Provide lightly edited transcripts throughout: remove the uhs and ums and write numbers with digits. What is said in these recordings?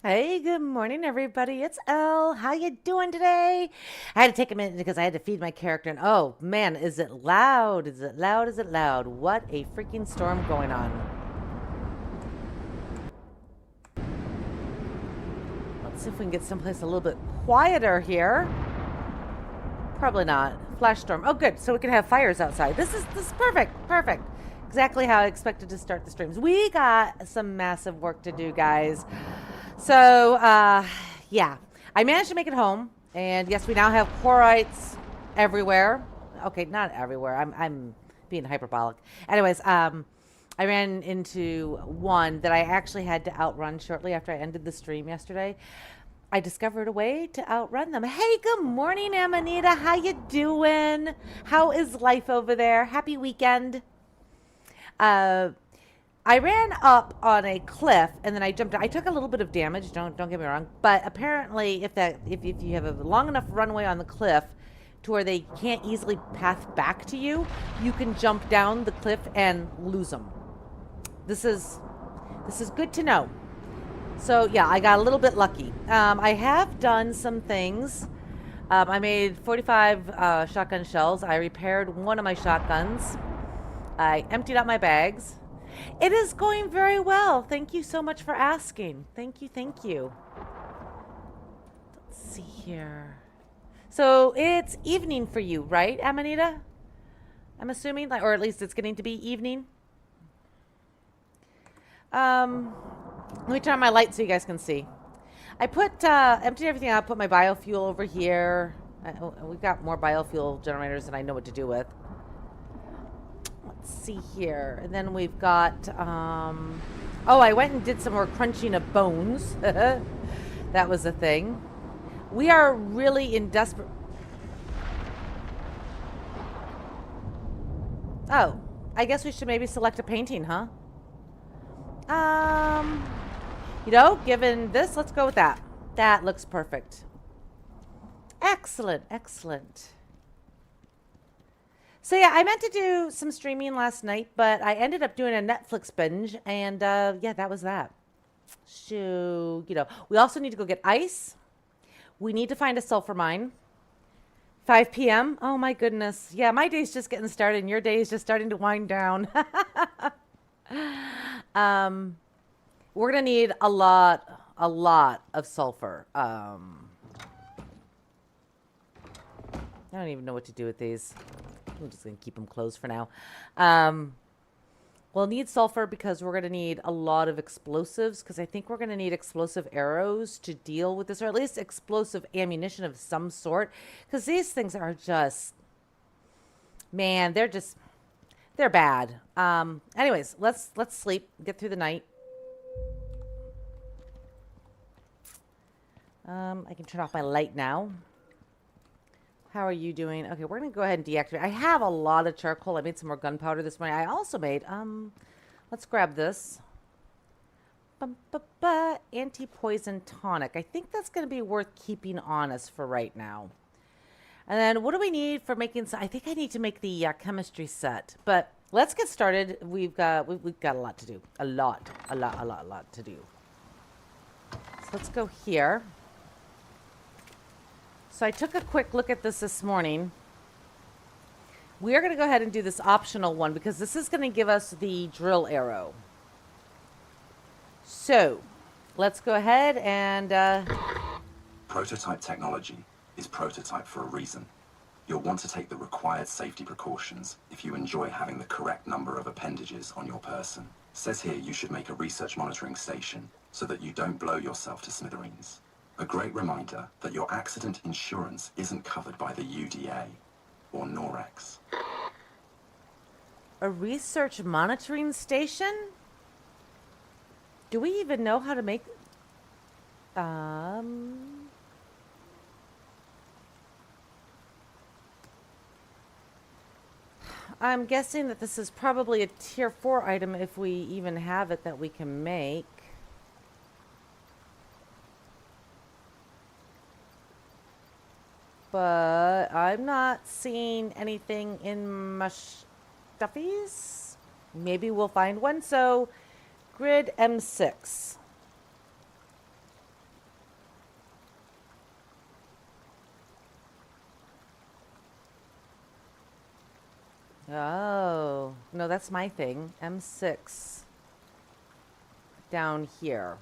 Hey, good morning, everybody. It's Elle. How you doing today? I had to take a minute because I had to feed my character, and oh man, is it loud? Is it loud? Is it loud? What a freaking storm going on! Let's see if we can get someplace a little bit quieter here. Probably not. Flash storm. Oh, good. So we can have fires outside. This is perfect. Perfect. Exactly how I expected to start the streams. We got some massive work to do, guys. So, yeah, I managed to make it home, and yes, we now have chlorites everywhere. Okay, not everywhere. I'm being hyperbolic. Anyways, I ran into one that I actually had to outrun shortly after I ended the stream yesterday. I discovered a way to outrun them. Hey, good morning, Amanita. How you doing? How is life over there? Happy weekend. Uh, I ran up on a cliff and then I jumped. I took a little bit of damage. Don't get me wrong, but apparently, if you have a long enough runway on the cliff to where they can't easily path back to you, you can jump down the cliff and lose them. This is good to know. So yeah, I got a little bit lucky. I have done some things. I made 45 shotgun shells. I repaired one of my shotguns. I emptied out my bags. It is going very well. Thank you so much for asking. Thank you, thank you. Let's see here. So it's evening for you, right, Amanita? I'm assuming, like, or at least it's getting to be evening. Let me turn on my light so you guys can see. I put emptied everything out. Put my biofuel over here. We've got more biofuel generators than I know what to do with. Let's see here. And then we've got, oh, I went and did some more crunching of bones. That was a thing. We are really in desperate... Oh, I guess we should maybe select a painting, huh? You know, given this, let's go with that. That looks perfect. Excellent, excellent. So yeah, I meant to do some streaming last night, but I ended up doing a Netflix binge, and yeah, that was that. So, you know, we also need to go get ice. We need to find a sulfur mine. 5 p.m. Oh my goodness. Yeah, my day's just getting started, and your day is just starting to wind down. We're gonna need a lot of sulfur. I don't even know what to do with these. I'm just going to keep them closed for now. We'll need sulfur because we're going to need a lot of explosives, because I think we're going to need explosive arrows to deal with this, or at least explosive ammunition of some sort, because these things are just, man, they're bad. Anyways, let's sleep, get through the night. I can turn off my light now. How are you doing? Okay, we're going to go ahead and deactivate. I have a lot of charcoal. I made some more gunpowder this morning. I also made, let's grab this. Anti-poison tonic. I think that's going to be worth keeping on us for right now. And then what do we need for making, I think I need to make the chemistry set. But let's get started. We've got a lot to do. A lot to do. So let's go here. So I took a quick look at this morning. We are going to go ahead and do this optional one because this is going to give us the drill arrow. So let's go ahead and... Prototype technology is prototype for a reason. You'll want to take the required safety precautions if you enjoy having the correct number of appendages on your person. Says here you should make a research monitoring station so that you don't blow yourself to smithereens. A great reminder that your accident insurance isn't covered by the UDA or NOREX. A research monitoring station? Do we even know how to make... I'm guessing that this is probably a tier 4 item if we even have it that we can make. But I'm not seeing anything in my stuffies. Maybe we'll find one. So, grid M6. Oh, no, that's my thing. M6 down here.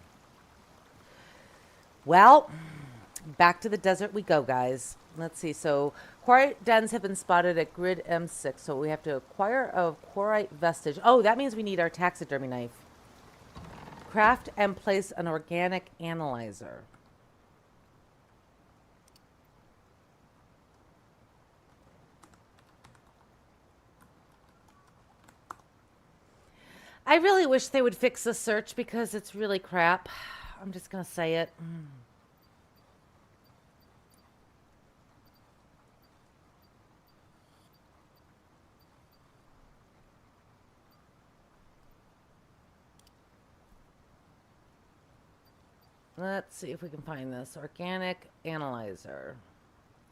Well, back to the desert we go, guys. Let's see. So, quarite dens have been spotted at grid M6. So, we have to acquire a quarite vestige. Oh, that means we need our taxidermy knife. Craft and place an organic analyzer. I really wish they would fix the search because it's really crap. I'm just going to say it. Let's see if we can find this. Organic analyzer.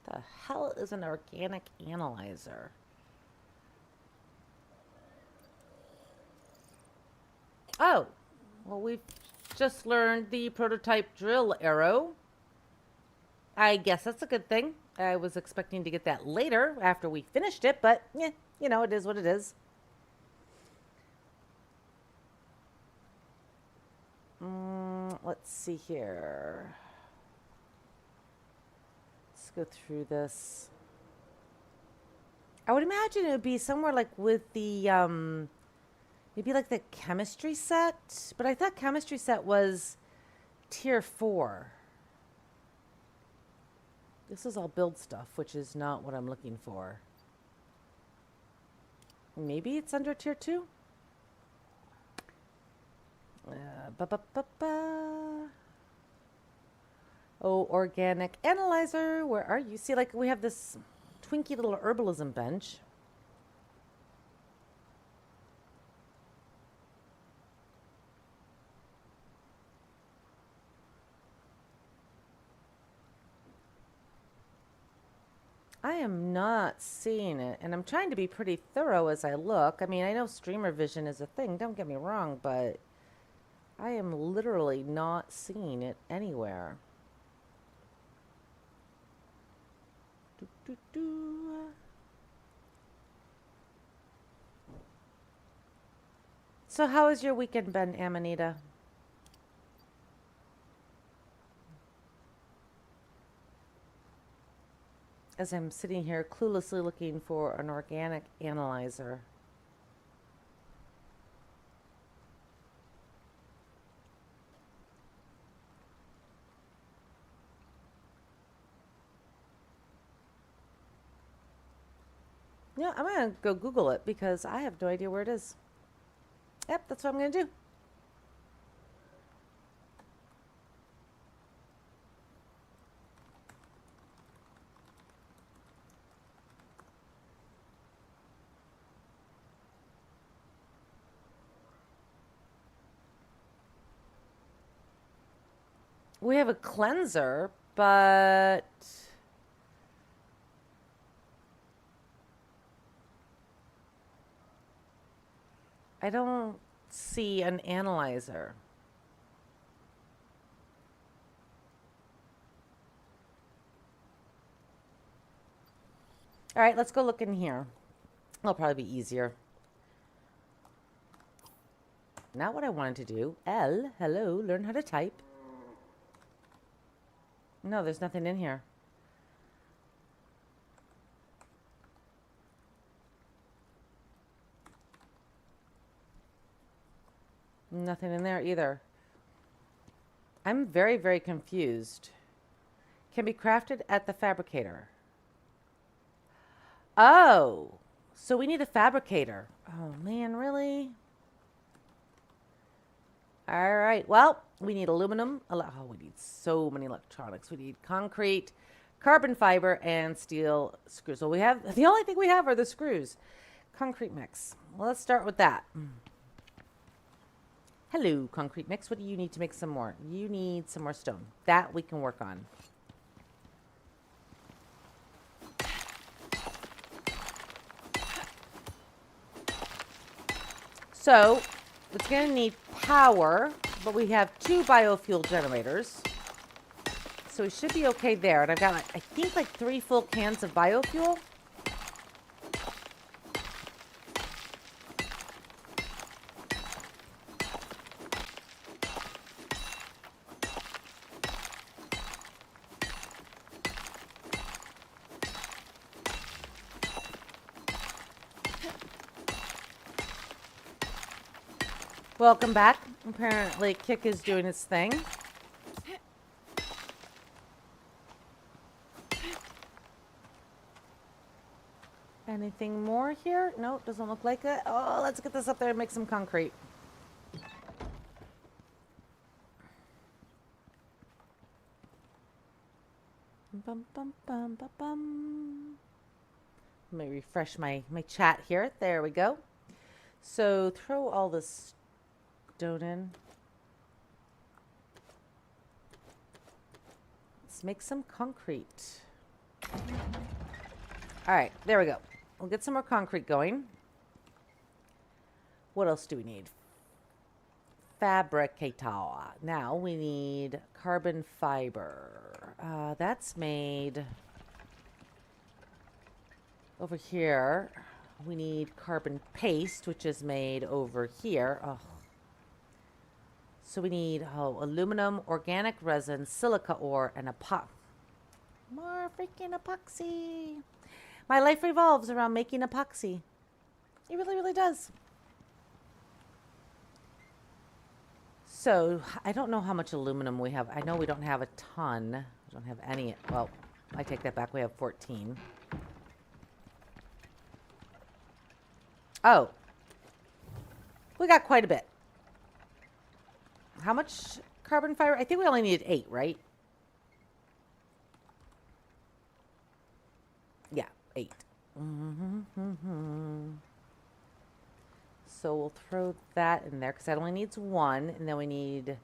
The hell is an organic analyzer? Oh, well, we've just learned the prototype drill arrow. I guess that's a good thing. I was expecting to get that later after we finished it, but yeah, you know, it is what it is. Let's see here. Let's go through this. I would imagine it would be somewhere like with the, maybe like the chemistry set. But I thought chemistry set was tier 4. This is all build stuff, which is not what I'm looking for. Maybe it's under tier 2? Oh, organic analyzer. Where are you? See, like we have this twinky little herbalism bench. I am not seeing it, and I'm trying to be pretty thorough as I look. I mean, I know streamer vision is a thing, don't get me wrong, but I am literally not seeing it anywhere. So how has your weekend been, Amanita? As I'm sitting here cluelessly looking for an organic analyzer. Yeah, I'm going to go Google it because I have no idea where it is. Yep, that's what I'm going to do. We have a cleanser, but I don't see an analyzer. All right, let's go look in here. It'll probably be easier. Not what I wanted to do. L, hello, learn how to type. No, there's nothing in here. Nothing in there either. I'm very, very confused. Can be crafted at the fabricator. Oh, so we need a fabricator. Oh, man, really? All right, well, we need aluminum. Oh, we need so many electronics. We need concrete, carbon fiber, and steel screws. So we have, the only thing we have are the screws. Concrete mix. Well, let's start with that. Hello, concrete mix. What do you need to make some more? You need some more stone. That we can work on. So, it's going to need power, but we have 2 biofuel generators. So we should be okay there. And I've got, I think, like 3 full cans of biofuel. Welcome back. Apparently, Kick is doing its thing. Anything more here? No, doesn't look like it. Oh, let's get this up there and make some concrete. Bum, bum, bum, bum, bum. Let me refresh my chat here. There we go. So throw all this stone in. Let's make some concrete. All right, there we go. We'll get some more concrete going. What else do we need? Fabricator. Now we need carbon fiber. That's made over here. We need carbon paste, which is made over here. Oh. So we need aluminum, organic resin, silica ore, and more freaking epoxy. My life revolves around making epoxy. It really, really does. So I don't know how much aluminum we have. I know we don't have a ton. We don't have any. Well, I take that back. We have 14. Oh. We got quite a bit. How much carbon fiber? I think we only needed 8, right? Yeah, 8. So we'll throw that in there because that only needs 1. And then we need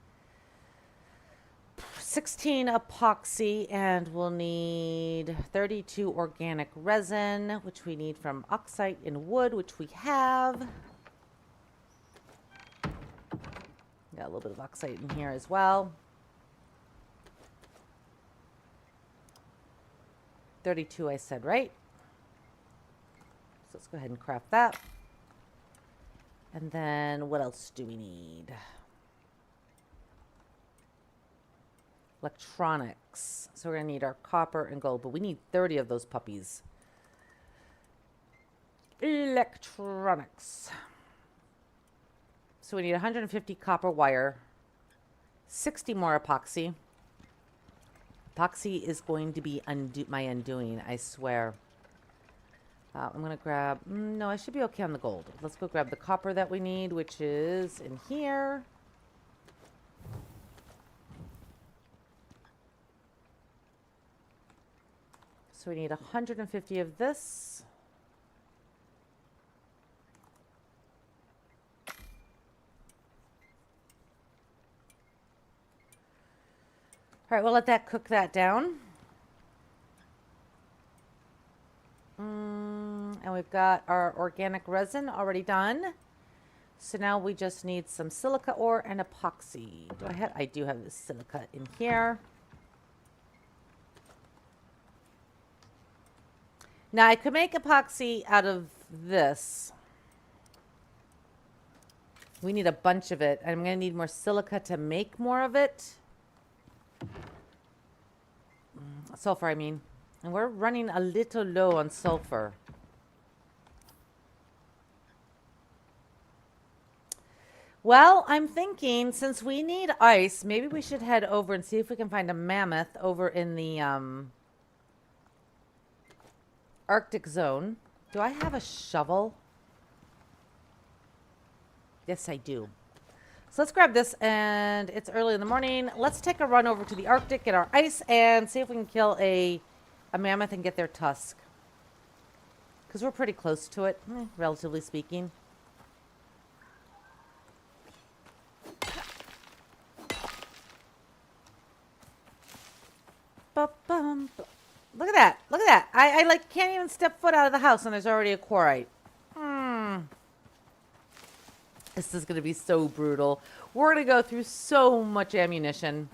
16 epoxy, and we'll need 32 organic resin, which we need from oxide in wood, which we have. Got a little bit of oxide in here as well. 32 I said, right? So let's go ahead and craft that. And then what else do we need? Electronics. So we're going to need our copper and gold, but we need 30 of those puppies. Electronics. So we need 150 copper wire, 60 more epoxy. Epoxy is going to be my undoing, I swear. I'm going to grab... no, I should be okay on the gold. Let's go grab the copper that we need, which is in here. So we need 150 of this. All right, we'll let that cook that down. And we've got our organic resin already done. So now we just need some silica ore and epoxy. I do have the silica in here. Now I could make epoxy out of this. We need a bunch of it. I'm going to need more silica to make more of it. Sulfur, I mean. And we're running a little low on sulfur. Well, I'm thinking since we need ice, maybe we should head over and see if we can find a mammoth over in the Arctic zone. Do I have a shovel? Yes, I do. So let's grab this, and it's early in the morning. Let's take a run over to the Arctic, get our ice, and see if we can kill a mammoth and get their tusk. Because we're pretty close to it, relatively speaking. Look at that. Look at that. I like can't even step foot out of the house and there's already a quarite. This is going to be so brutal. We're going to go through so much ammunition.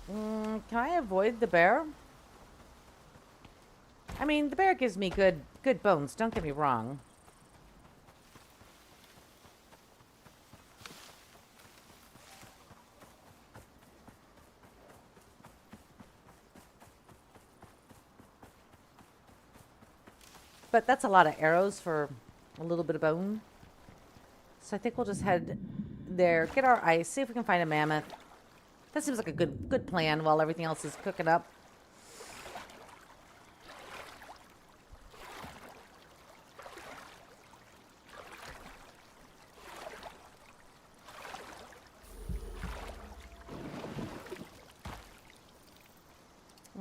Can I avoid the bear? I mean, the bear gives me good bones, don't get me wrong. But that's a lot of arrows for a little bit of bone. So I think we'll just head there, get our ice, see if we can find a mammoth. That seems like a good plan while everything else is cooking up.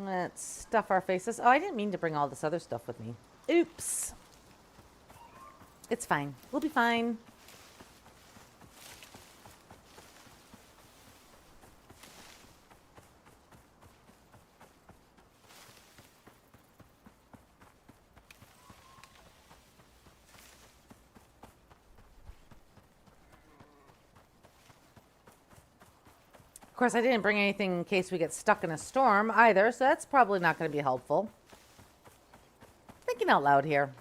Let's stuff our faces. Oh, I didn't mean to bring all this other stuff with me. Oops. It's fine. We'll be fine. Of course, I didn't bring anything in case we get stuck in a storm either, so that's probably not going to be helpful. Thinking out loud here.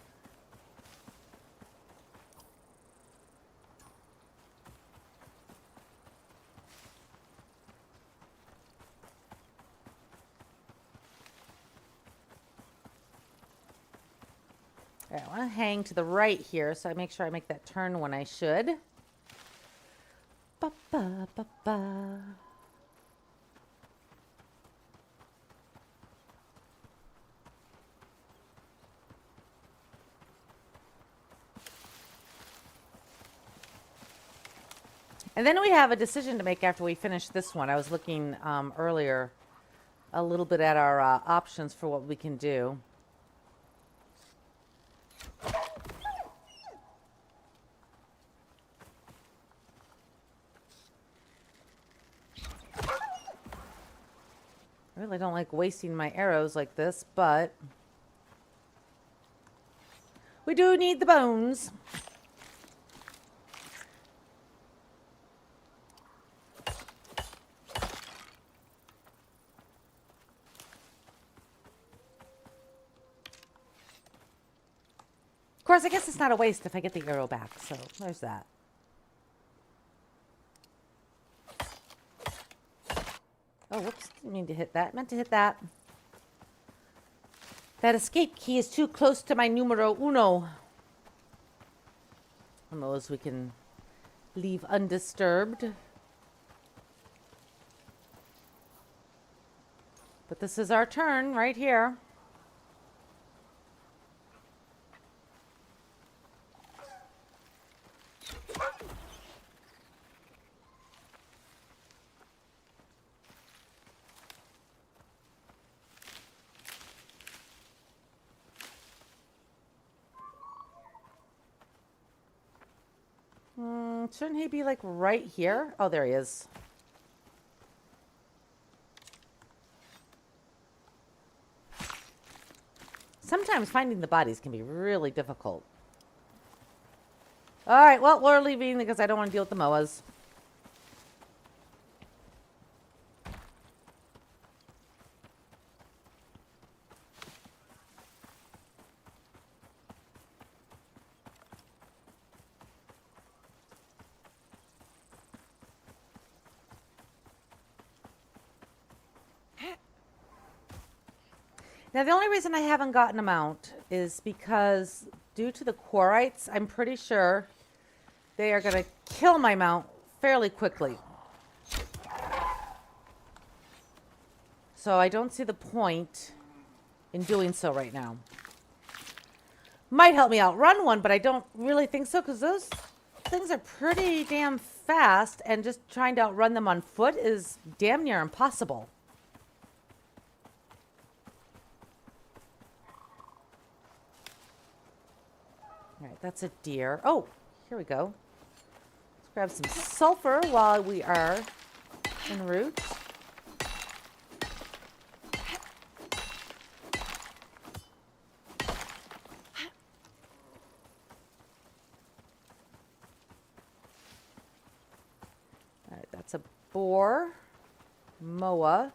All right, I want to hang to the right here, so I make sure I make that turn when I should. Ba ba ba ba. And then we have a decision to make after we finish this one. I was looking earlier a little bit at our options for what we can do. I really don't like wasting my arrows like this, but we do need the bones. Of course, I guess it's not a waste if I get the arrow back, so there's that. Oh, whoops, didn't mean to hit that. Meant to hit that. That escape key is too close to my numero uno. And those we can leave undisturbed. But this is our turn right here. Shouldn't he be like right here? Oh, there he is. Sometimes finding the bodies can be really difficult. All right, well, we're leaving because I don't want to deal with the MOAs. Now, the only reason I haven't gotten them out is because due to the quarrites, I'm pretty sure they are going to kill my mount fairly quickly. So I don't see the point in doing so right now. Might help me outrun one, but I don't really think so because those things are pretty damn fast, and just trying to outrun them on foot is damn near impossible. All right, that's a deer. Oh, here we go. Let's grab some sulfur while we are en route. All right, that's a boar, moa,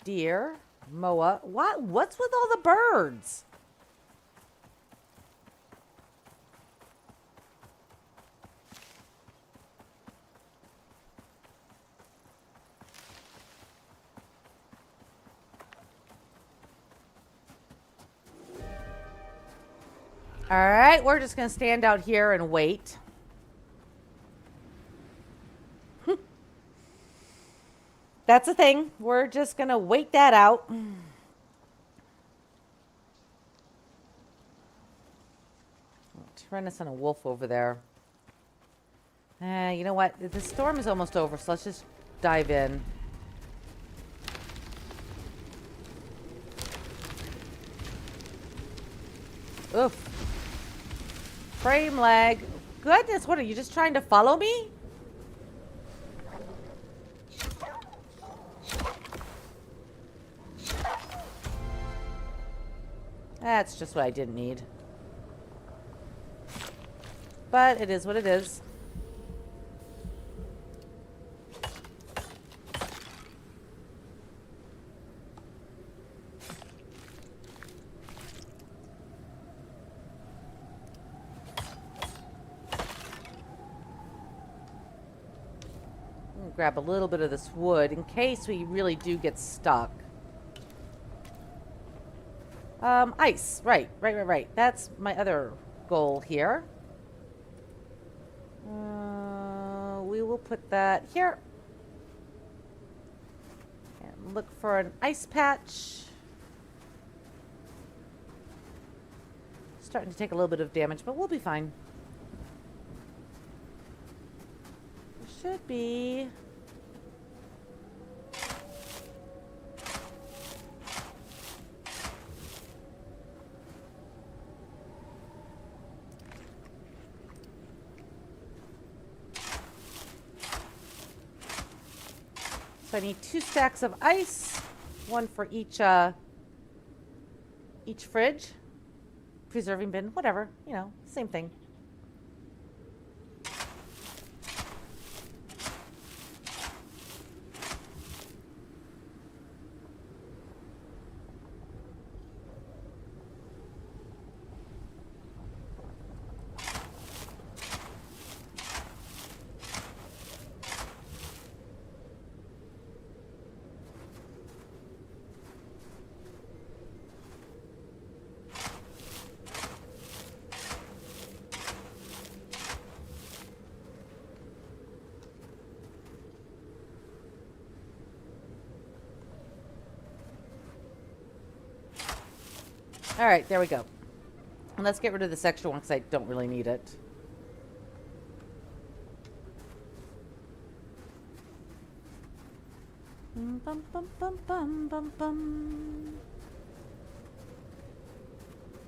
deer, moa. What's with all the birds? All right, we're just going to stand out here and wait. That's the thing. We're just going to wait that out. Tyrannus and a wolf over there. You know what? The storm is almost over, so let's just dive in. Oof. Frame lag. Goodness, what are you just trying to follow me? That's just what I didn't need. But it is what it is. Grab a little bit of this wood in case we really do get stuck. Ice. Right. That's my other goal here. We will put that here. And look for an ice patch. Starting to take a little bit of damage, but we'll be fine. There should be... So I need 2 stacks of ice, 1 for each fridge, preserving bin, whatever, you know, same thing. All right, there we go. And let's get rid of this extra one because I don't really need it. Bum, bum, bum, bum, bum, bum.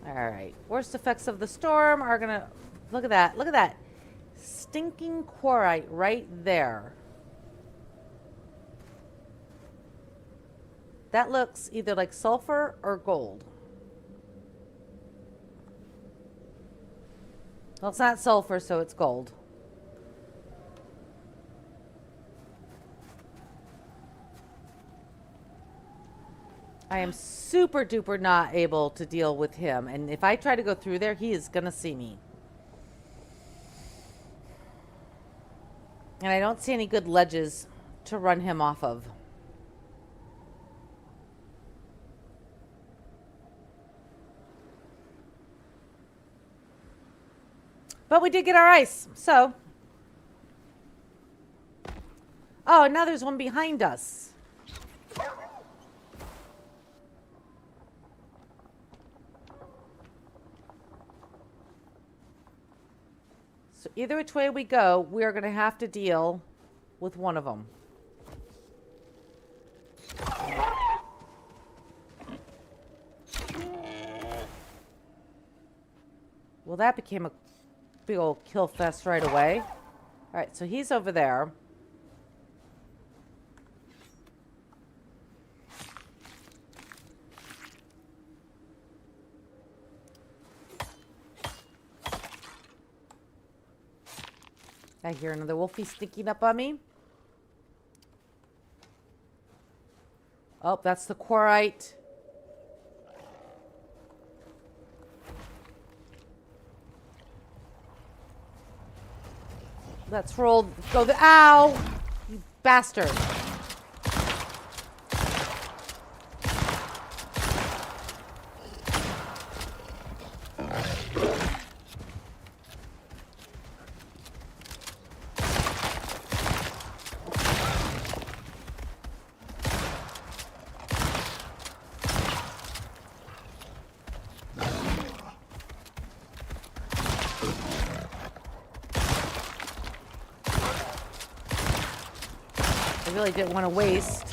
All right. Worst effects of the storm are going to... Look at that. Look at that. Stinking quarite right there. That looks either like sulfur or gold. Well, it's not sulfur, so it's gold. I am super duper not able to deal with him. And if I try to go through there, he is going to see me. And I don't see any good ledges to run him off of. But we did get our ice, so. Oh, now there's one behind us. So either which way we go, we are going to have to deal with one of them. Well, that became a big old kill fest right away. All right, so he's over there. I hear another wolfie sneaking up on me. Oh, that's the quarite. Let's roll. Go the. Ow! You bastard. I really didn't want to waste.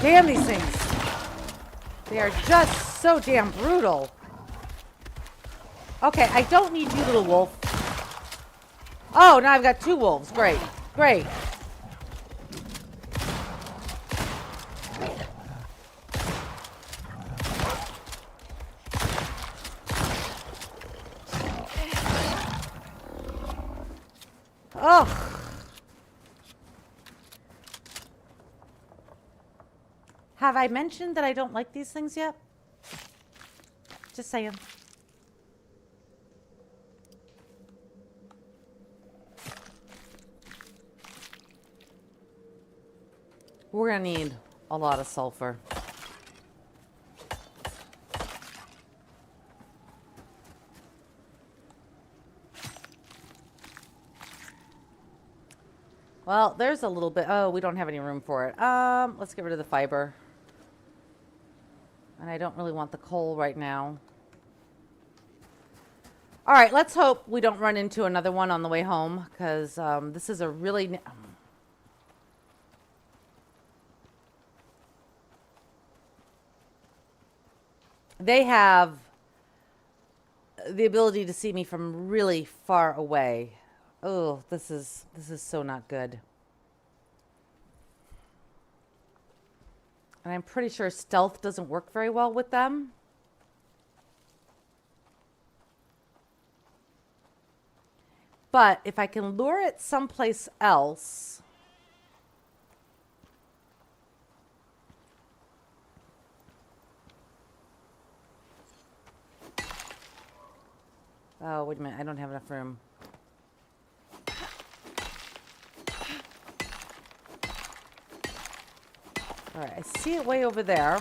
Damn these things. They are just so damn brutal. Okay, I don't need you, little wolf. Oh, now I've got 2 wolves. Great. Great. Ugh. Have I mentioned that I don't like these things yet? Just saying. We're gonna need a lot of sulfur. Well, there's a little bit. Oh, we don't have any room for it. Let's get rid of the fiber. And I don't really want the coal right now. All right, let's hope we don't run into another one on the way home, because this is a really... They have the ability to see me from really far away. Oh, this is so not good. And I'm pretty sure stealth doesn't work very well with them. But if I can lure it someplace else... Oh, wait a minute. I don't have enough room. All right, I see it way over there.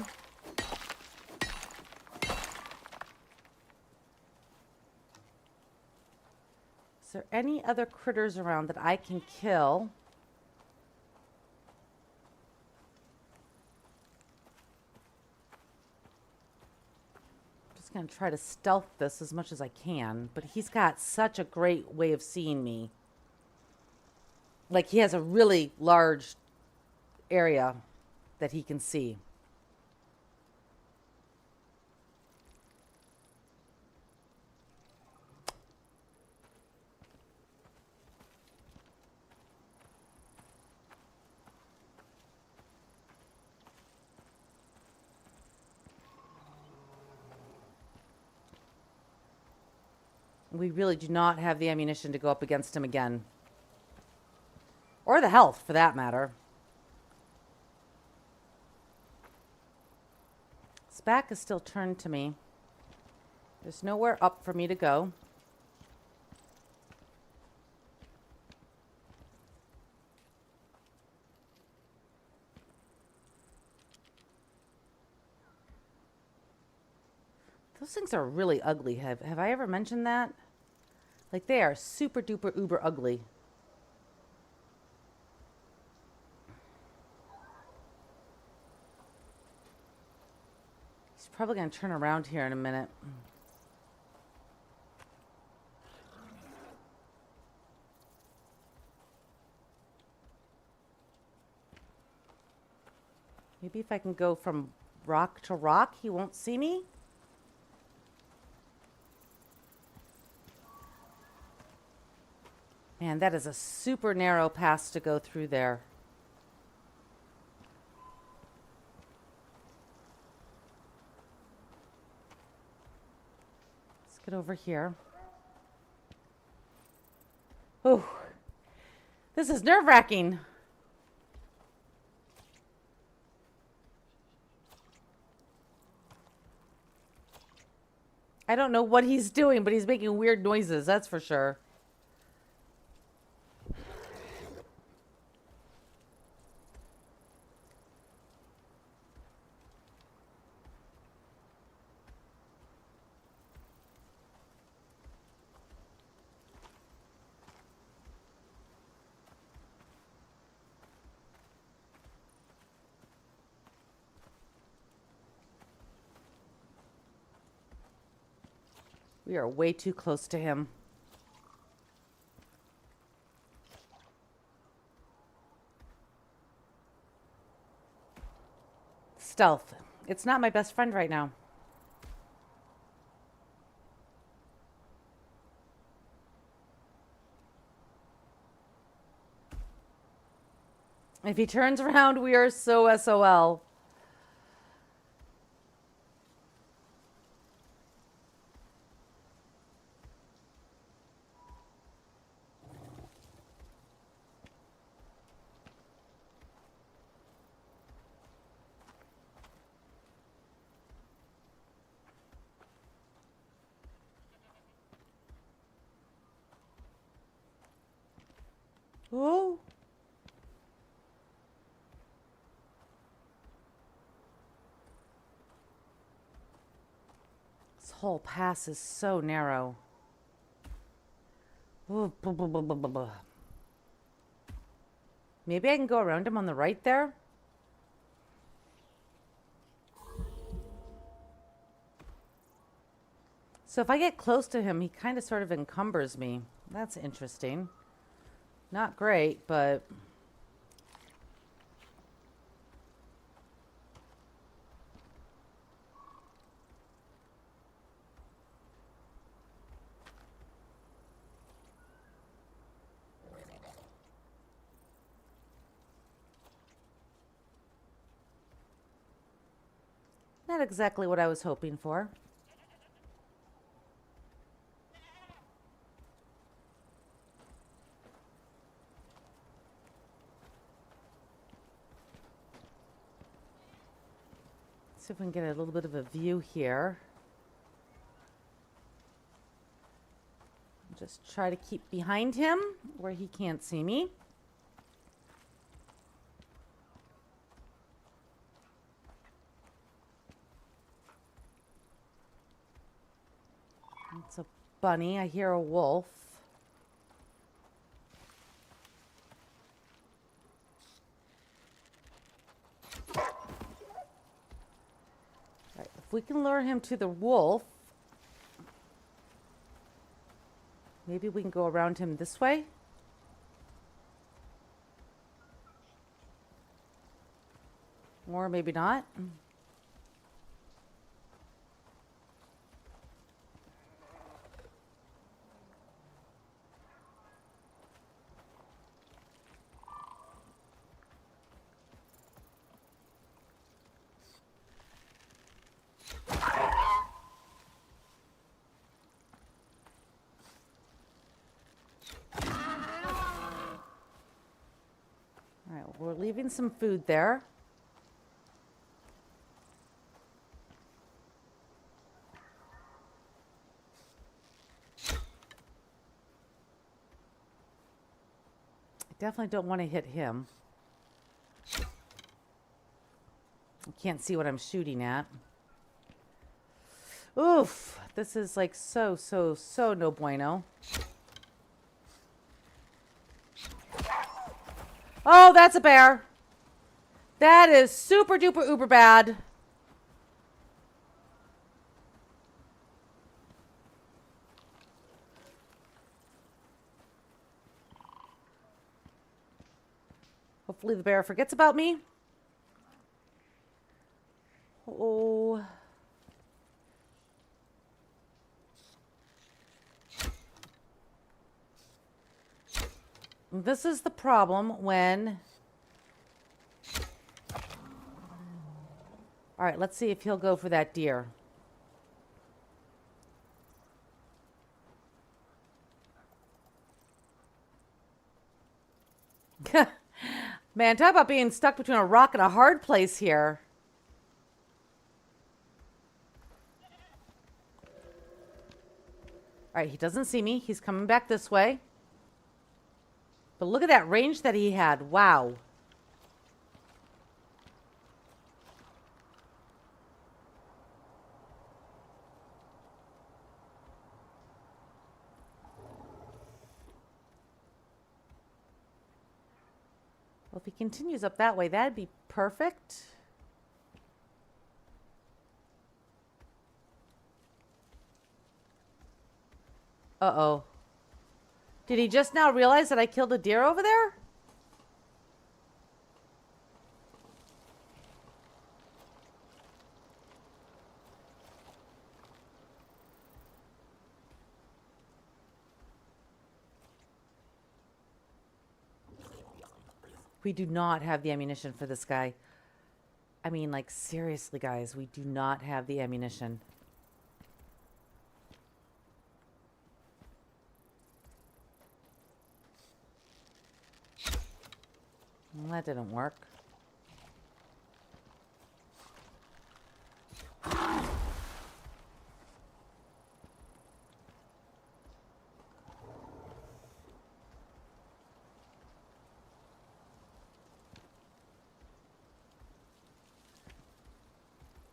Is there any other critters around that I can kill? Going to try to stealth this as much as I can, but he's got such a great way of seeing me. Like, he has a really large area that he can see. We really do not have the ammunition to go up against him again. Or the health, for that matter. His back is still turned to me. There's nowhere up for me to go. Those things are really ugly. Have I ever mentioned that? Like, they are super duper uber ugly. He's probably going to turn around here in a minute. Maybe if I can go from rock to rock, he won't see me. Man, that is a super narrow pass to go through there. Let's get over here. Oh, this is nerve-wracking. I don't know what he's doing, but he's making weird noises, that's for sure. We are way too close to him. Stealth. It's not my best friend right now. If he turns around, we are so SOL. Oh. This whole pass is so narrow. Ooh, blah, blah, blah, blah, blah, blah. Maybe I can go around him on the right there? So if I get close to him, he kind of sort of encumbers me. That's interesting. Not great, but... not exactly what I was hoping for. See if we can get a little bit of a view here. Just try to keep behind him where he can't see me. It's a bunny. I hear a wolf. Right, if we can lure him to the wolf, maybe we can go around him this way. Or maybe not. All right, we're leaving some food there. I definitely don't want to hit him. I can't see what I'm shooting at. Oof, this is like so no bueno. Oh, that's a bear. That is super duper uber bad. Hopefully the bear forgets about me. Oh. This is the problem when... All right, let's see if he'll go for that deer. Man, talk about being stuck between a rock and a hard place here. All right, he doesn't see me. He's coming back this way. But look at that range that he had. Wow. Well, if he continues up that way, that'd be perfect. Uh-oh. Did he just now realize that I killed a deer over there? We do not have the ammunition for this guy. I mean, like, seriously, guys, we do not have the ammunition. Well, that didn't work.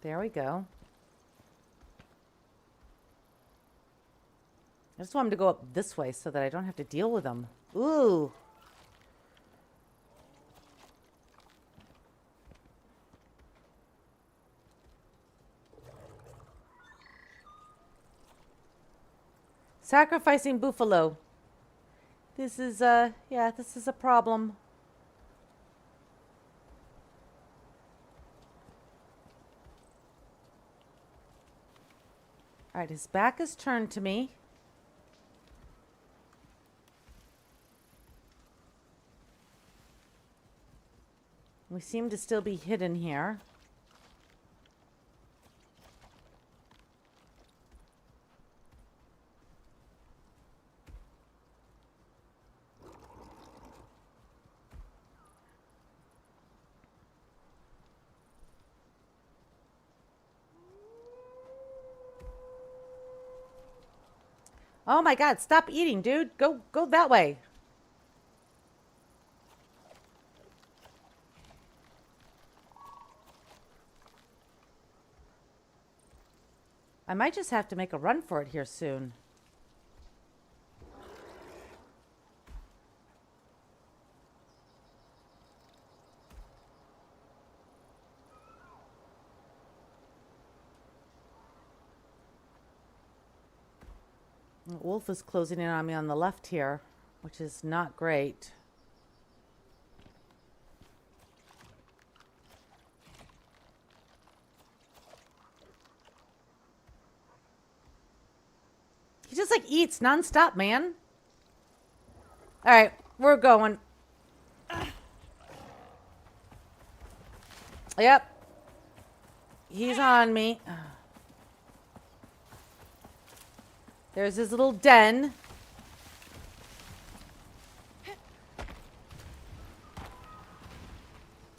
There we go. I just want him to go up this way so that I don't have to deal with him. Ooh. Sacrificing buffalo. This is yeah, this is a problem. All right, his back is turned to me. We seem to still be hidden here. Oh my God, stop eating, dude. Go that way. I might just have to make a run for it here soon. The wolf is closing in on me on the left here, which is not great. He just like eats nonstop, man. All right, we're going. Yep. He's on me. There's his little den.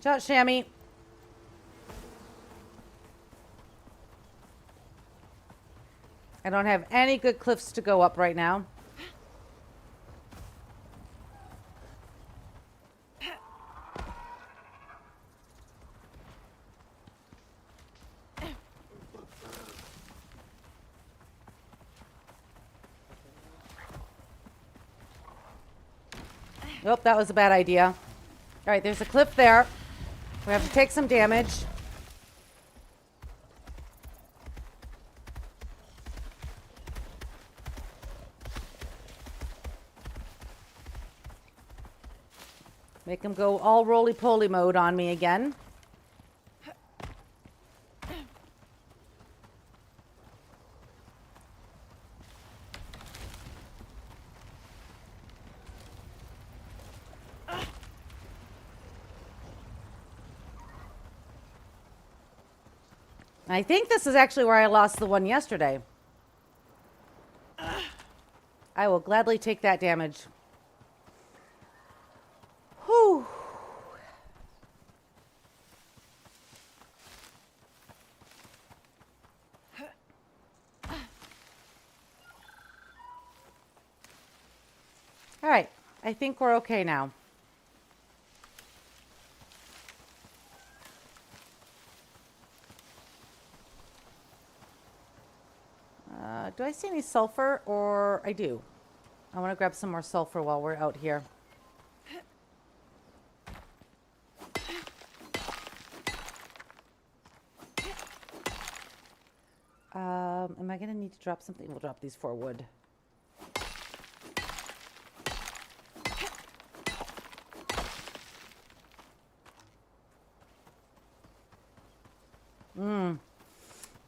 Shot Shammy. I don't have any good cliffs to go up right now. Nope, that was a bad idea. All right, there's a cliff there. We have to take some damage. Make him go all roly-poly mode on me again. I think this is actually where I lost the one yesterday. I will gladly take that damage. Whew. All right, I think we're okay now. Do I see any sulfur? Or I do. I want to grab some more sulfur while we're out here. Am I going to need to drop something? We'll drop these 4 wood.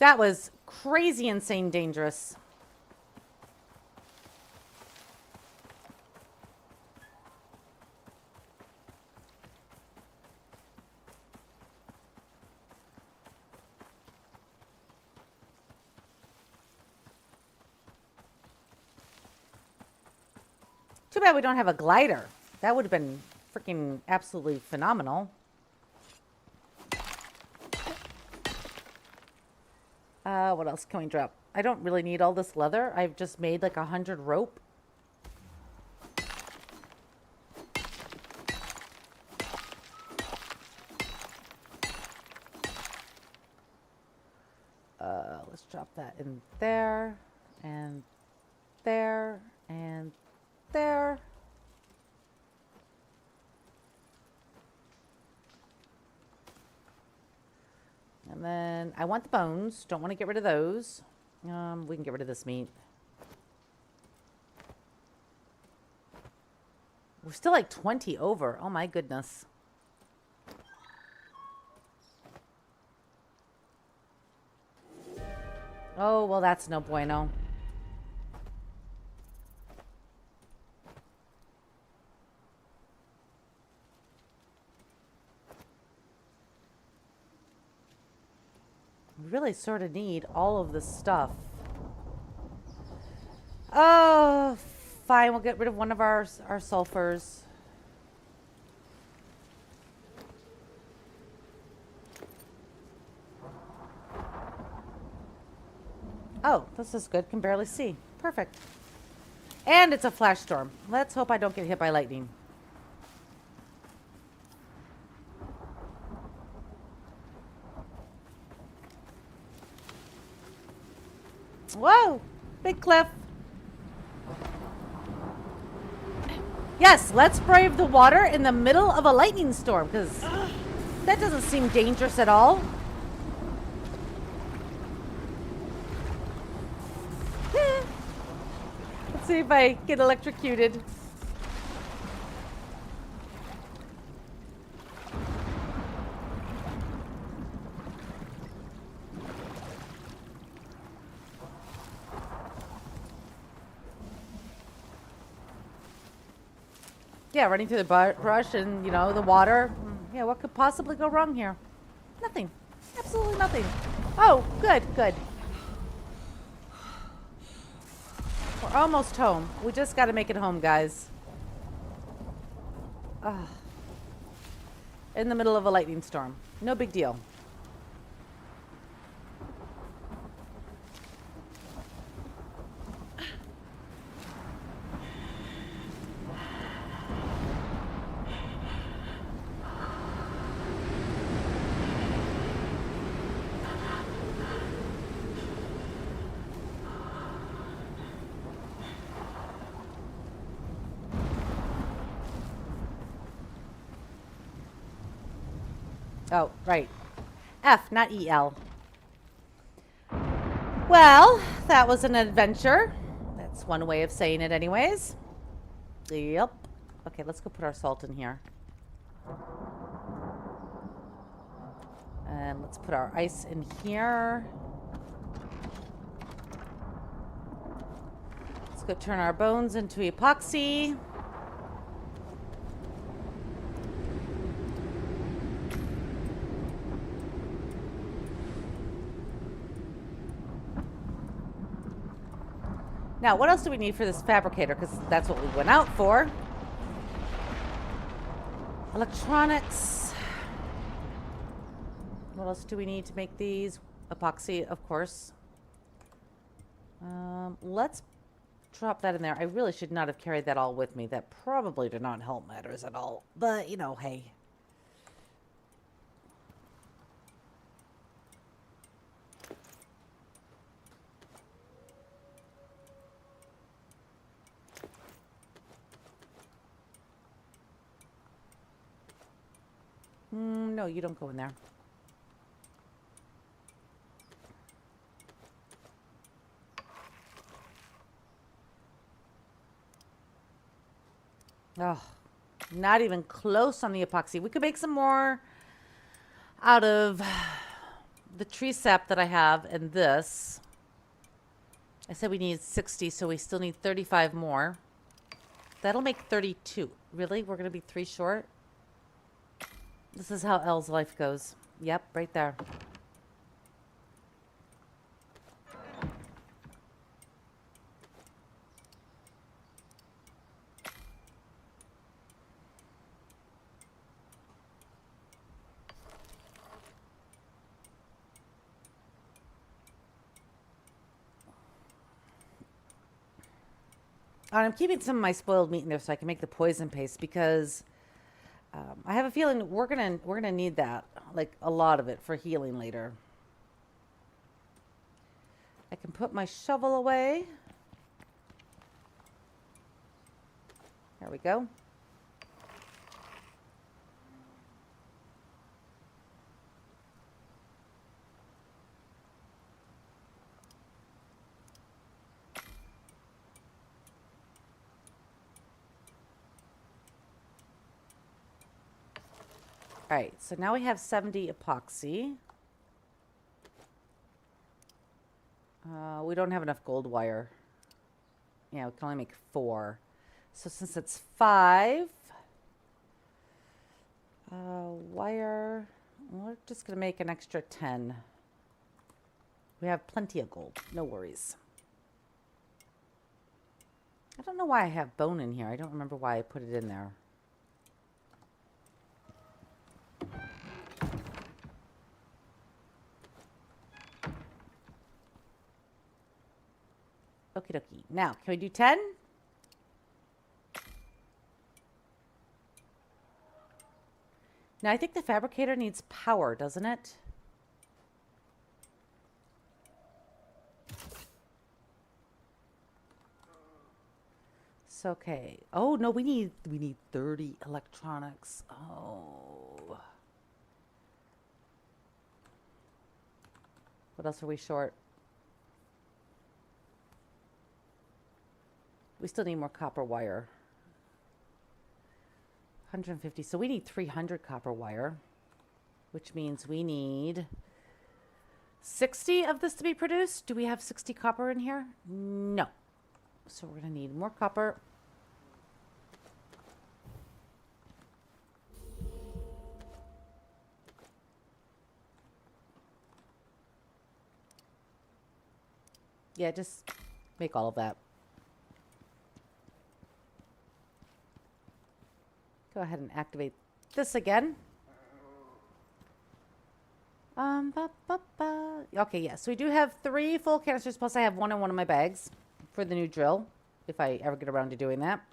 That was crazy, insane, dangerous. Too bad we don't have a glider. That would have been freaking absolutely phenomenal. What else can we drop? I don't really need all this leather. I've just made like 100 rope. Let's drop that in there, and there, and there. And then I want the bones. Don't want to get rid of those. We can get rid of this meat. We're still like 20 over. Oh my goodness. Oh, well, that's no bueno. We really sort of need all of this stuff. Oh, fine. We'll get rid of one of our sulfurs. Oh, this is good. Can barely see. Perfect. And it's a flash storm. Let's hope I don't get hit by lightning. Whoa! Big cliff. Yes, let's brave the water in the middle of a lightning storm, because that doesn't seem dangerous at all. Let's see if I get electrocuted. Yeah, running through the brush and, you know, the water. Yeah, what could possibly go wrong here? Nothing. Absolutely nothing. Oh, good, good. We're almost home. We just got to make it home, guys. In the middle of a lightning storm. No big deal. Oh, right. F, not EL. Well, that was an adventure. That's one way of saying it anyways. Yep. Okay, let's go put our salt in here. And let's put our ice in here. Let's go turn our bones into epoxy. Now, what else do we need for this fabricator? Because that's what we went out for. Electronics. What else do we need to make these? Epoxy, of course. Let's drop that in there. I really should not have carried that all with me. That probably did not help matters at all. But, you know, hey. No, you don't go in there. Oh, not even close on the epoxy. We could make some more out of the tree sap that I have and this. I said we need 60, so we still need 35 more. That'll make 32. Really? We're going to be 3 short? This is how Elle's life goes. Yep, right there. And I'm keeping some of my spoiled meat in there so I can make the poison paste because I have a feeling we're gonna need that, like a lot of it for healing later. I can put my shovel away. There we go. All right, so now we have 70 epoxy. We don't have enough gold wire. Yeah, we can only make 4. So since it's 5, wire, we're just going to make an extra 10. We have plenty of gold, no worries. I don't know why I have bone in here. I don't remember why I put it in there. Okie dokie. Now, can we do 10? Now, I think the fabricator needs power, doesn't it? So, okay. Oh, no, we need 30 electronics. Oh. What else are we short? We still need more copper wire. 150. So we need 300 copper wire, which means we need 60 of this to be produced. Do we have 60 copper in here? No. So we're going to need more copper. Yeah, just make all of that. Go ahead and activate this again. Okay, yes. So we do have 3 full canisters, plus I have 1 in one of my bags for the new drill, if I ever get around to doing that.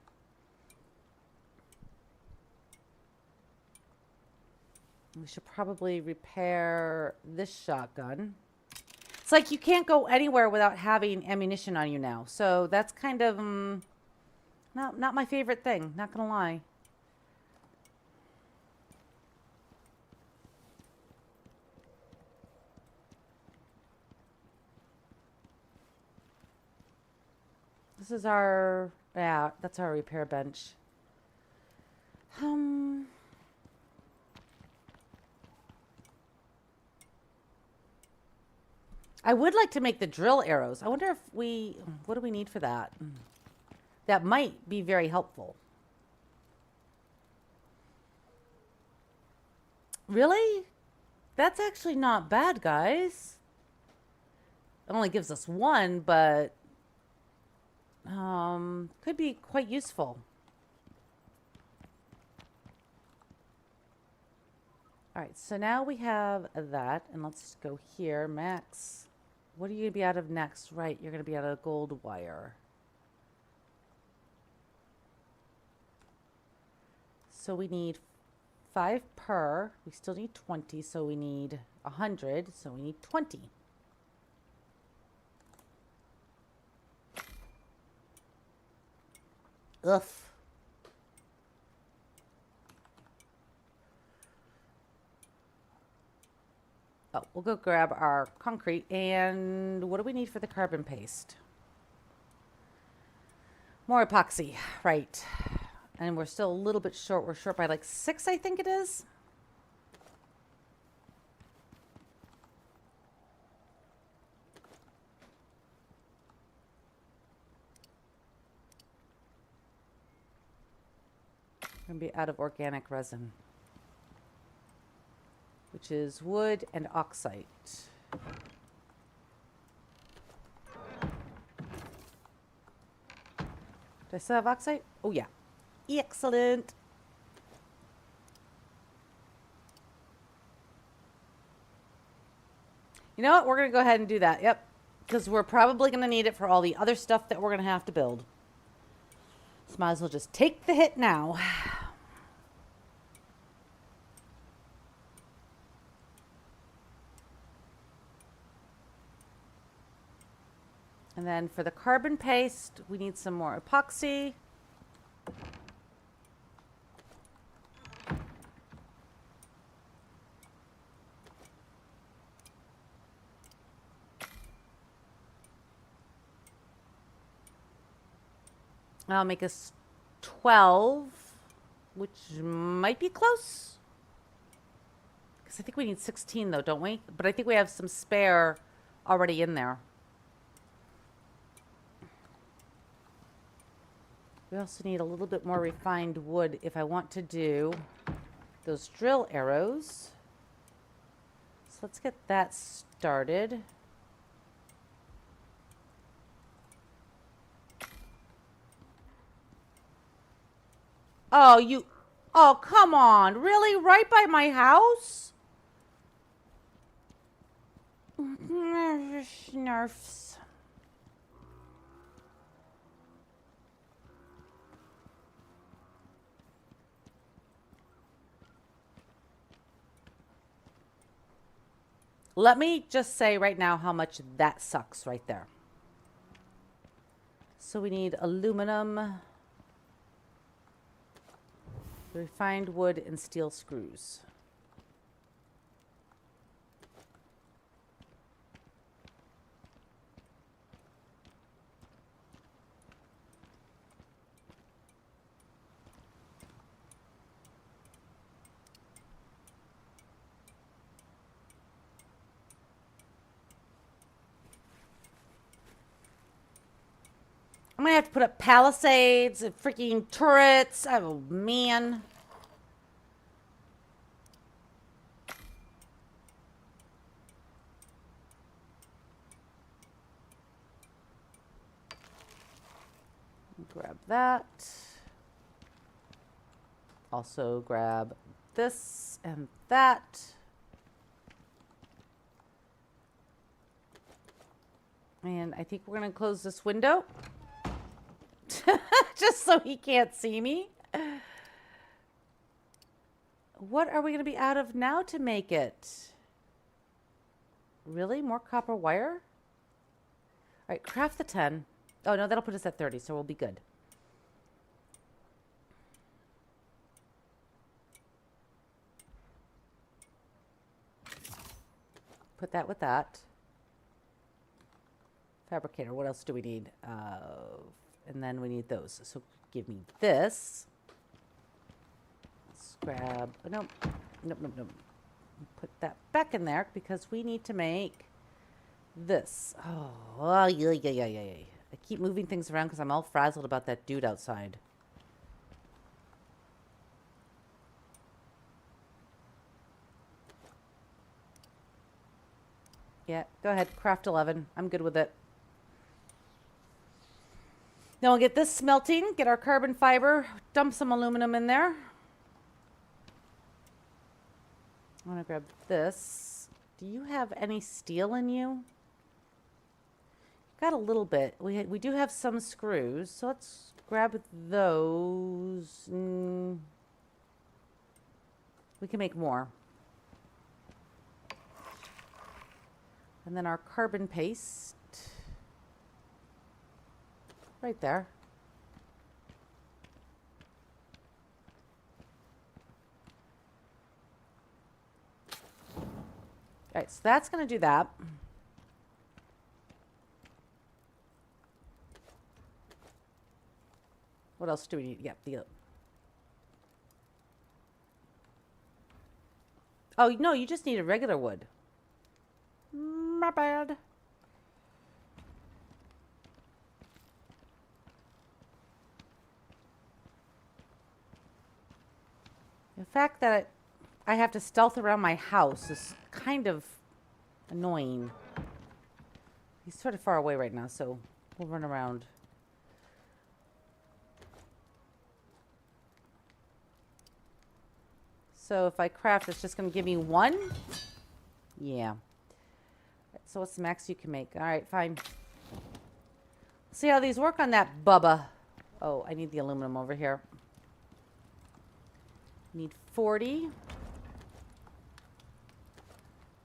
We should probably repair this shotgun. It's like you can't go anywhere without having ammunition on you now. So that's kind of not my favorite thing, not gonna lie. This is our, yeah, that's our repair bench. I would like to make the drill arrows. I wonder if what do we need for that? That might be very helpful. Really? That's actually not bad, guys. It only gives us 1, but could be quite useful. All right, so now we have that, and let's go here. Max, what are you gonna be out of next? Right, you're gonna be out of gold wire. So we need 5 per. We still need 20, so we need 100, so we need 20. Ugh. Oh, we'll go grab our concrete. And what do we need for the carbon paste? More epoxy. Right. And we're still a little bit short. We're short by like 6, I think it is. We're going to be out of organic resin, which is wood and oxite. Do I still have oxide? Oh, yeah. Excellent. You know what? We're going to go ahead and do that. Yep. Because we're probably going to need it for all the other stuff that we're going to have to build. So might as well just take the hit now. And then for the carbon paste, we need some more epoxy. I'll make us 12, which might be close. Because I think we need 16 though, don't we? But I think we have some spare already in there. We also need a little bit more refined wood if I want to do those drill arrows. So let's get that started. Oh, come on. Really? Right by my house? Nerfs. Let me just say right now how much that sucks right there. So we need aluminum, refined wood, and steel screws. I'm gonna have to put up palisades and freaking turrets. Oh, man. Grab that. Also grab this and that. And I think we're gonna close this window. Just so he can't see me. What are we going to be out of now to make it? Really? More copper wire? All right, craft the 10. Oh, no, that'll put us at 30, so we'll be good. Put that with that. Fabricator, what else do we need? And then we need those. So give me this. Let's grab, oh, no, nope. Put that back in there because we need to make this. Oh, yeah. I keep moving things around because I'm all frazzled about that dude outside. Yeah, go ahead, craft 11. I'm good with it. Now we'll get this smelting, get our carbon fiber, dump some aluminum in there. I want to grab this. Do you have any steel in you? Got a little bit. We do have some screws, so let's grab those. We can make more. And then our carbon paste. Right there. All right, so that's going to do that. What else do we need? Yep, oh, no, you just need a regular wood. My bad. fact that I have to stealth around my house is kind of annoying. He's sort of far away right now, so we'll run around. So if I craft, it's just going to give me 1? Yeah. So what's the max you can make? All right, fine. See how these work on that bubba. Oh, I need the aluminum over here. Need 40.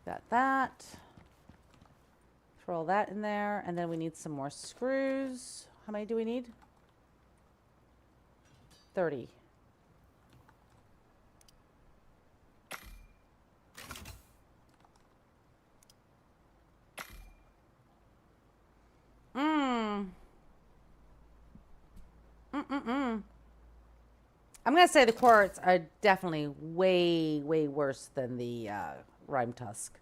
Got that. Throw all that in there. And then we need some more screws. How many do we need? 30. I'm going to say the quartz are definitely way, way worse than the rime tusk.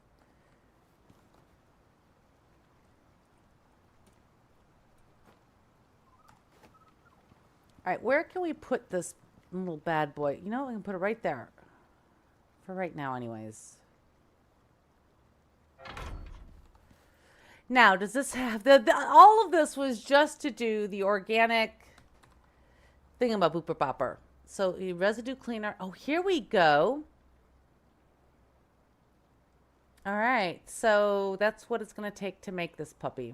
All right, where can we put this little bad boy? You know, we can put it right there. For right now, anyways. Now, does this have... all of this was just to do the organic thingamabooper-bopper. So, the residue cleaner. Oh, here we go. All right, so that's what it's going to take to make this puppy.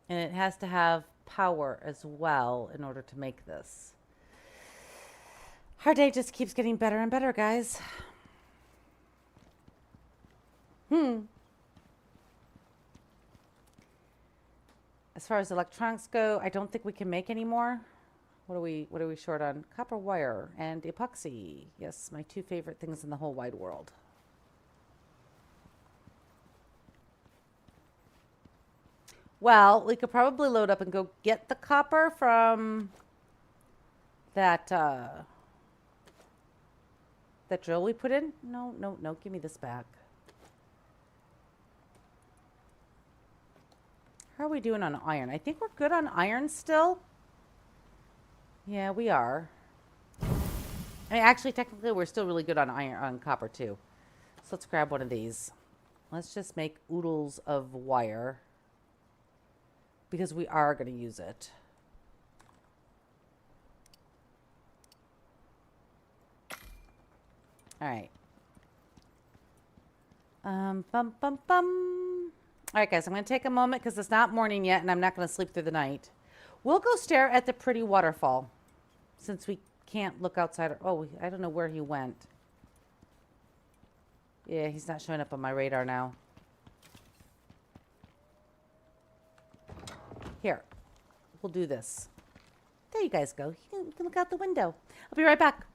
And it has to have power as well in order to make this. Our day just keeps getting better and better, guys. As far as electronics go, I don't think we can make any more. What are we short on? Copper wire and epoxy. Yes, my 2 favorite things in the whole wide world. Well, we could probably load up and go get the copper from that that drill we put in. No, give me this back. How are we doing on iron? I think we're good on iron still. Yeah, we are. I mean, actually, technically, we're still really good on iron, on copper too. So let's grab one of these. Let's just make oodles of wire because we are going to use it. All right. Bum. All right, guys, I'm going to take a moment because it's not morning yet and I'm not going to sleep through the night. We'll go stare at the pretty waterfall since we can't look outside. Oh, I don't know where he went. Yeah, he's not showing up on my radar now. Here, we'll do this. There you guys go. You can look out the window. I'll be right back.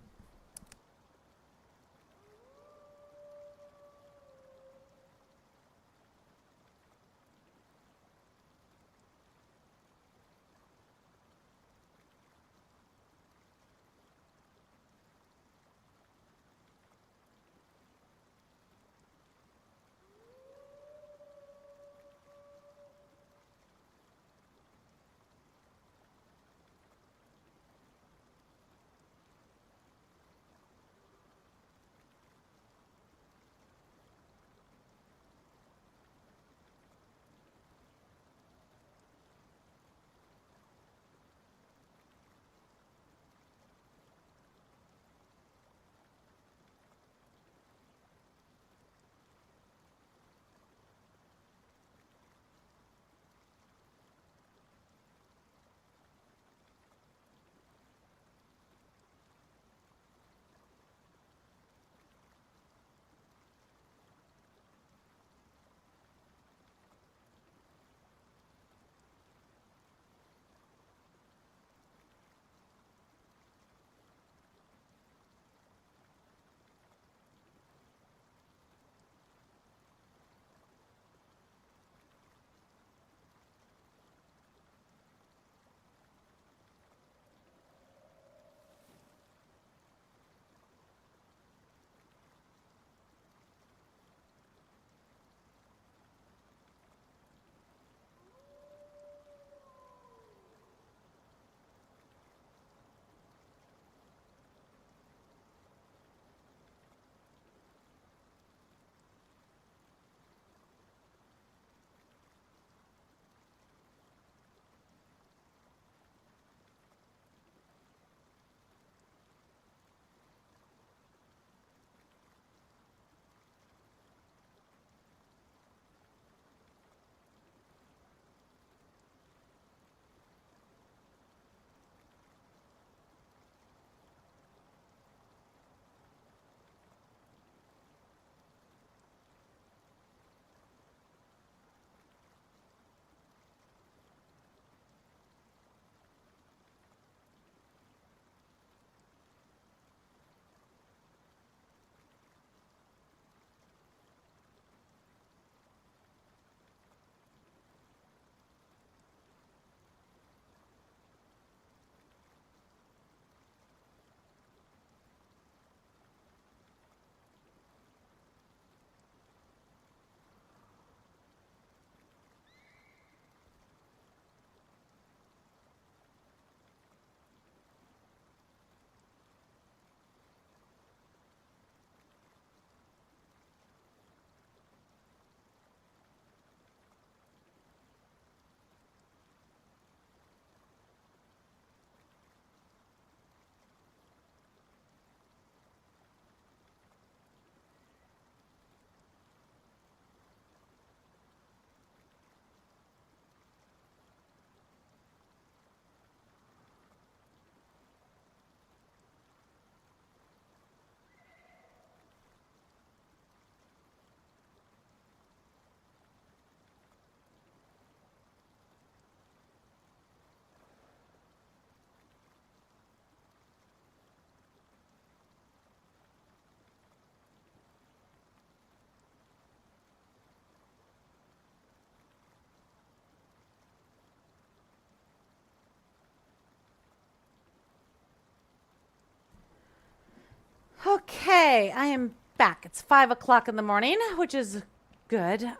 Okay, I am back. It's 5 o'clock in the morning, which is good. So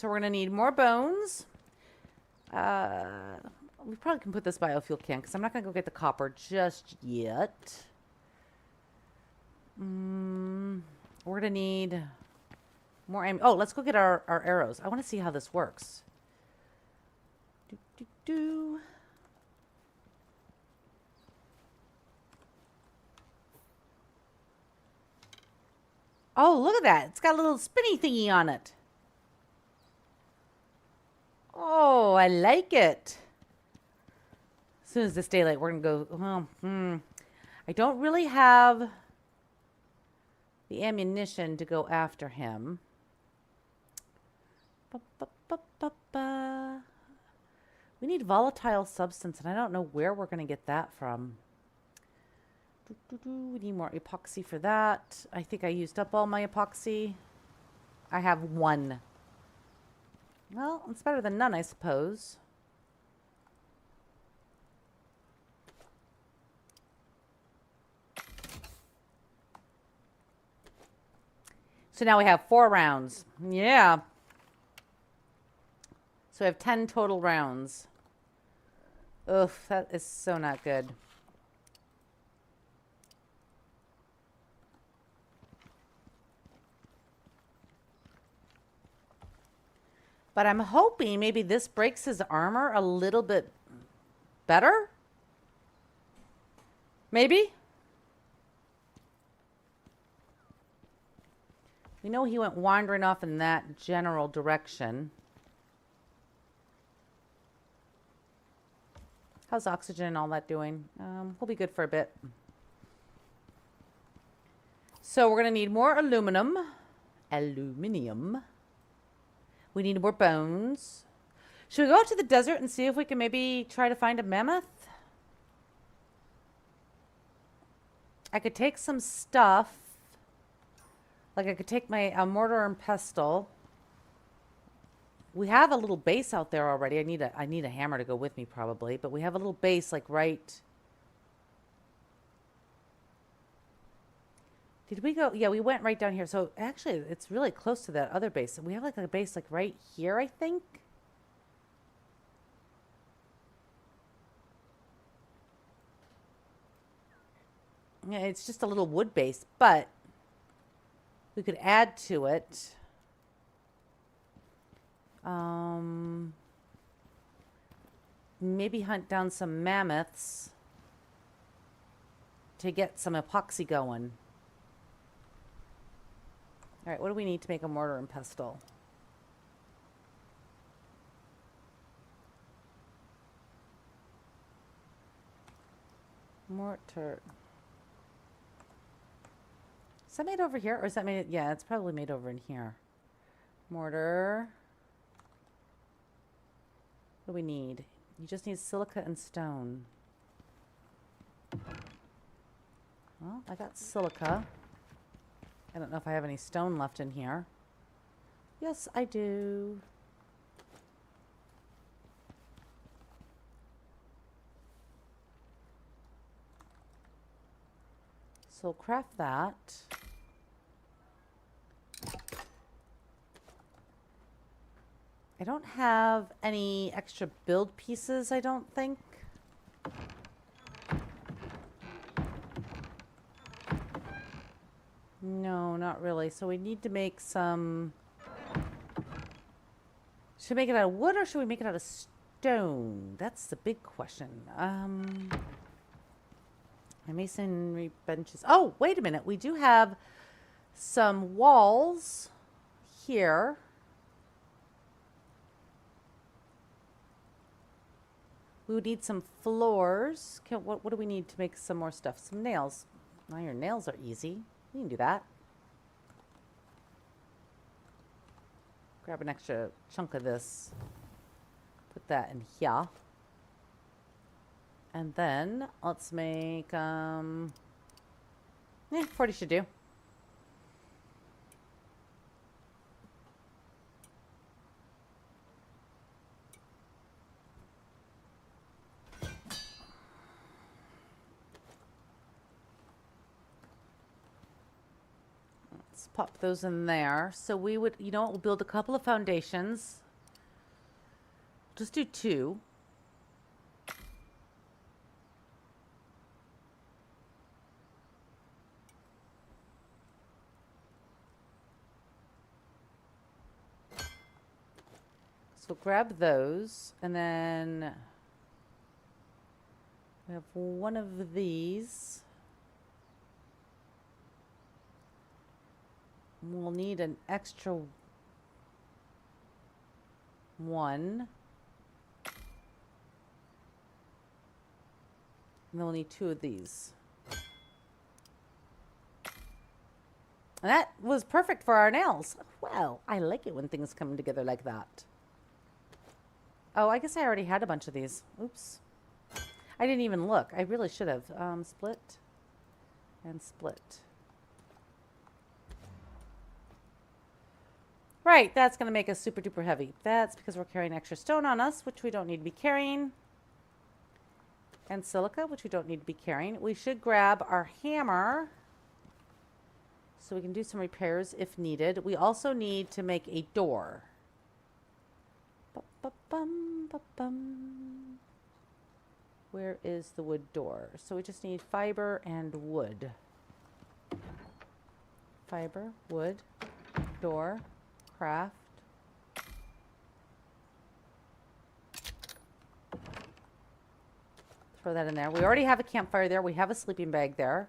we're gonna need more bones. We probably can put this biofuel can because I'm not gonna go get the copper just yet. We're gonna need more aim. Oh, let's go get our arrows. I want to see how this works. Do, do, do. Oh, look at that. It's got a little spinny thingy on it. Oh, I like it. As soon as it's daylight, we're going to go... I don't really have the ammunition to go after him. We need volatile substance, and I don't know where we're going to get that from. We need more epoxy for that. I think I used up all my epoxy. I have one. Well, it's better than none, I suppose. So now we have 4 rounds. Yeah. So we have 10 total rounds. Ugh, that is so not good. But I'm hoping maybe this breaks his armor a little bit better. Maybe? We know he went wandering off in that general direction. How's oxygen and all that doing? We'll be good for a bit. So we're going to need more aluminum. Aluminium. We need more bones. Should we go out to the desert and see if we can maybe try to find a mammoth? I could take some stuff. Like I could take my mortar and pestle. We have a little base out there already. I need a hammer to go with me probably, but we have a little base like right. Did we go? Yeah, we went right down here. So actually, it's really close to that other base. We have like a base like right here, I think. Yeah, it's just a little wood base, but we could add to it. Maybe hunt down some mammoths to get some epoxy going. All right, what do we need to make a mortar and pestle? Mortar. Is that made over here? Or is that made... Yeah, it's probably made over in here. Mortar. What do we need? You just need silica and stone. Well, I got silica. I don't know if I have any stone left in here. Yes, I do. So craft that. I don't have any extra build pieces, I don't think. No, not really. So we need to make some... Should we make it out of wood or should we make it out of stone? That's the big question. My masonry benches. Oh, wait a minute. We do have some walls here. We would need some floors. What do we need to make some more stuff? Some nails. Now your nails are easy. You can do that. Grab an extra chunk of this. Put that in here. And then let's make 40 should do. Let's pop those in there. So we would, you know what, we'll build a couple of foundations. Just do 2. So grab those, and then we have one of these. We'll need an extra one. And then we'll need 2 of these. And that was perfect for our nails. Well, I like it when things come together like that. Oh, I guess I already had a bunch of these. Oops. I didn't even look. I really should have. Split and split. Right, that's going to make us super duper heavy. That's because we're carrying extra stone on us, which we don't need to be carrying. And silica, which we don't need to be carrying. We should grab our hammer so we can do some repairs if needed. We also need to make a door. Ba-bum, ba-bum. Where is the wood door? So we just need fiber and wood. Fiber, wood, door, craft. Throw that in there. We already have a campfire there. We have a sleeping bag there.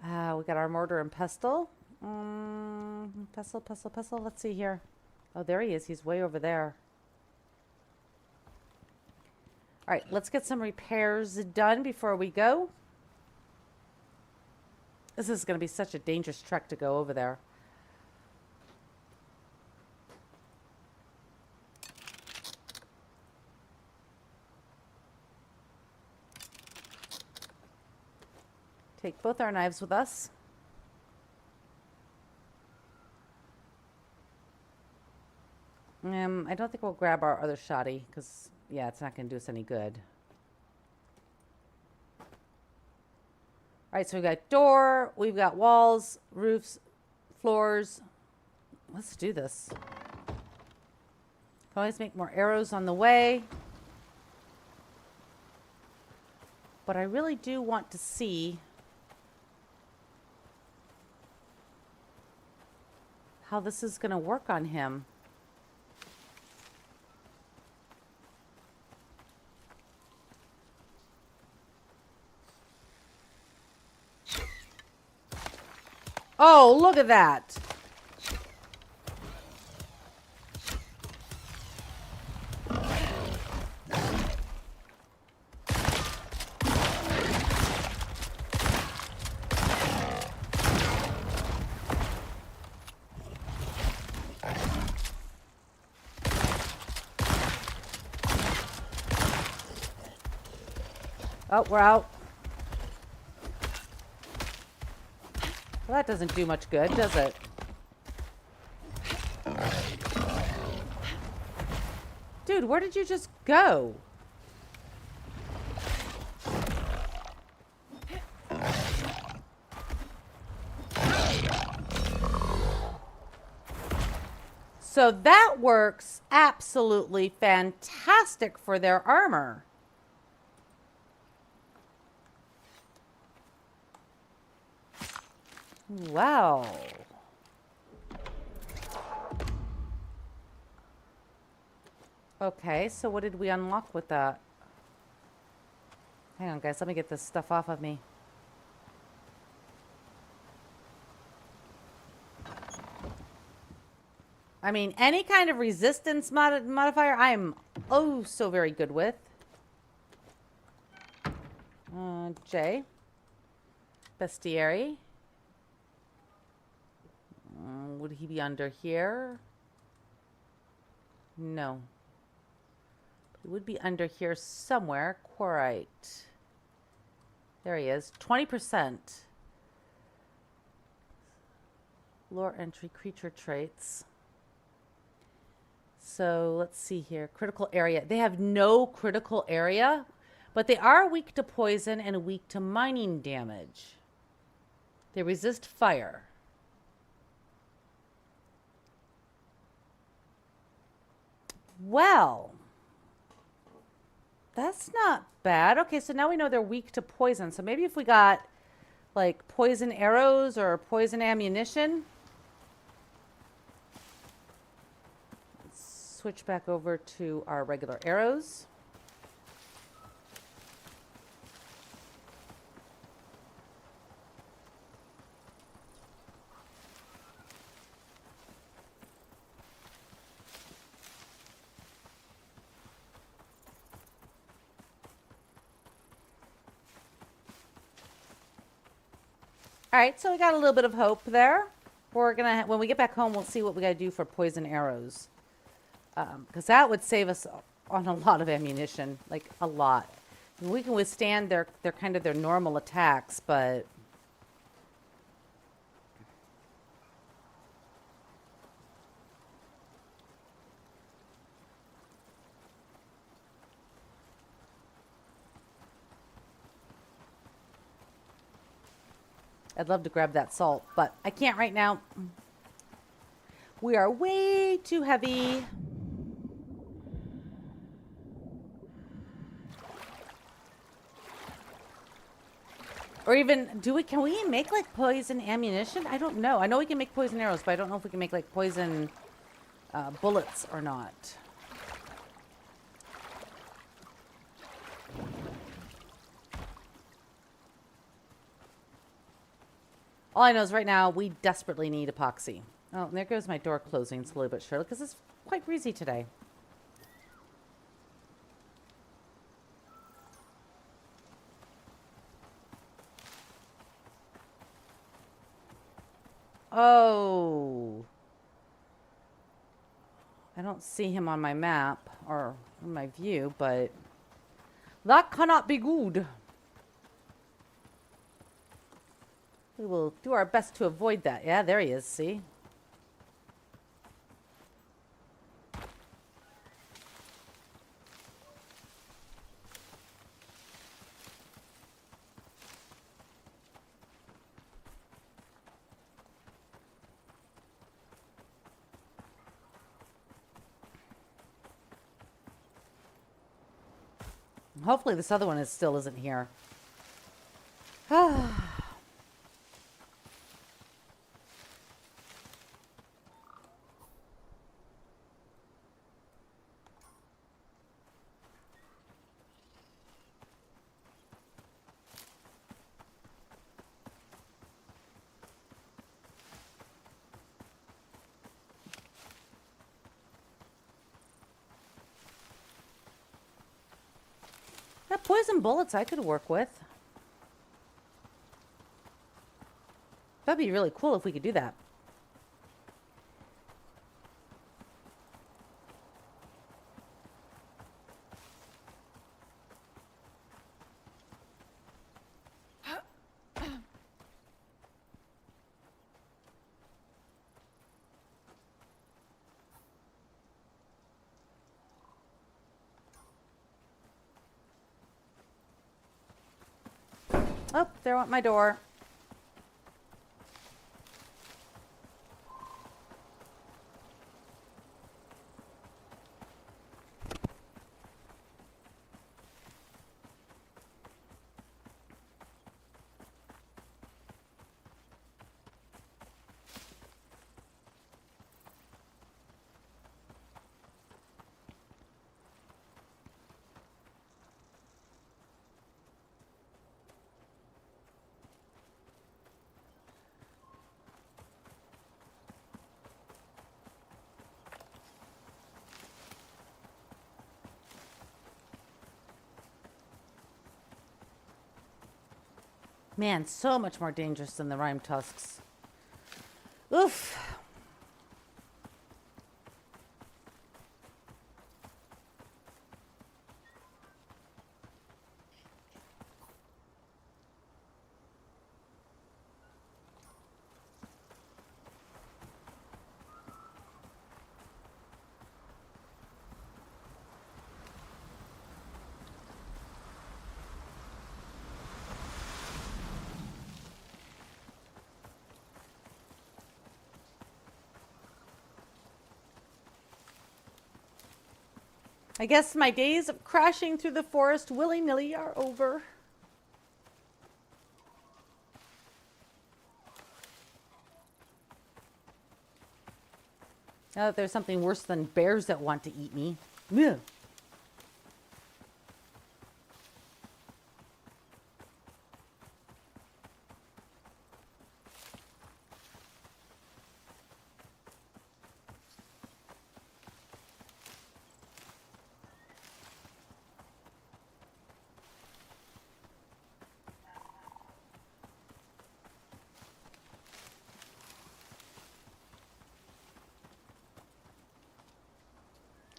We got our mortar and pestle. Pestle, pestle, pestle. Let's see here. Oh, there he is. He's way over there. All right, let's get some repairs done before we go. This is going to be such a dangerous trek to go over there. Take both our knives with us. I don't think we'll grab our other shoddy because, yeah, it's not going to do us any good. All right, so we've got door, we've got walls, roofs, floors. Let's do this. Can always make more arrows on the way. But I really do want to see how this is going to work on him. Oh, look at that. Oh, we're out. Well, that doesn't do much good, does it? Dude, where did you just go? So that works absolutely fantastic for their armor. Wow. Okay, so what did we unlock with that? Hang on, guys. Let me get this stuff off of me. I mean, any kind of resistance modifier, I am oh so very good with. J. Bestiary. Would he be under here? No. He would be under here somewhere. Quarite. There he is. 20%. Lore entry creature traits. So let's see here. Critical area. They have no critical area, but they are weak to poison and weak to mining damage. They resist fire. well. That's not bad. Okay, so now we know they're weak to poison. So maybe if we got like poison arrows or poison ammunition. Let's switch back over to our regular arrows. All right, so we got a little bit of hope there. We're gonna, when we get back home, we'll see what we gotta do for poison arrows, because that would save us on a lot of ammunition, like a lot. And we can withstand their kind of their normal attacks, but I'd love to grab that salt, but I can't right now. We are way too heavy. Or even, can we make like poison ammunition? I don't know. I know we can make poison arrows, but I don't know if we can make like poison bullets or not. All I know is right now we desperately need epoxy. Oh, and there goes my door closing slowly but surely because it's quite breezy today. Oh. I don't see him on my map or in my view, but that cannot be good. We will do our best to avoid that. Yeah, there he is, see? Hopefully this other one still isn't here. That poison bullets I could work with. That'd be really cool if we could do that. Oh, there went my door. Man, so much more dangerous than the rime tusks. Oof. I guess my days of crashing through the forest willy-nilly are over. Now that there's something worse than bears that want to eat me. Ugh.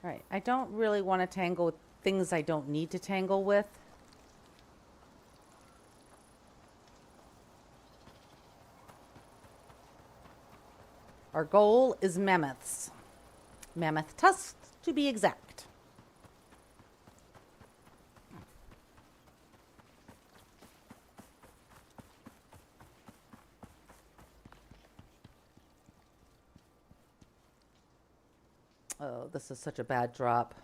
All right, I don't really want to tangle with things I don't need to tangle with. Our goal is mammoths. Mammoth tusks, to be exact. Oh, this is such a bad drop.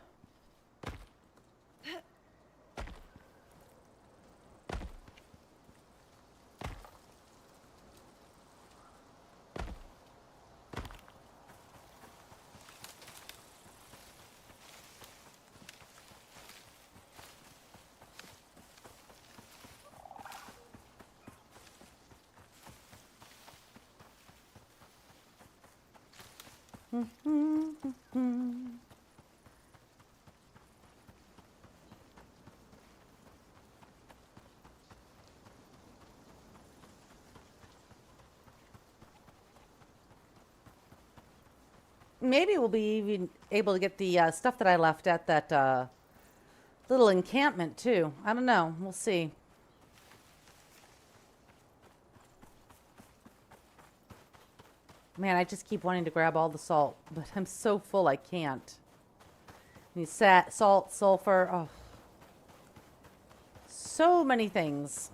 Maybe we'll be even able to get the stuff that I left at that little encampment too. I don't know. We'll see. Man, I just keep wanting to grab all the salt, but I'm so full I can't. Need salt, sulfur. Oh, so many things.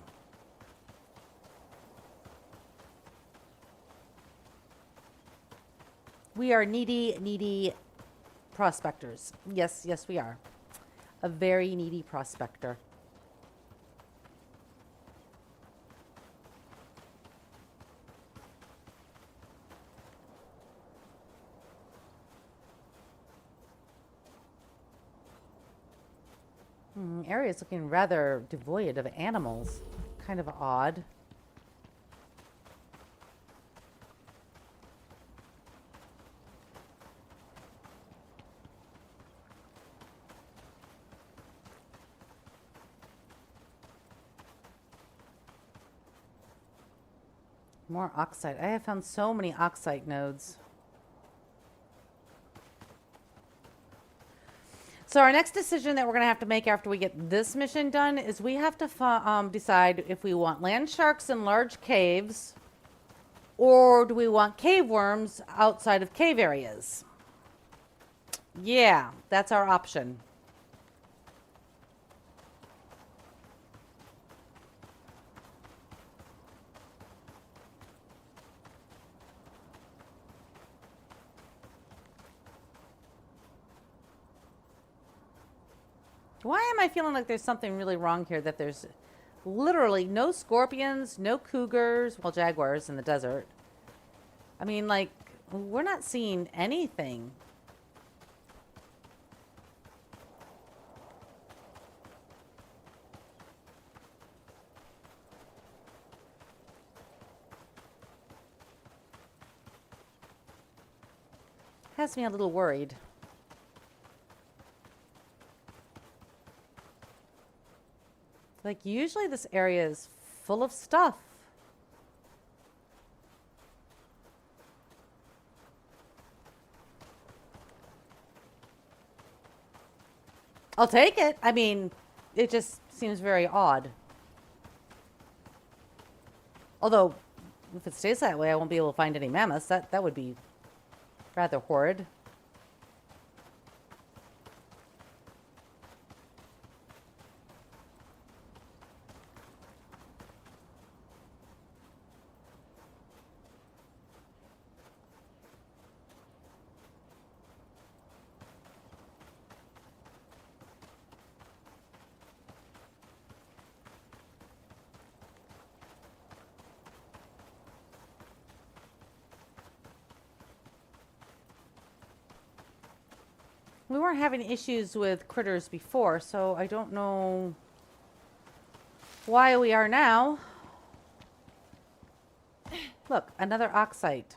We are needy, needy prospectors. Yes, yes, we are. A very needy prospector. Area is looking rather devoid of animals. Kind of odd. More oxide. I have found so many oxide nodes. So our next decision that we're going to have to make after we get this mission done is we have to decide if we want land sharks in large caves or do we want cave worms outside of cave areas. Yeah, that's our option. Why am I feeling like there's something really wrong here? That there's literally no scorpions, no cougars, well, jaguars in the desert. I mean, like, we're not seeing anything. Has me a little worried. Like, usually this area is full of stuff. I'll take it. I mean, it just seems very odd. Although, if it stays that way, I won't be able to find any mammoths. That would be rather horrid. We weren't having issues with critters before, so I don't know why we are now. Look, another oxide.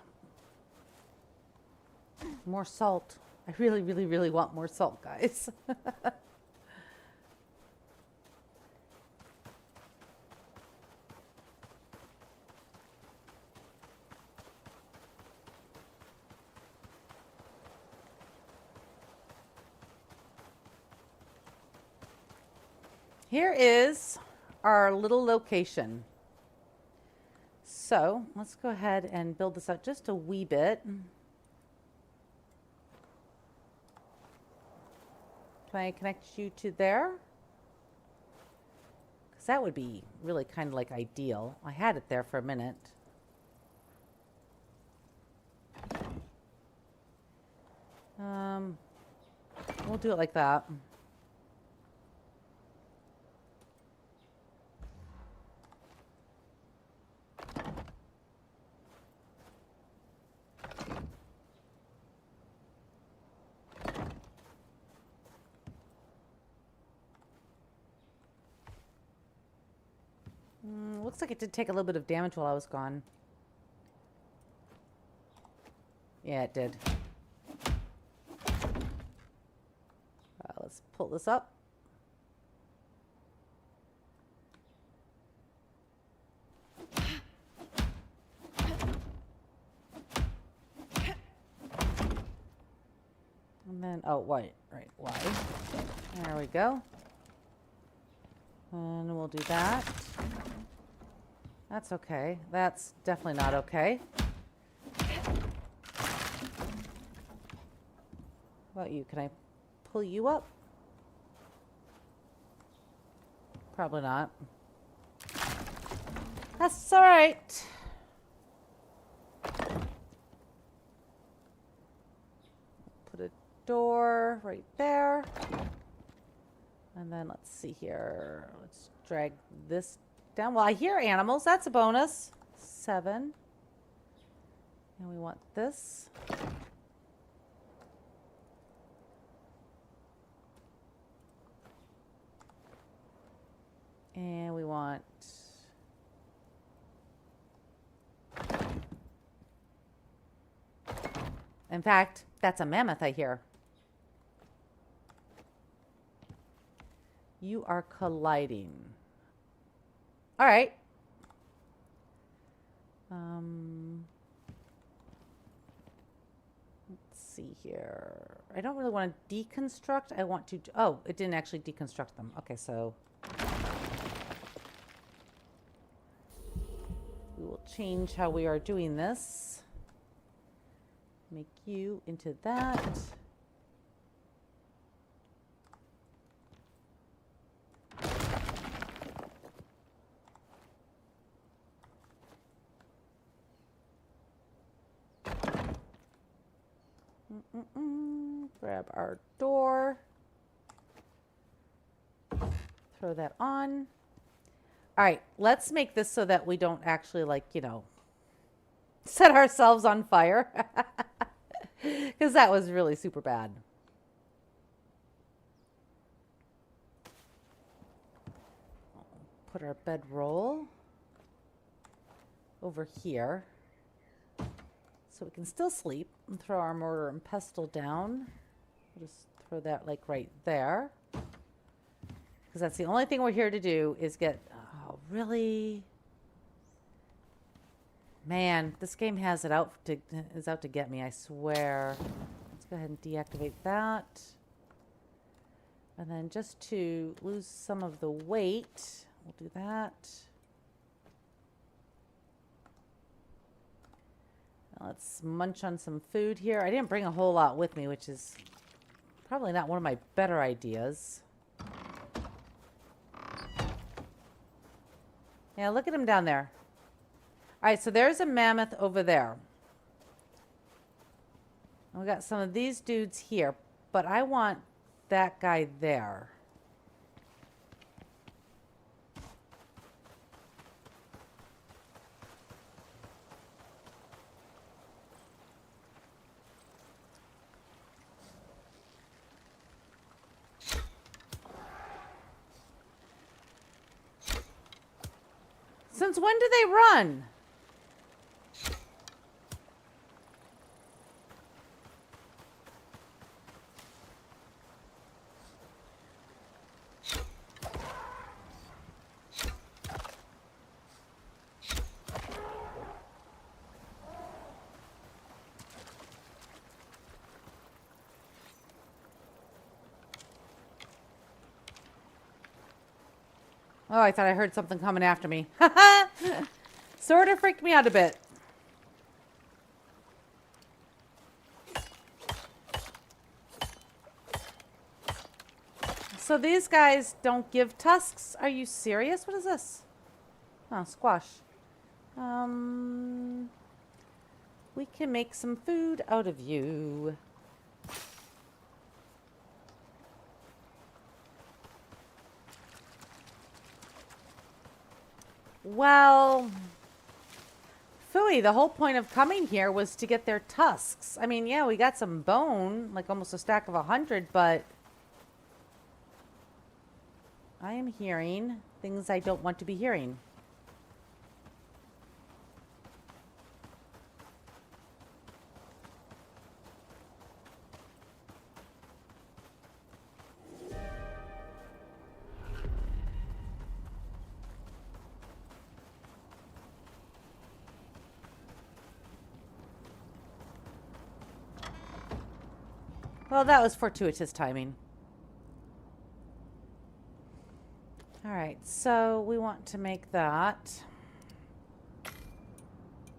More salt. I really, really, really want more salt, guys. Here is our little location. So let's go ahead and build this out just a wee bit. Can I connect you to there? Because that would be really kind of like ideal. I had it there for a minute. We'll do it like that. Looks like it did take a little bit of damage while I was gone. Yeah, it did. Let's pull this up. And then, oh, right, Y. There we go. And we'll do that. That's okay. That's definitely not okay. How about you? Can I pull you up? Probably not. That's all right. Put a door right there. And then let's see here. Let's drag this down. Well, I hear animals. That's a bonus. 7. And we want this. And we want... In fact, that's a mammoth, I hear. You are colliding. All right. Let's see here. I don't really want to deconstruct. I want to... Oh, it didn't actually deconstruct them. Okay, so... we will change how we are doing this. Make you into that. Grab our door. Throw that on. All right, let's make this so that we don't actually, like, you know, set ourselves on fire. Because that was really super bad. Put our bedroll over here so we can still sleep, and throw our mortar and pestle down. We'll just throw that like right there. Because that's the only thing we're here to do is get... Oh, really? Man, this game has it is out to get me, I swear. Let's go ahead and deactivate that. And then just to lose some of the weight, we'll do that. Now let's munch on some food here. I didn't bring a whole lot with me, which is probably not one of my better ideas. Yeah, look at him down there. All right, so there's a mammoth over there. And we got some of these dudes here, but I want that guy there. Since when do they run? Oh, I thought I heard something coming after me. Sort of freaked me out a bit. So these guys don't give tusks? Are you serious? What is this? Oh, squash. We can make some food out of you. Well, phooey, the whole point of coming here was to get their tusks. I mean, yeah, we got some bone, like almost a stack of 100, but I am hearing things I don't want to be hearing. Well, that was fortuitous timing. All right, so we want to make that.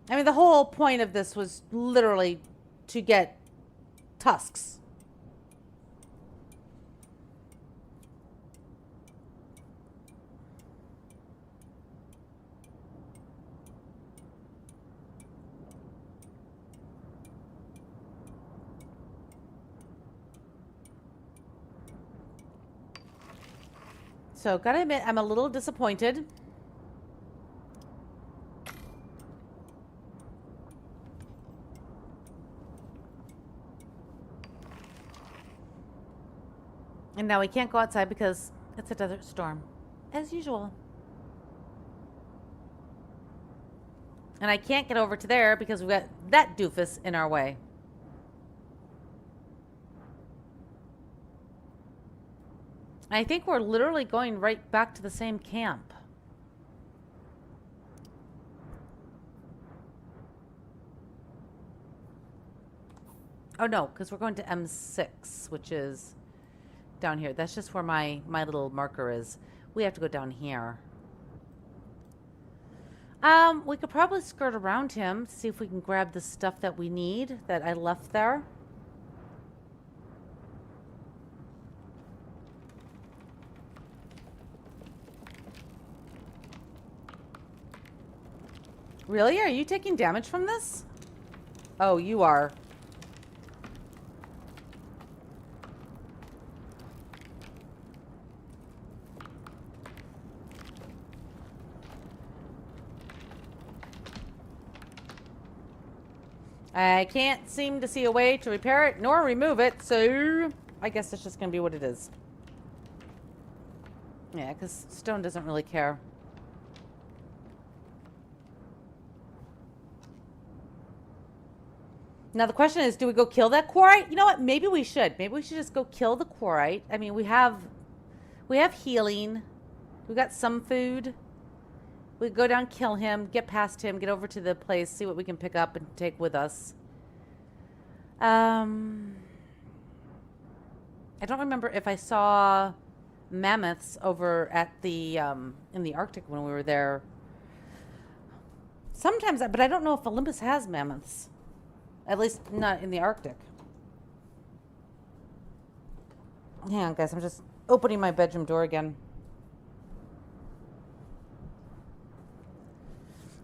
I mean, the whole point of this was literally to get tusks. So, gotta admit, I'm a little disappointed. And now we can't go outside because it's a desert storm, as usual. And I can't get over to there because we've got that doofus in our way. I think we're literally going right back to the same camp. Oh no, because we're going to M6, which is down here. That's just where my little marker is. We have to go down here. We could probably skirt around him, see if we can grab the stuff that we need that I left there. Really? Are you taking damage from this? Oh, you are. I can't seem to see a way to repair it nor remove it, so I guess it's just going to be what it is. Yeah, because stone doesn't really care. Now the question is, do we go kill that quarite? You know what? Maybe we should. Maybe we should just go kill the quarite. I mean, we have healing. We got some food. We go down, kill him, get past him, get over to the place, see what we can pick up and take with us. I don't remember if I saw mammoths over at the in the Arctic when we were there. Sometimes, but I don't know if Olympus has mammoths. At least not in the Arctic. Hang on, guys. I'm just opening my bedroom door again.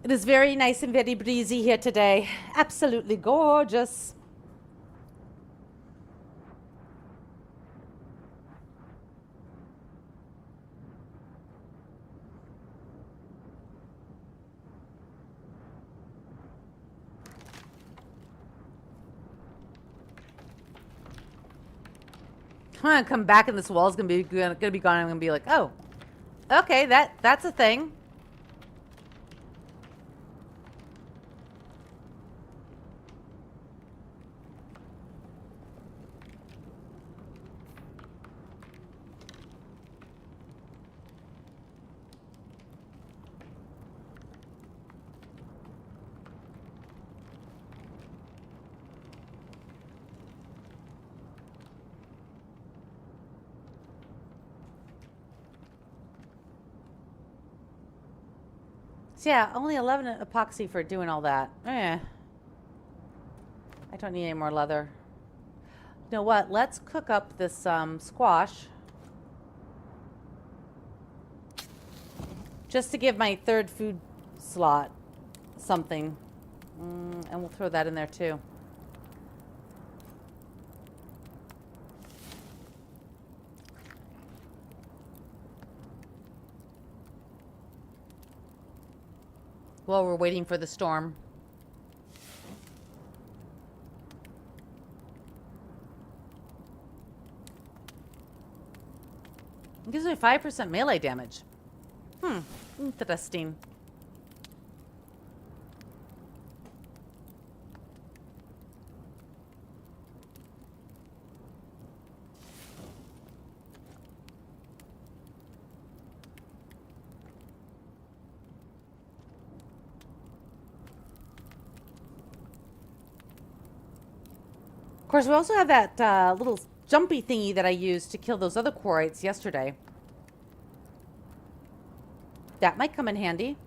It is very nice and very breezy here today. Absolutely gorgeous. I'm gonna come back and this wall's gonna be gone. I'm gonna be like, oh, okay, that's a thing. So yeah, only 11 epoxy for doing all that. I don't need any more leather. You know what? Let's cook up this squash. Just to give my third food slot something. And we'll throw that in there too. While we're waiting for the storm. It gives me 5% melee damage. Interesting. Of course, we also have that little jumpy thingy that I used to kill those other quarrites yesterday. That might come in handy.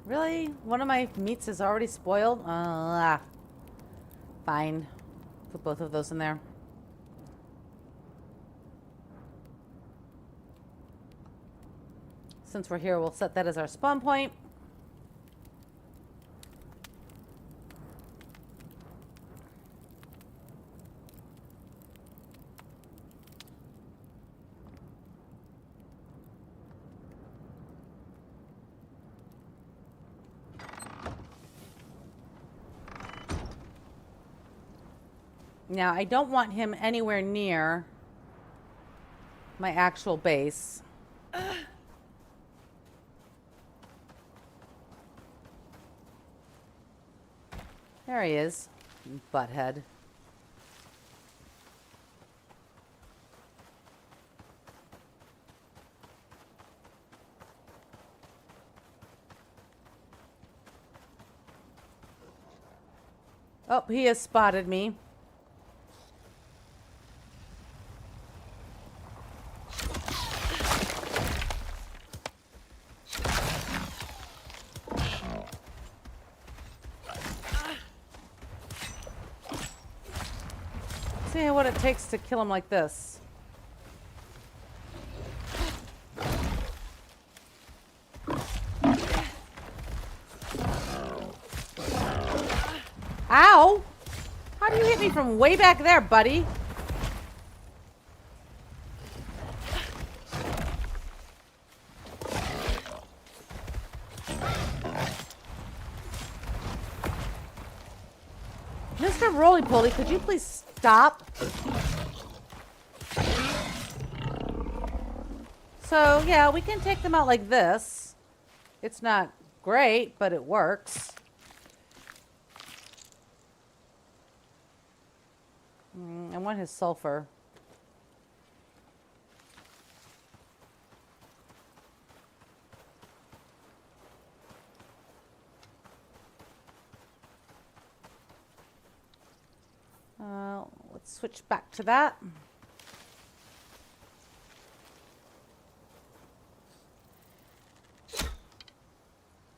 Really? One of my meats is already spoiled? Fine. Put both of those in there. Since we're here, we'll set that as our spawn point. Now, I don't want him anywhere near my actual base. There he is, butthead. Oh, he has spotted me. See what it takes to kill him like this. Ow! How do you hit me from way back there, buddy? Mr. Roly-Poly, could you please stop? So, yeah, we can take them out like this. It's not great, but it works. I want his sulfur. Let's switch back to that.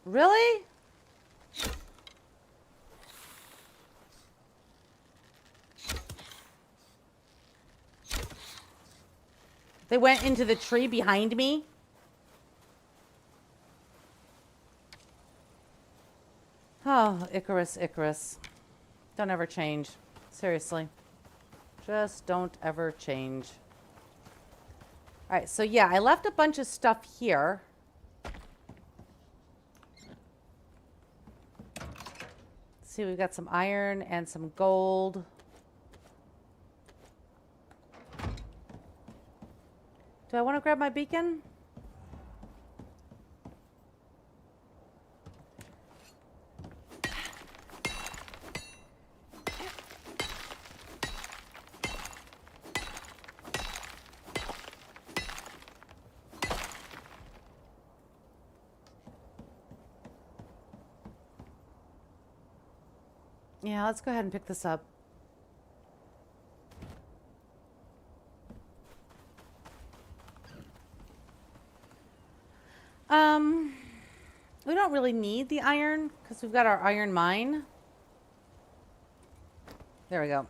Really? They went into the tree behind me? Oh, Icarus, Icarus. Don't ever change. Seriously. Just don't ever change. Alright, so yeah, I left a bunch of stuff here. Let's see, we've got some iron and some gold. Do I want to grab my beacon? Yeah, let's go ahead and pick this up. We don't really need the iron because we've got our iron mine. There we go.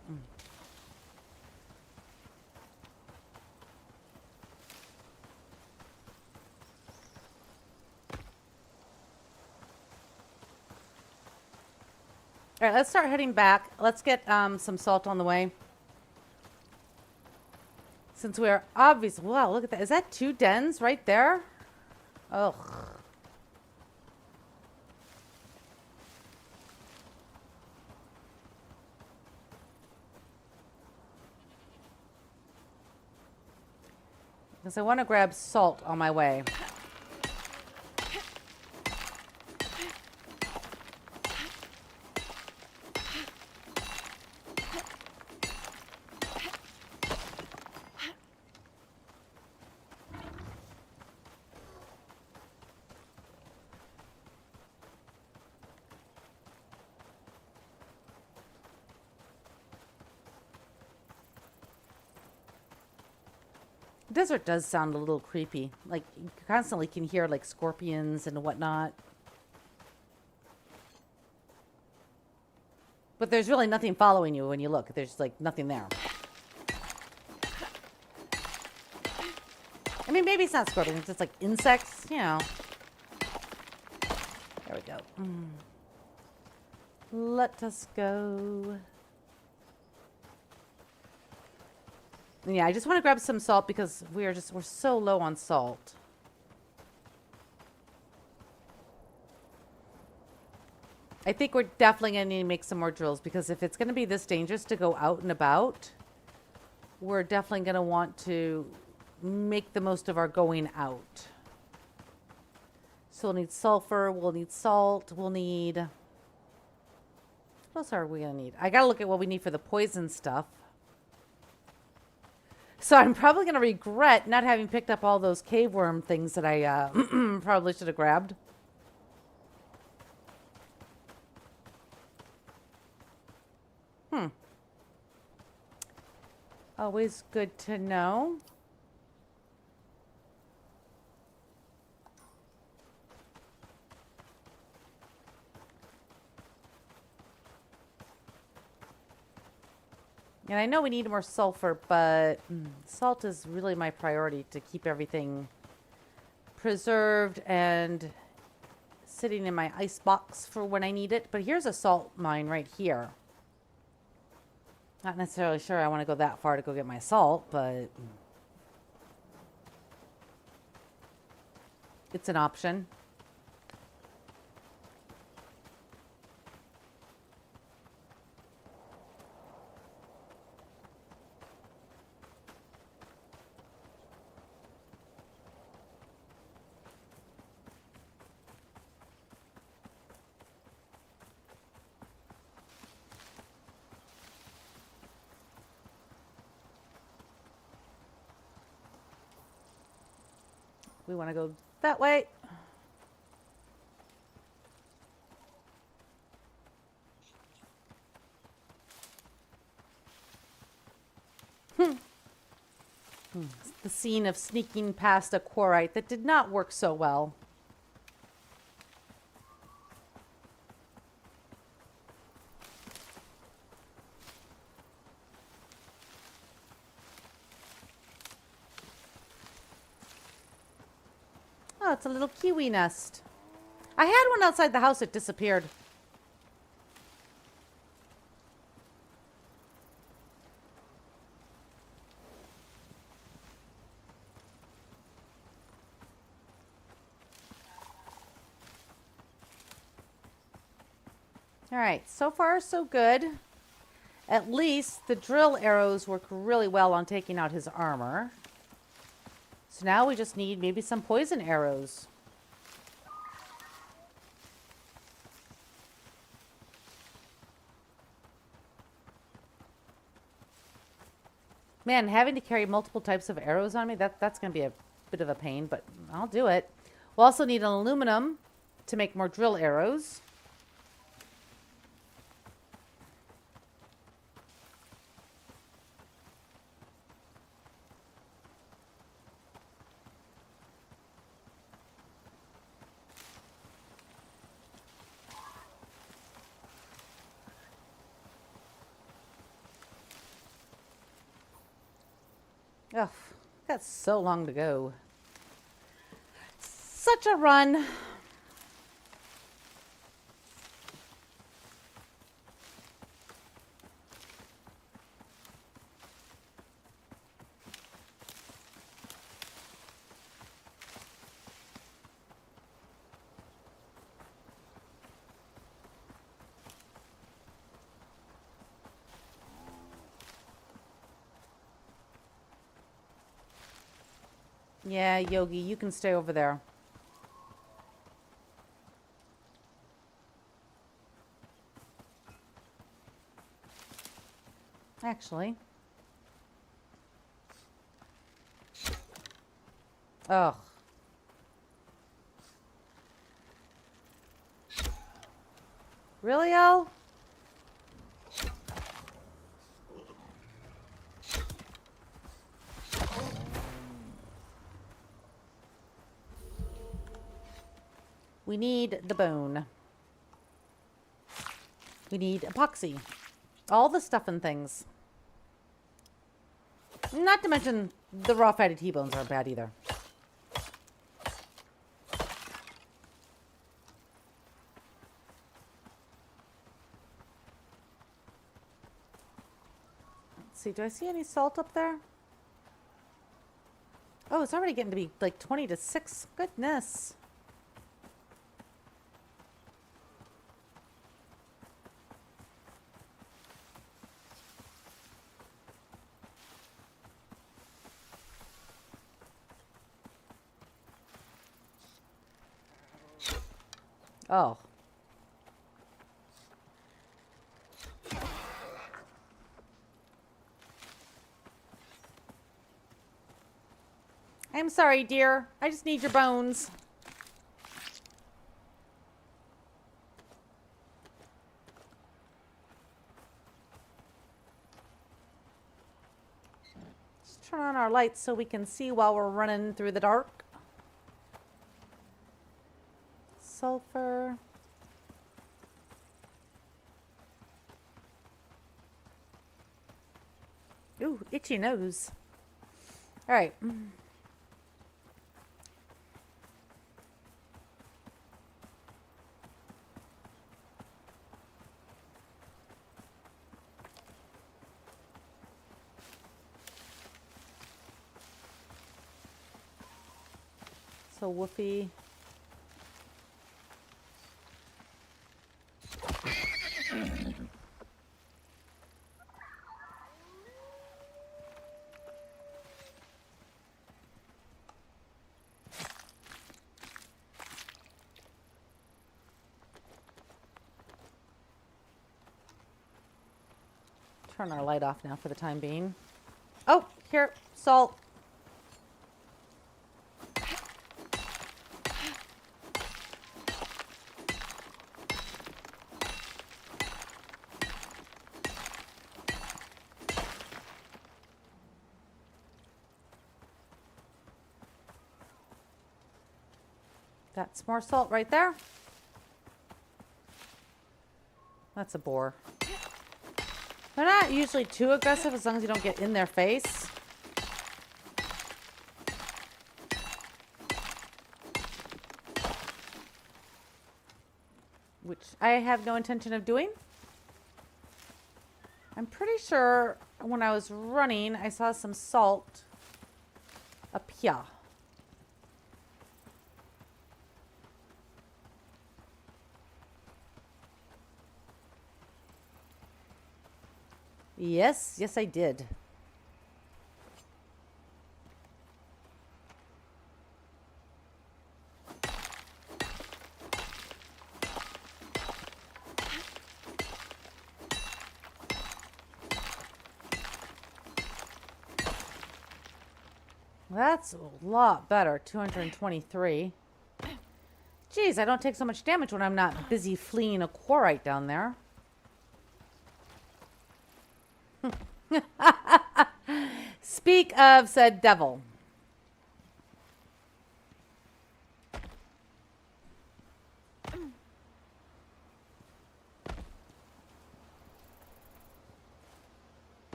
All right, let's start heading back. Let's get some salt on the way. Since we are obviously... Wow, look at that. Is that 2 dens right there? Ugh. Because I want to grab salt on my way. Desert does sound a little creepy. Like, you constantly can hear, like, scorpions and whatnot. But there's really nothing following you when you look. There's, like, nothing there. I mean, maybe it's not scorpions. It's, like, insects, you know. There we go. Let us go. Yeah, I just want to grab some salt because we're so low on salt. I think we're definitely going to need to make some more drills because if it's going to be this dangerous to go out and about, we're definitely going to want to make the most of our going out. So we'll need sulfur, we'll need salt, we'll need... What else are we going to need? I got to look at what we need for the poison stuff. So I'm probably going to regret not having picked up all those cave worm things that I probably should have grabbed. Always good to know. And I know we need more sulfur, but salt is really my priority to keep everything preserved and sitting in my ice box for when I need it. But here's a salt mine right here. Not necessarily sure I want to go that far to go get my salt, but it's an option. We want to go that way. The scene of sneaking past a quarite that did not work so well. Oh, it's a little kiwi nest. I had one outside the house. It disappeared. All right, so far so good. At least the drill arrows work really well on taking out his armor. So now we just need maybe some poison arrows. Man, having to carry multiple types of arrows on me, that's going to be a bit of a pain, but I'll do it. We'll also need an aluminum to make more drill arrows. Ugh, got so long to go. Such a run. Yeah, Yogi, you can stay over there. Actually. Ugh. Really, Al? We need the bone. We need epoxy. All the stuff and things. Not to mention the raw fatty T-bones aren't bad either. Let's see, do I see any salt up there? Oh, it's already getting to be like 20 to 6. Goodness. Oh. I'm sorry, dear. I just need your bones. Let's turn on our lights so we can see while we're running through the dark. Sulfur. Ooh, itchy nose. All right. So woofy. Turn our light off now for the time being. Oh, here, salt. That's more salt right there. That's a boar. They're not usually too aggressive as long as you don't get in their face. Which I have no intention of doing. I'm pretty sure when I was running, I saw some salt up here. Yes, yes I did. That's a lot better, 223. Geez, I don't take so much damage when I'm not busy fleeing a quarite down there. Speak of said devil.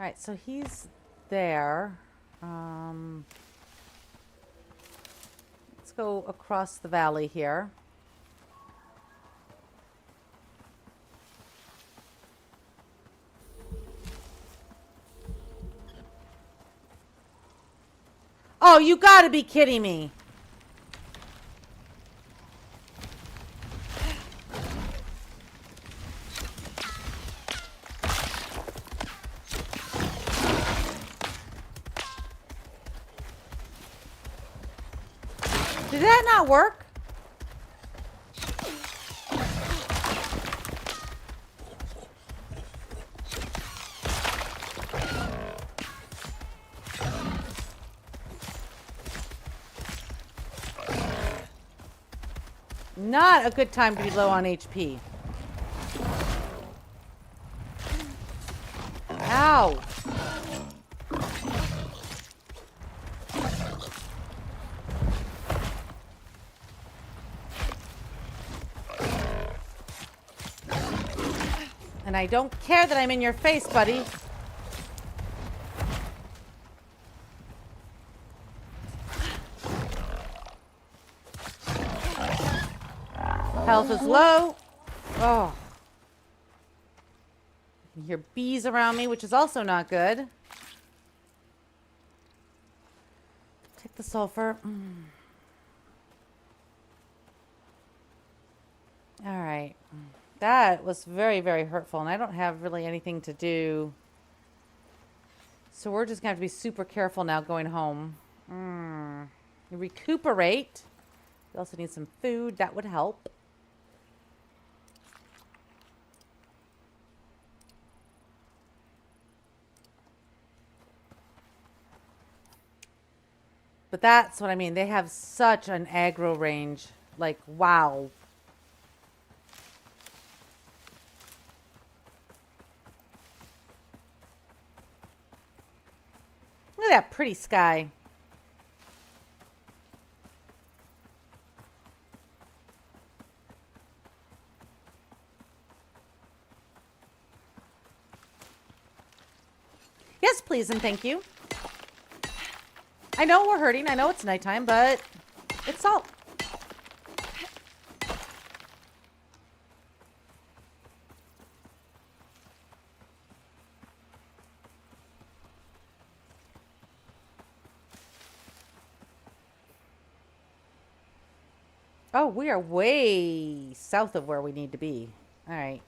All right, so he's there. Let's go across the valley here. Oh, you gotta be kidding me. Did that not work? Not a good time to be low on HP. Ow. And I don't care that I'm in your face, buddy. Health is low. Oh. I can hear bees around me, which is also not good. Take the sulfur. All right. That was very, very hurtful, and I don't have really anything to do. So we're just going to have to be super careful now going home. Recuperate. We also need some food. That would help. But that's what I mean. They have such an aggro range. Like, wow. Look at that pretty sky. Yes, please, and thank you. I know we're hurting. I know it's nighttime, but it's salt. Oh, we are way south of where we need to be. All right.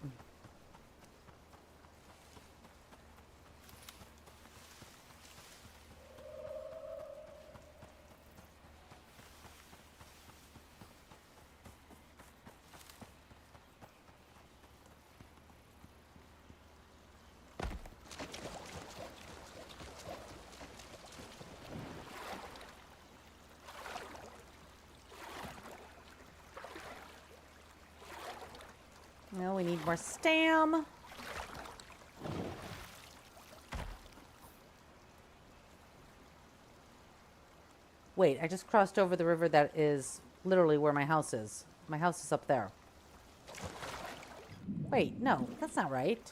No, we need more stam. Wait, I just crossed over the river that is literally where my house is. My house is up there. Wait, no, that's not right.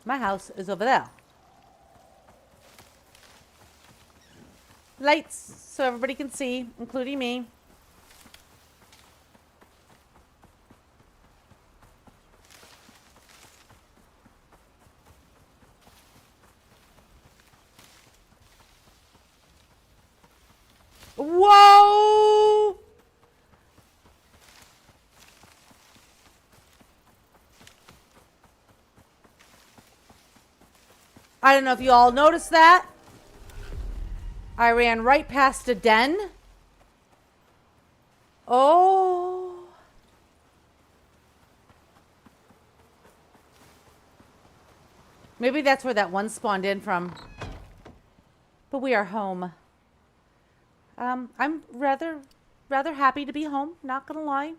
My house is over there. Lights, so everybody can see, including me. Whoa! I don't know if you all noticed that. I ran right past a den. Oh. Maybe that's where that one spawned in from. But we are home. I'm rather happy to be home, not gonna lie.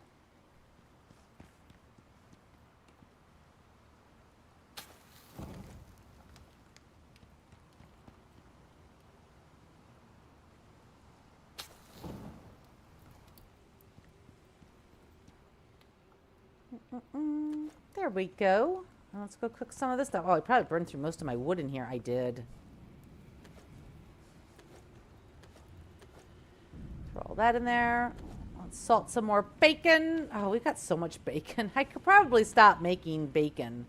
There we go. Let's go cook some of this stuff. Oh, I probably burned through most of my wood in here. I did. Throw all that in there. Let's salt some more bacon. Oh, we got so much bacon. I could probably stop making bacon.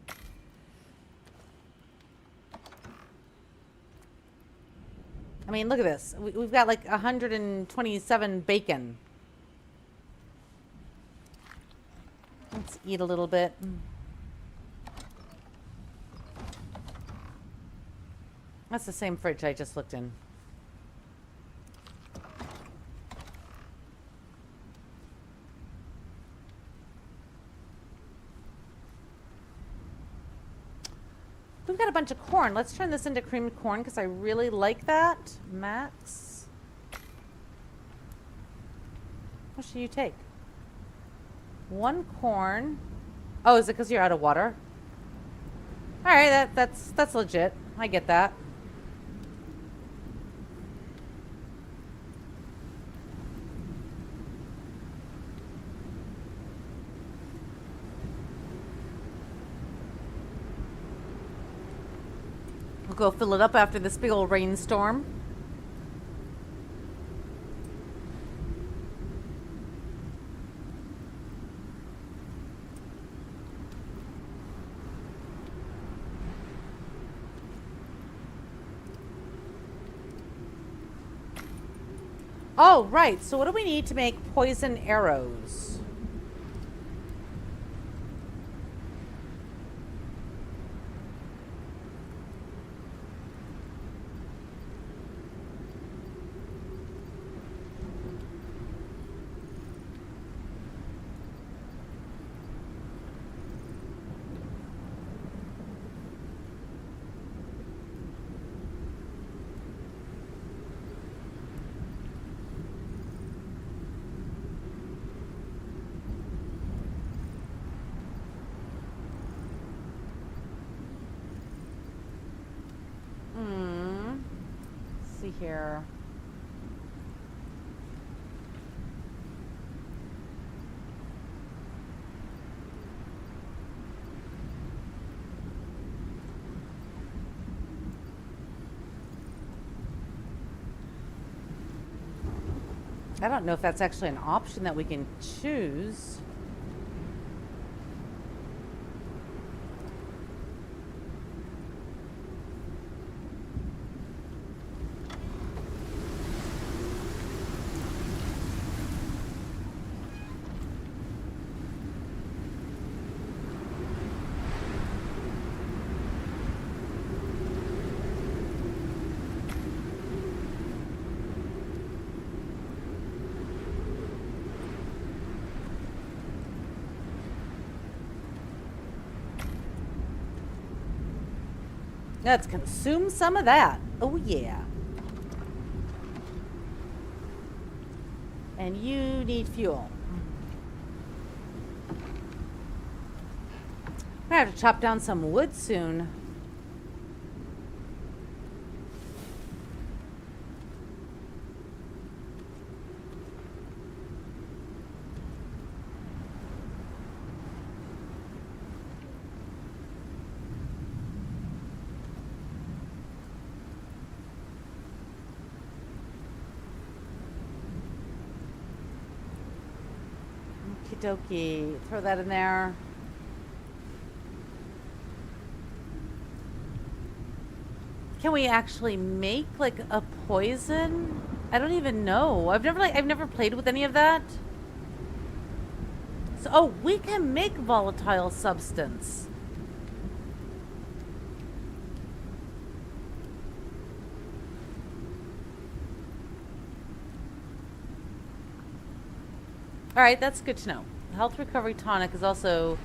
I mean, look at this. We've got like 127 bacon. Let's eat a little bit. That's the same fridge I just looked in. We've got a bunch of corn. Let's turn this into creamed corn because I really like that. Max. What should you take? 1 corn. Oh, is it because you're out of water? All right, that's legit. I get that. We'll go fill it up after this big old rainstorm. Oh, right. So what do we need to make poison arrows? See here. I don't know if that's actually an option that we can choose. Let's consume some of that. Oh, yeah. And you need fuel. I'm gonna have to chop down some wood soon. Okie dokie. Throw that in there. Can we actually make like a poison? I don't even know. I've never played with any of that. So, oh, we can make volatile substance. All right, that's good to know. Health recovery tonic is also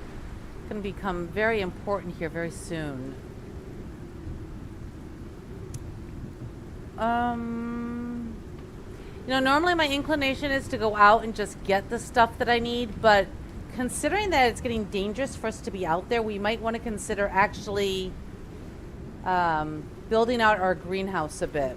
going to become very important here very soon. You know, normally my inclination is to go out and just get the stuff that I need, but considering that it's getting dangerous for us to be out there, we might want to consider actually building out our greenhouse a bit.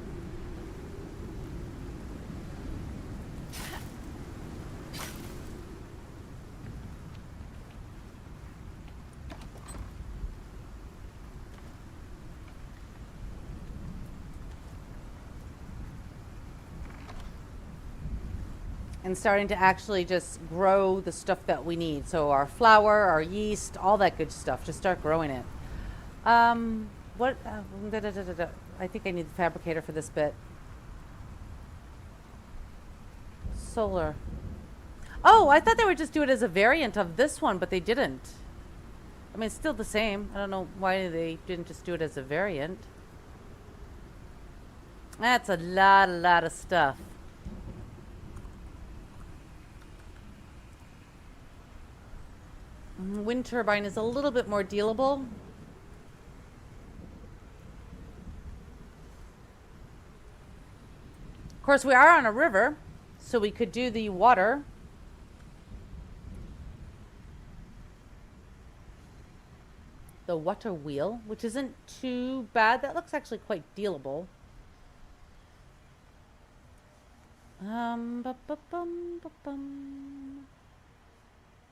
and starting to actually just grow the stuff that we need. So our flour, our yeast, all that good stuff. Just start growing it. What? I think I need the fabricator for this bit. Solar. Oh, I thought they would just do it as a variant of this one, but they didn't. I mean, it's still the same. I don't know why they didn't just do it as a variant. That's a lot of stuff. Wind turbine is a little bit more dealable. Of course, we are on a river, so we could do the water. The water wheel, which isn't too bad. That looks actually quite dealable.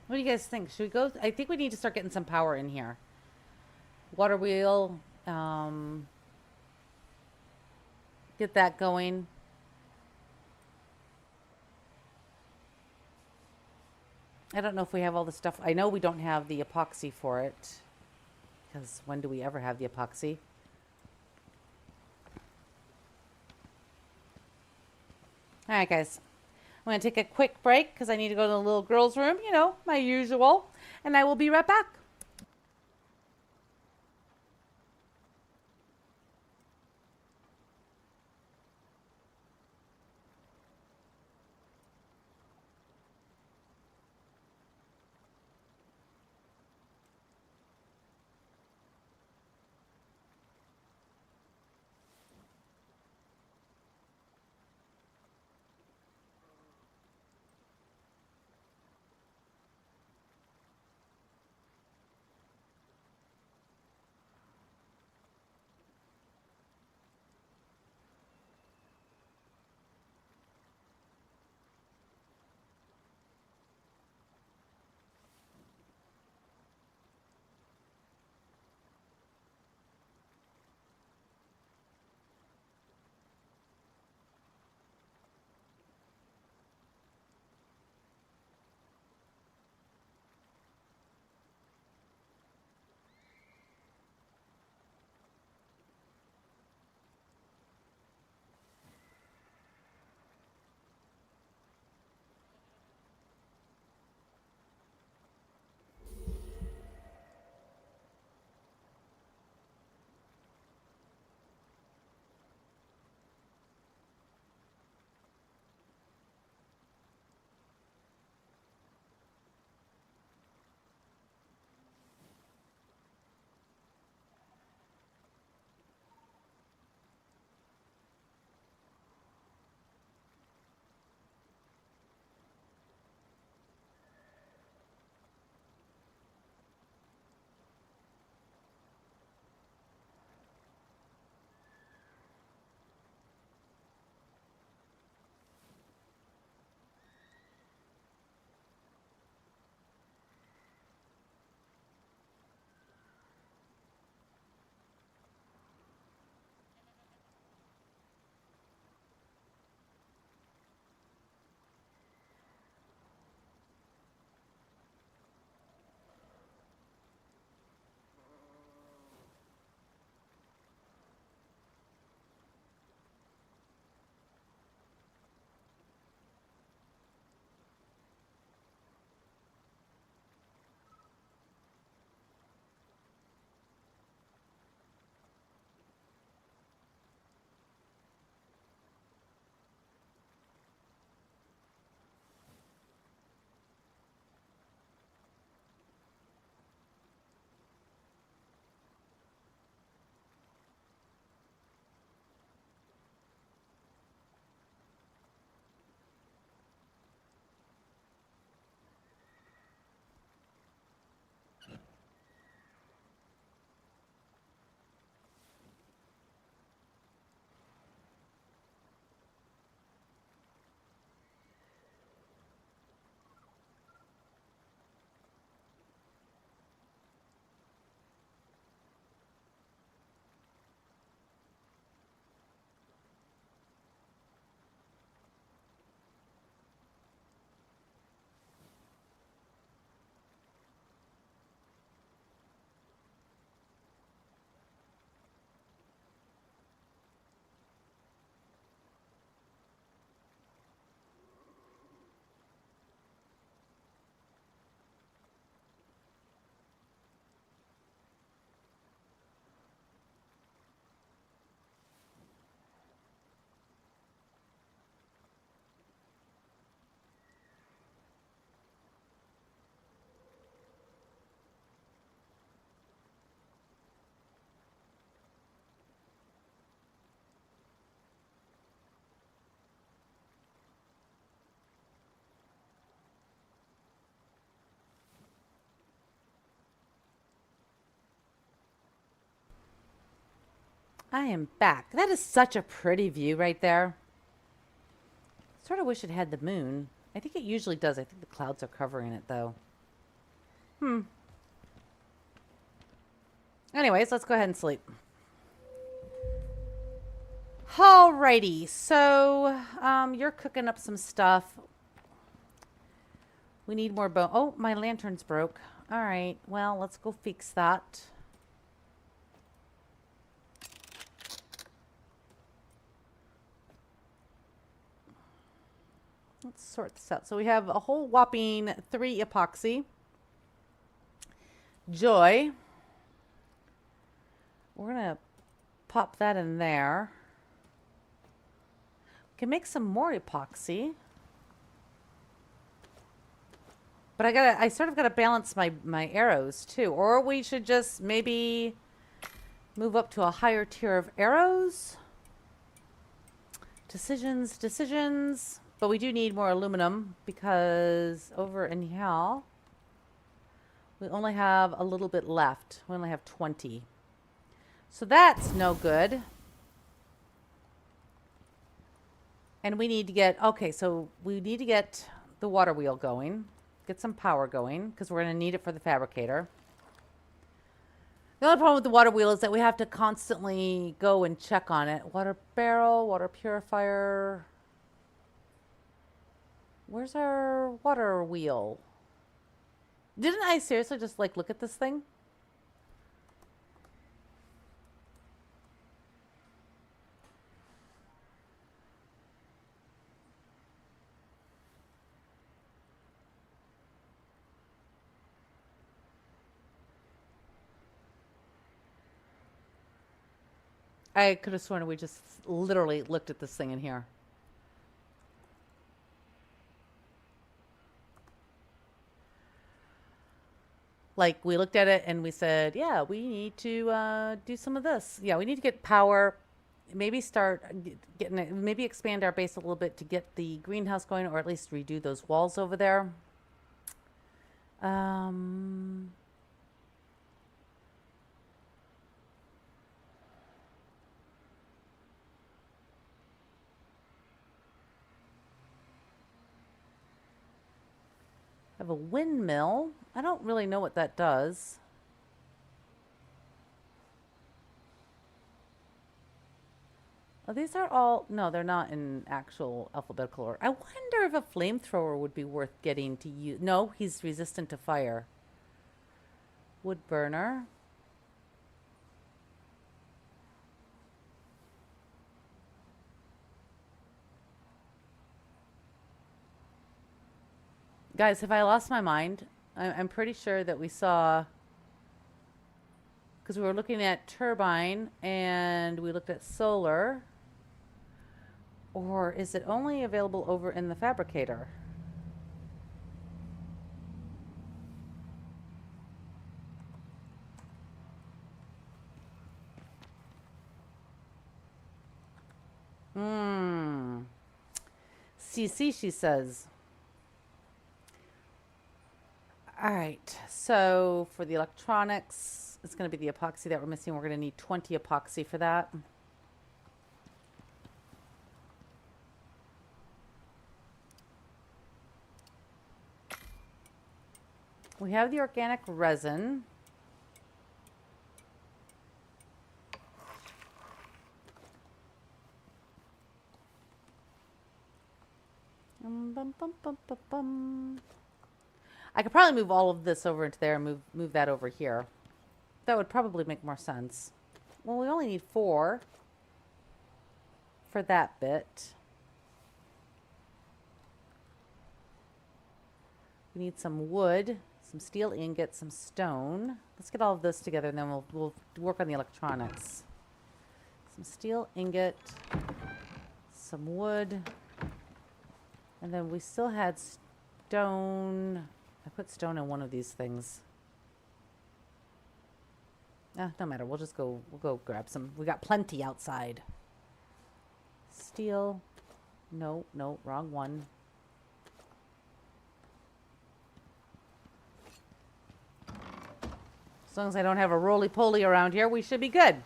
What do you guys think? Should we go? I think we need to start getting some power in here. Water wheel. Get that going. I don't know if we have all the stuff. I know we don't have the epoxy for it. Because when do we ever have the epoxy? All right, guys. I'm going to take a quick break because I need to go to the little girl's room. You know, my usual. And I will be right back. I am back. That is such a pretty view right there. Sort of wish it had the moon. I think it usually does. I think the clouds are covering it, though. Anyways, let's go ahead and sleep. Alrighty, so you're cooking up some stuff. We need more bone. Oh, my lantern's broke. All right, well, let's go fix that. Let's sort this out. So we have a whole whopping 3 epoxy. Joy. We're going to pop that in there. We can make some more epoxy. But I sort of gotta balance my arrows too. Or we should just maybe move up to a higher tier of arrows. Decisions. But we do need more aluminum because over in here we only have a little bit left. We only have 20. So that's no good. And we need to get, okay, so we need to get the water wheel going. Get some power going because we're going to need it for the fabricator. The only problem with the water wheel is that we have to constantly go and check on it. Water barrel, water purifier. Where's our water wheel? Didn't I seriously just like look at this thing? I could have sworn we just literally looked at this thing in here. Like, we looked at it and we said, yeah, we need to do some of this. Yeah, we need to get power. Maybe start getting it, maybe expand our base a little bit to get the greenhouse going, or at least redo those walls over there. Have a windmill. I don't really know what that does. Oh, these are all, no, they're not in actual alphabetical order. I wonder if a flamethrower would be worth getting to use. No, he's resistant to fire. Wood burner. Guys, have I lost my mind? I'm pretty sure that we saw, because we were looking at turbine and we looked at solar. Or is it only available over in the fabricator? CC, she says. All right, so for the electronics, it's going to be the epoxy that we're missing. We're going to need 20 epoxy for that. We have the organic resin. I could probably move all of this over into there and move that over here. That would probably make more sense. Well, we only need 4 for that bit. We need some wood, some steel ingot, some stone. Let's get all of this together and then we'll work on the electronics. Some steel ingot, some wood, and then we still had stone. I put stone in one of these things. No matter. We'll go grab some. We got plenty outside. Steel. No, wrong one. As long as I don't have a roly-poly around here, we should be good.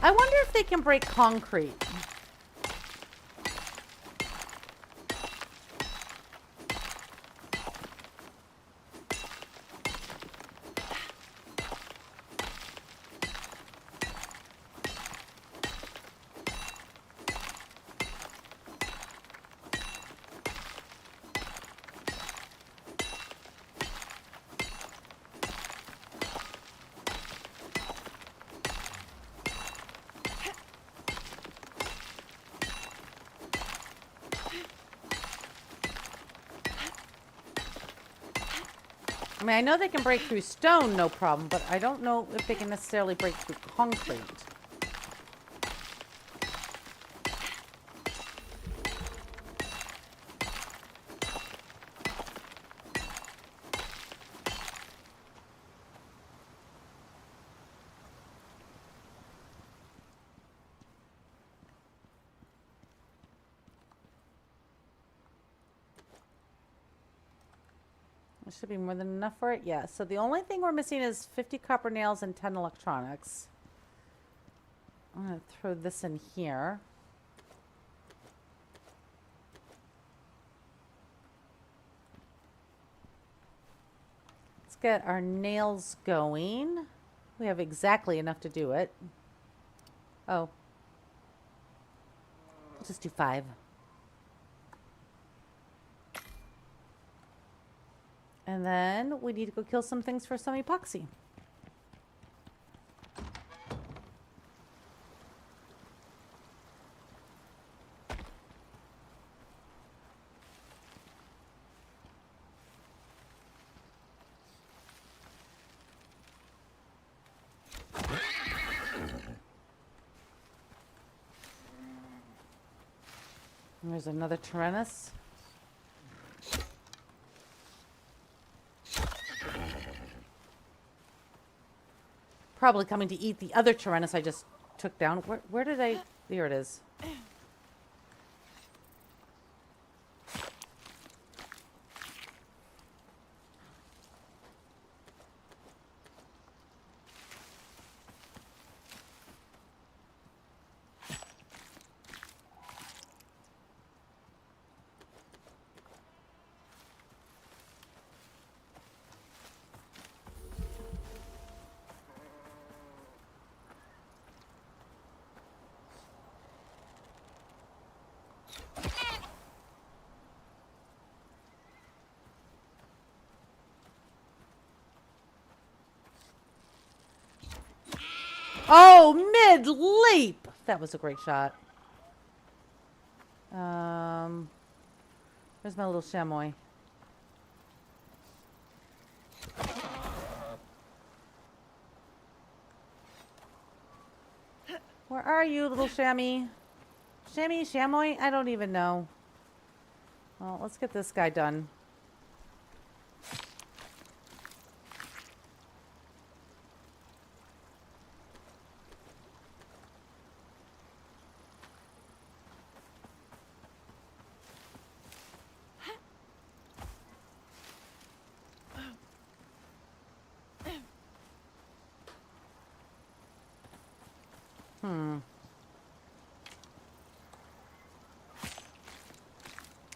I wonder if they can break concrete. I mean, I know they can break through stone, no problem, but I don't know if they can necessarily break through concrete. There should be more than enough for it. Yeah, so the only thing we're missing is 50 copper nails and 10 electronics. I'm going to throw this in here. Let's get our nails going. We have exactly enough to do it. Oh. We'll just do 5. And then we need to go kill some things for some epoxy. And there's another Tyrannus. Probably coming to eat the other Tyrannus I just took down. Where did I... Here it is. Oh, mid-leap! That was a great shot. Where's my little chamois? Where are you, little chamois? Chamois? I don't even know. Well, let's get this guy done.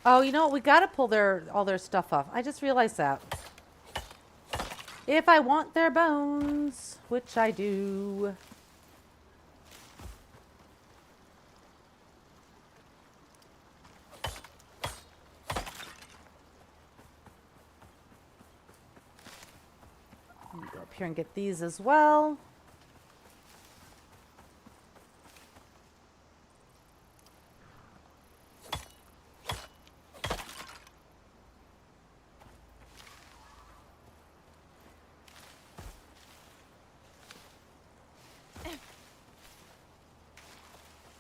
Oh, you know what? We gotta pull all their stuff off. I just realized that. If I want their bones, which I do. Let me go up here and get these as well.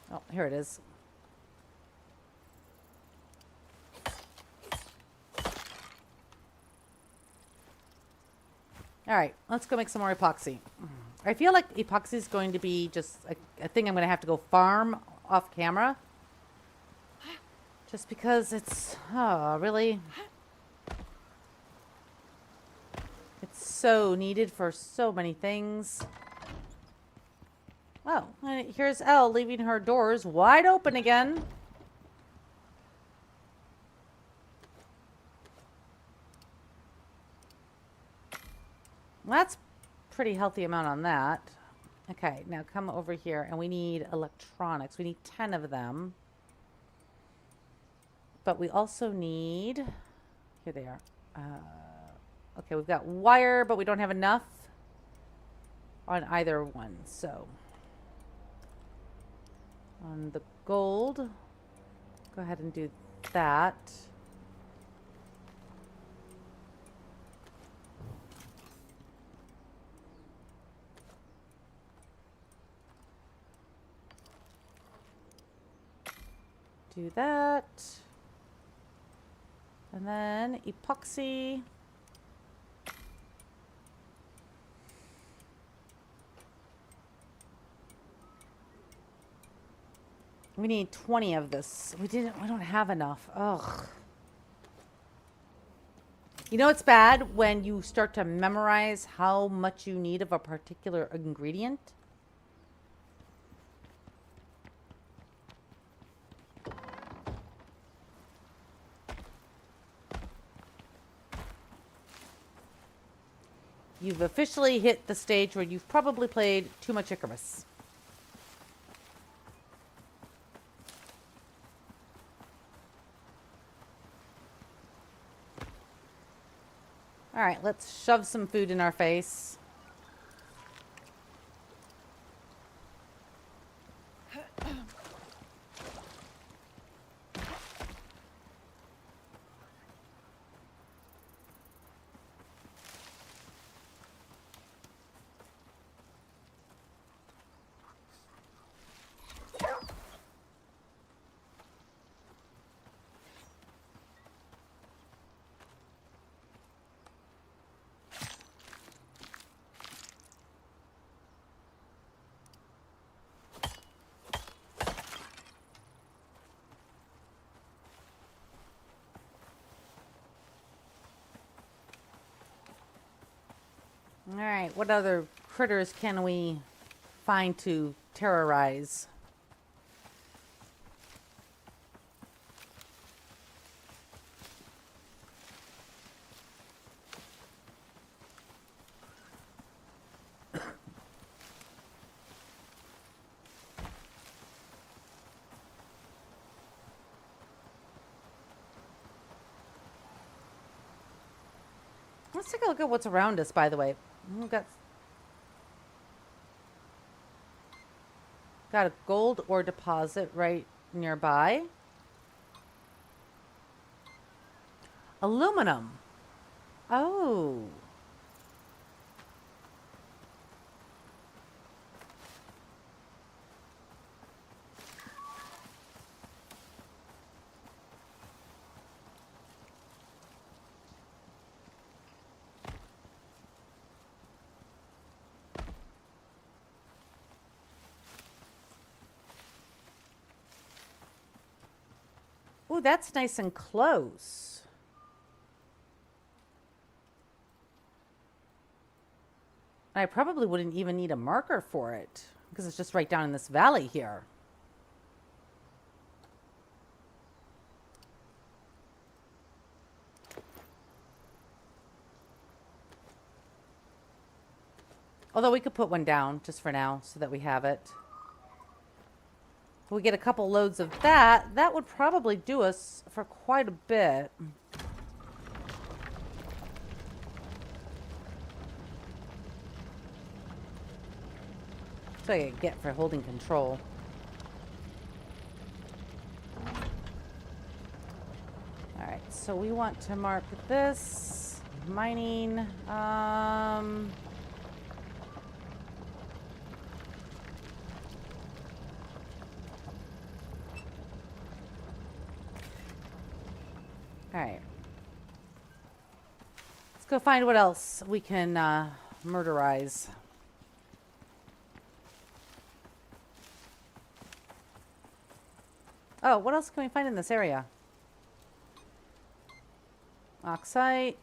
Oh, here it is. All right, let's go make some more epoxy. I feel like epoxy is going to be just a thing I'm going to have to go farm off camera. Just because it's, oh, really? It's so needed for so many things. Oh, and here's Elle leaving her doors wide open again. That's pretty healthy amount on that. Okay, now come over here, and we need electronics. We need 10 of them. But we also need... Here they are. Okay, we've got wire, but we don't have enough on either one. So, on the gold, go ahead and do that. Do that. And then epoxy. We need 20 of this. We don't have enough. Ugh. You know it's bad when you start to memorize how much you need of a particular ingredient? You've officially hit the stage where you've probably played too much Icarus. All right, let's shove some food in our face. All right, what other critters can we find to terrorize? Let's take a look at what's around us, by the way. We've got a gold ore deposit right nearby. Aluminum. Oh. Ooh, that's nice and close. I probably wouldn't even need a marker for it because it's just right down in this valley here. Although we could put one down just for now so that we have it. If we get a couple loads of that, that would probably do us for quite a bit. That's what I get for holding control. Alright, so we want to mark this. Mining. Alright. Let's go find what else we can murderize. Oh, what else can we find in this area? Oxide.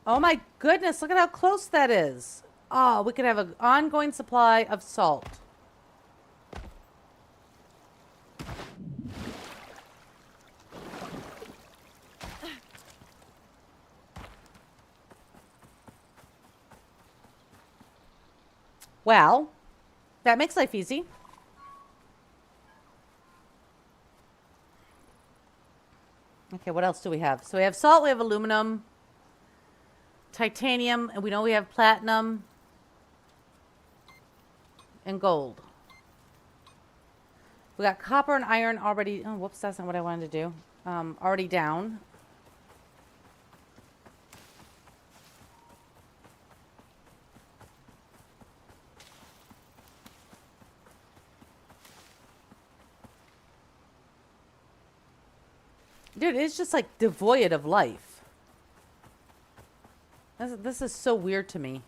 Oh my goodness, look at how close that is. Oh, we could have an ongoing supply of salt. Well, that makes life easy. Okay, what else do we have? So we have salt, we have aluminum, titanium, and we know we have platinum and gold. We got copper and iron already. Oh, whoops, that's not what I wanted to do. Already down. Dude, it's just like devoid of life. This is so weird to me.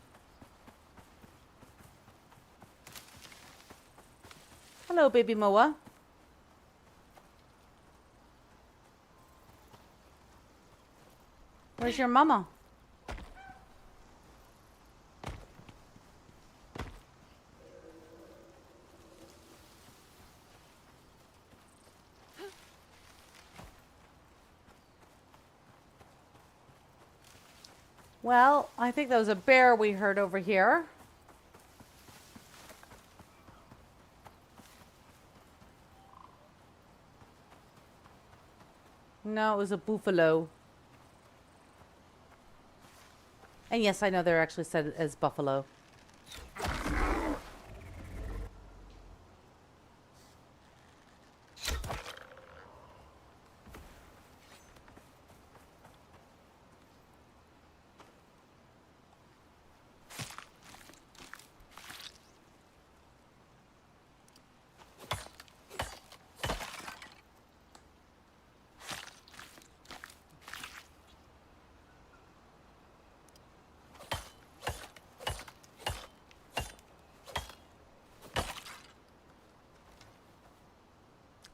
Hello, baby Moa. Where's your mama? Well, I think that was a bear we heard over here. No, it was a buffalo. And yes, I know they're actually said as buffalo.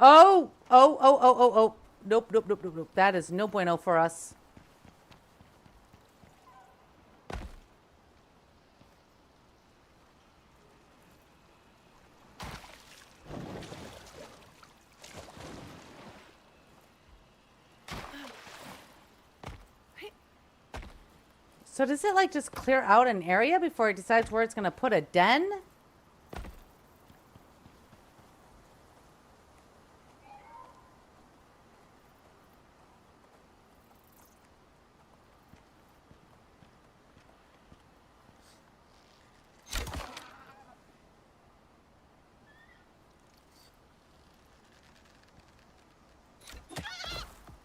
Oh, oh, oh, oh, oh, oh. Nope, nope, nope, nope, nope. That is no bueno for us. So does it like just clear out an area before it decides where it's going to put a den?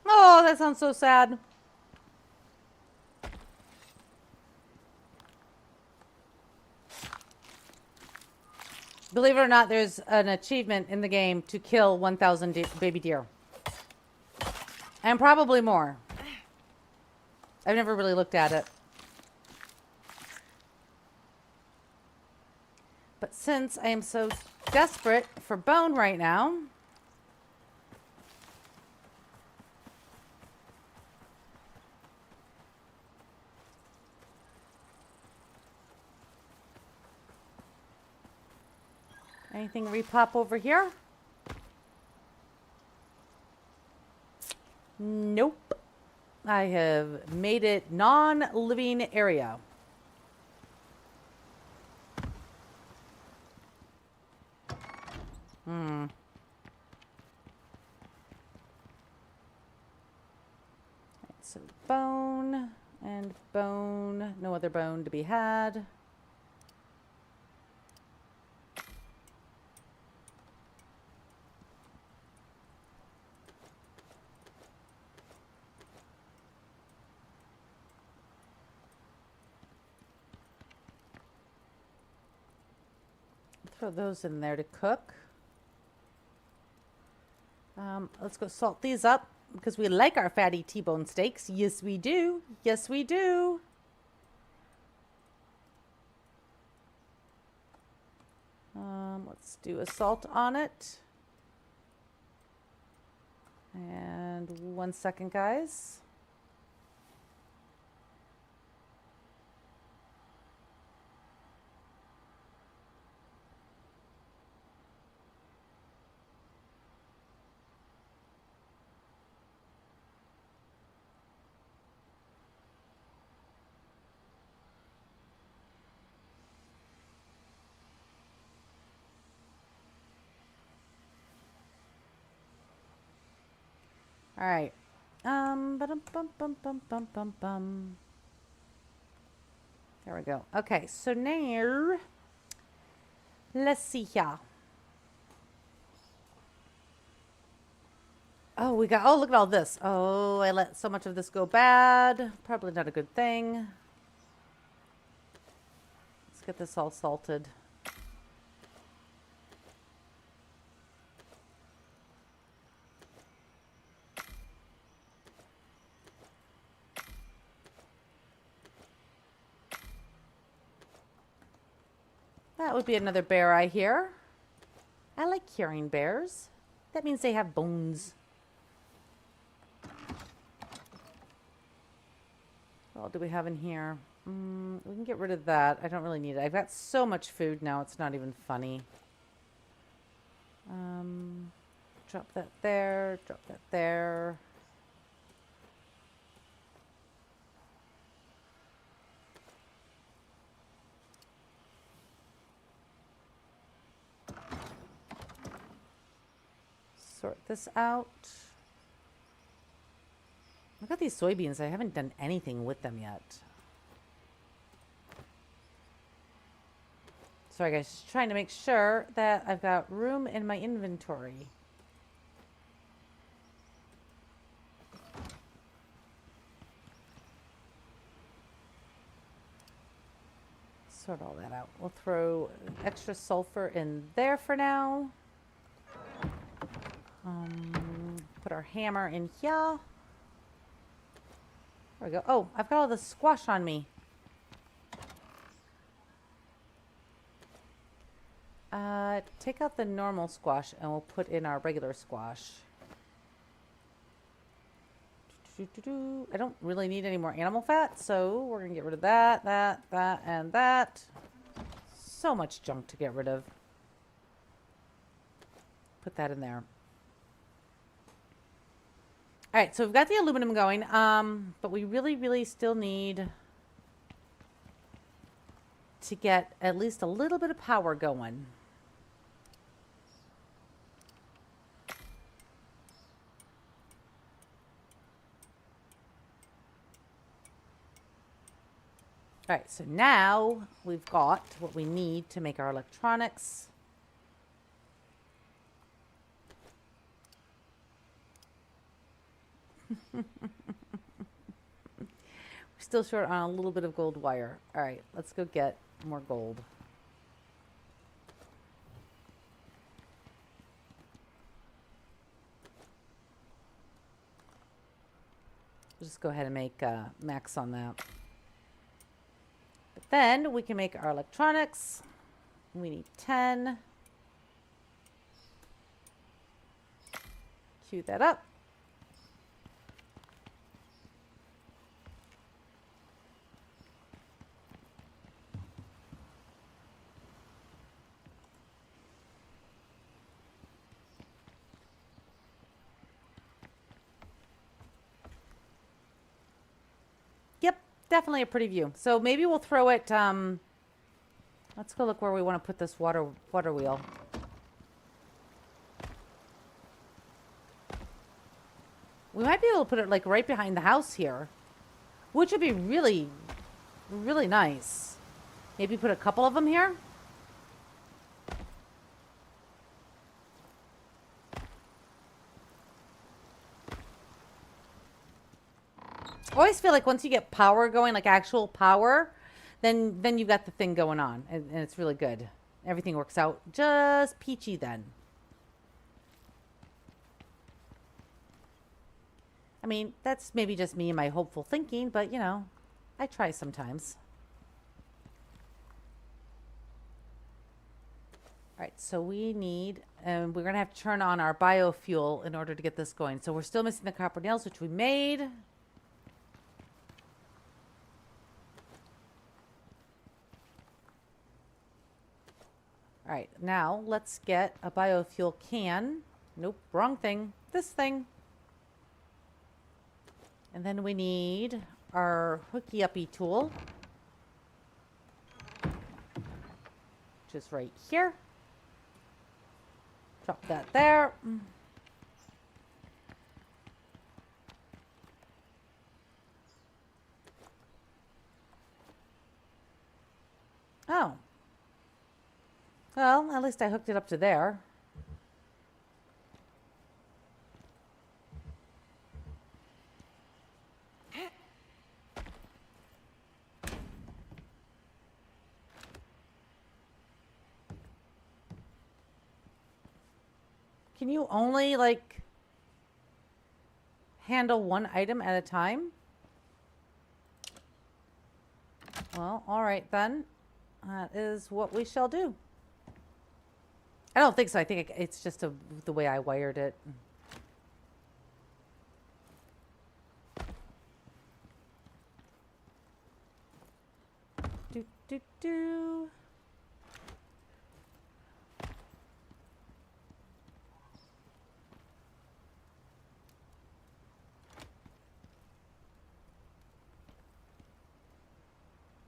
Oh, that sounds so sad. Believe it or not, there's an achievement in the game to kill 1,000 baby deer. And probably more. I've never really looked at it. But since I am so desperate for bone right now, anything repop over here? Nope. I have made it non-living area. So bone and bone. No other bone to be had. Throw those in there to cook. Let's go salt these up because we like our fatty T-bone steaks. Yes, we do. Yes, we do. Let's do a salt on it. And 1 second, guys. All right. Bum, bum, bum, bum, bum, bum, bum. There we go. Okay, so now let's see here. Oh, we got. Oh, look at all this. Oh, I let so much of this go bad. Probably not a good thing. Let's get this all salted. That would be another bear I hear. I like hearing bears. That means they have bones. What all do we have in here? We can get rid of that. I don't really need it. I've got so much food now, it's not even funny. Drop that there. Drop that there. Sort this out. Look at these soybeans. I haven't done anything with them yet. Sorry guys, just trying to make sure that I've got room in my inventory. Sort all that out. We'll throw extra sulfur in there for now. Put our hammer in here. There we go. Oh, I've got all the squash on me. Take out the normal squash and we'll put in our regular squash. I don't really need any more animal fat, so we're going to get rid of that, that, and that. So much junk to get rid of. Put that in there. All right, so we've got the aluminum going, but we really still need to get at least a little bit of power going. All right, so now we've got what we need to make our electronics. We're still short on a little bit of gold wire. All right, let's go get more gold. We'll just go ahead and make max on that. But then we can make our electronics. We need 10. Cue that up. Definitely a pretty view. So maybe we'll throw it, let's go look where we want to put this water wheel. We might be able to put it like right behind the house here, which would be really nice. Maybe put a couple of them here. I always feel like once you get power going, like actual power, then you've got the thing going on, and it's really good. Everything works out just peachy then. I mean, that's maybe just me and my hopeful thinking, but you know, I try sometimes. All right, so we need, we're going to have to turn on our biofuel in order to get this going. So we're still missing the copper nails, which we made. All right, now let's get a biofuel can. Nope, wrong thing. This thing. And then we need our hooky-uppy tool, which is right here. Drop that there. Oh. Well, at least I hooked it up to there. Can you only, like, handle one item at a time? Well, all right then. That is what we shall do. I don't think so. I think it's just the way I wired it. Do, do, do.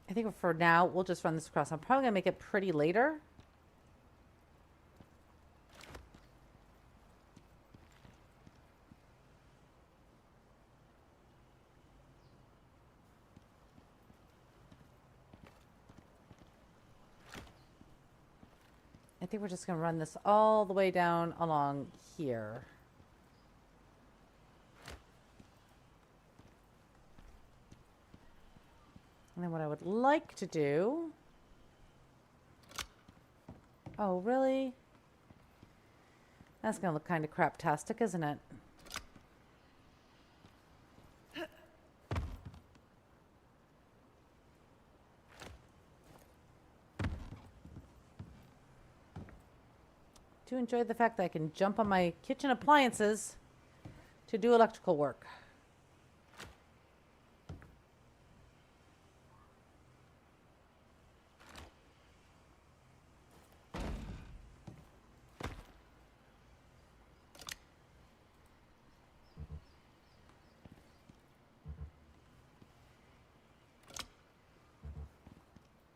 I think for now, we'll just run this across. I'm probably going to make it pretty later. I think we're just going to run this all the way down along here. And then what I would like to do... Oh, really? That's going to look kind of craptastic, isn't it? Do enjoy the fact that I can jump on my kitchen appliances to do electrical work.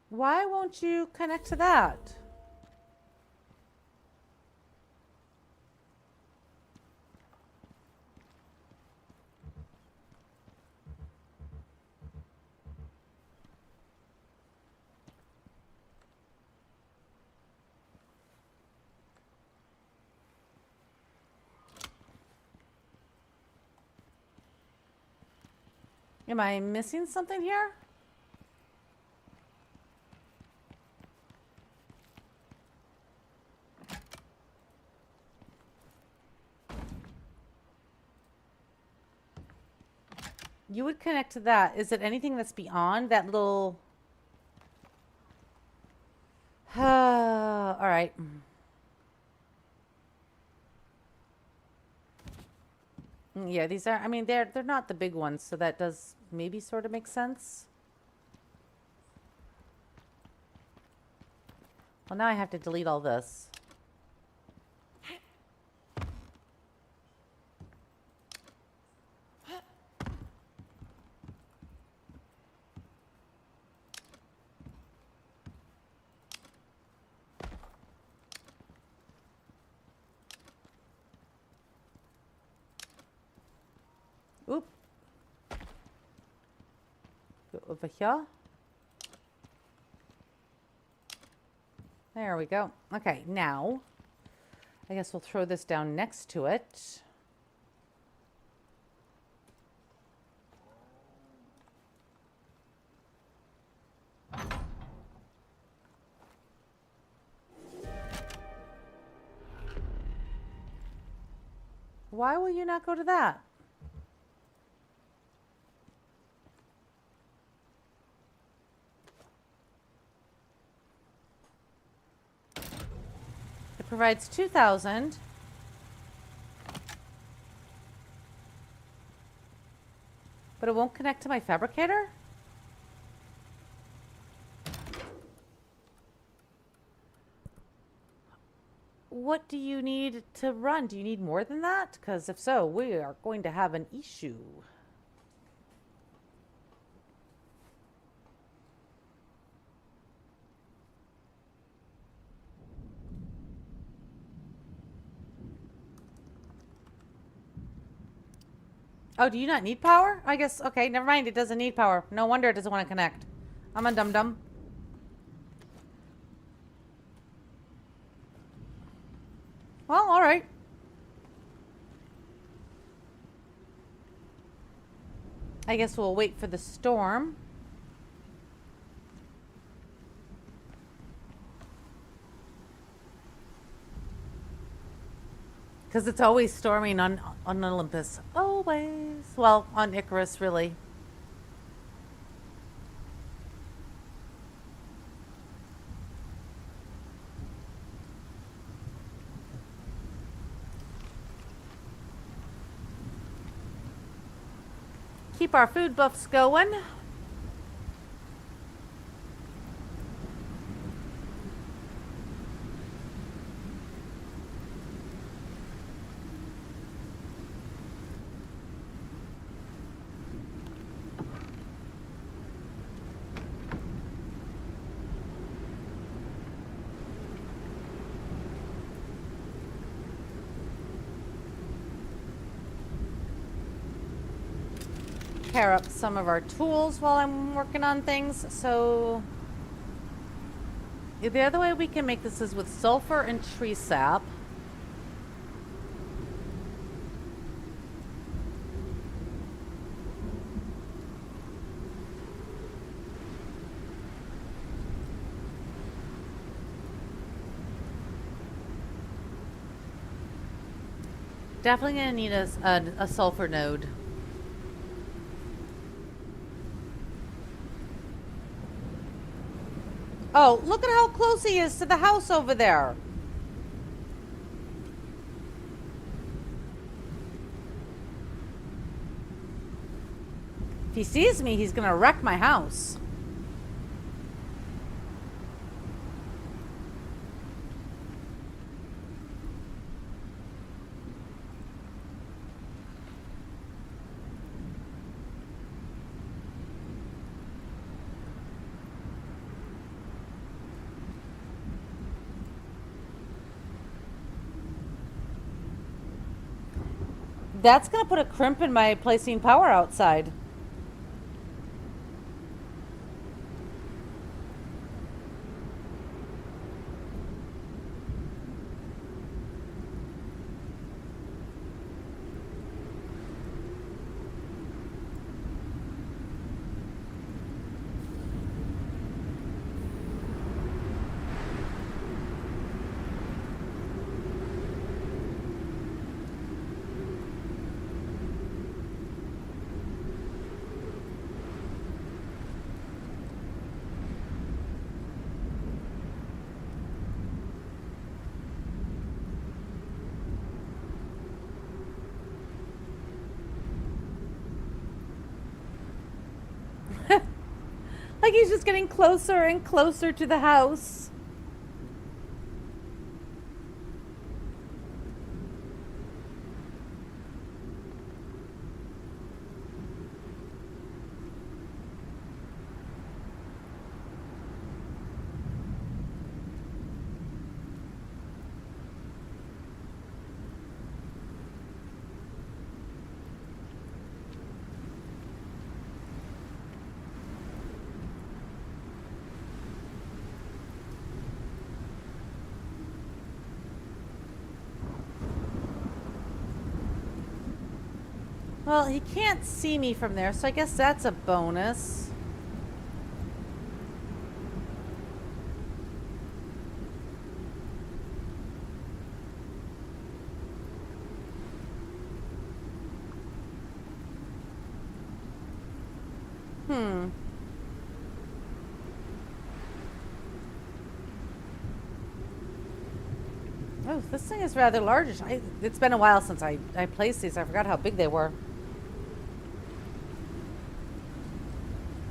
Why won't you connect to that? Am I missing something here? You would connect to that. Is it anything that's beyond that little... All right. Yeah, these are, I mean, they're not the big ones, so that does maybe sort of make sense. Well, now I have to delete all this. Oop. Go over here. There we go. Okay, now, I guess we'll throw this down next to it. Why will you not go to that? It provides 2,000. But it won't connect to my fabricator? What do you need to run? Do you need more than that? Because if so, we are going to have an issue. Oh, do you not need power? I guess, okay, never mind. It doesn't need power. No wonder it doesn't want to connect. I'm a dum-dum. Well, all right. I guess we'll wait for the storm. Because it's always storming on Olympus. Always. Well, on Icarus, really. Keep our food buffs going. Pair up some of our tools while I'm working on things. So the other way we can make this is with sulfur and tree sap. Definitely gonna need a sulfur node. Oh, look at how close he is to the house over there. If he sees me, he's gonna wreck my house. That's gonna put a crimp in my placing power outside. Like he's just getting closer and closer to the house. Well, he can't see me from there, so I guess that's a bonus. Oh, this thing is rather large. It's been a while since I placed these. I forgot how big they were.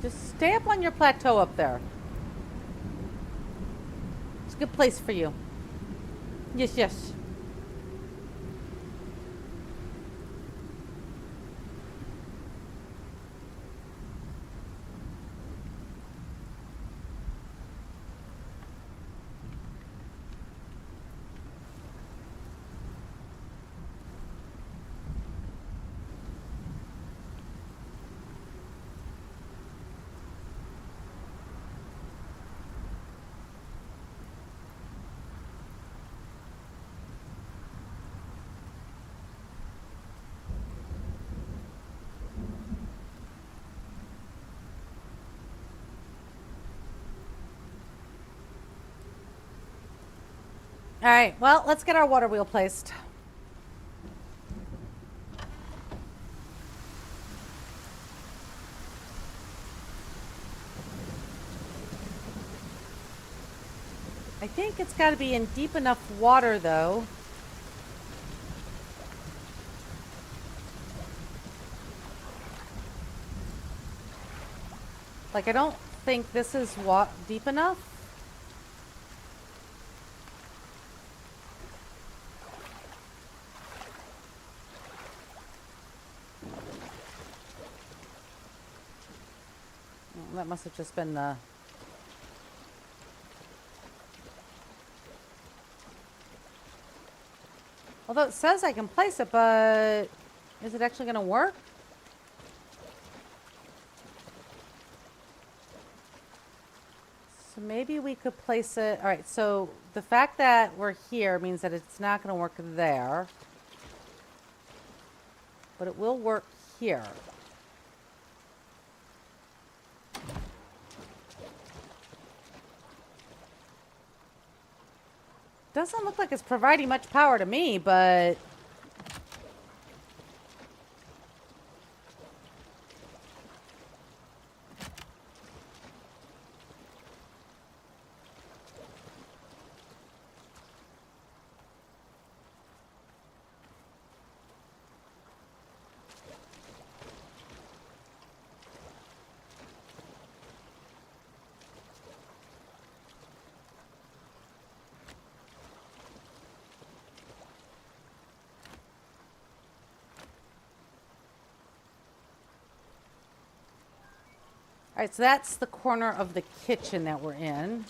Just stay up on your plateau up there. It's a good place for you. Yes, yes. All right, well, let's get our water wheel placed. I think it's got to be in deep enough water, though. Like, I don't think this is deep enough. Well, that must have just been the... Although it says I can place it, but is it actually going to work? So maybe we could place it. All right, so the fact that we're here means that it's not going to work there. But it will work here. Doesn't look like it's providing much power to me, but... All right, so that's the corner of the kitchen that we're in.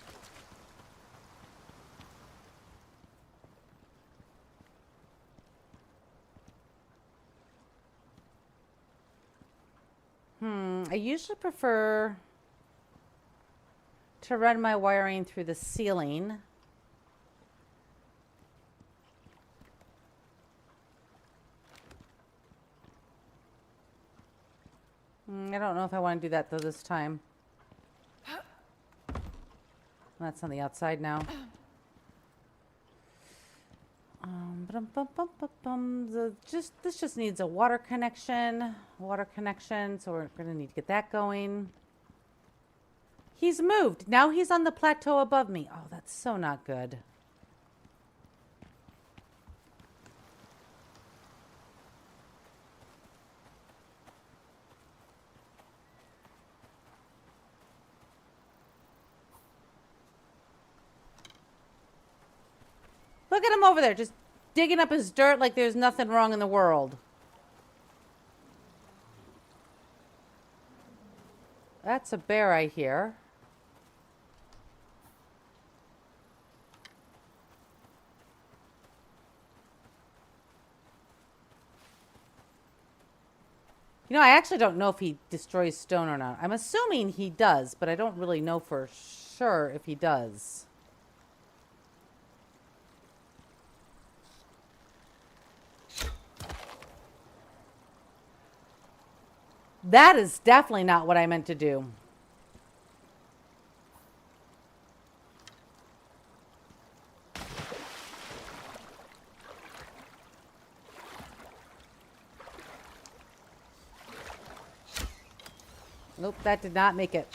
I usually prefer to run my wiring through the ceiling. I don't know if I want to do that, though, this time. That's on the outside now. This just needs a water connection. So we're going to need to get that going. He's moved. Now he's on the plateau above me. Oh, that's so not good. Look at him over there, just digging up his dirt like there's nothing wrong in the world. That's a bear I hear. You know, I actually don't know if he destroys stone or not. I'm assuming he does, but I don't really know for sure if he does. That is definitely not what I meant to do. Nope, that did not make it.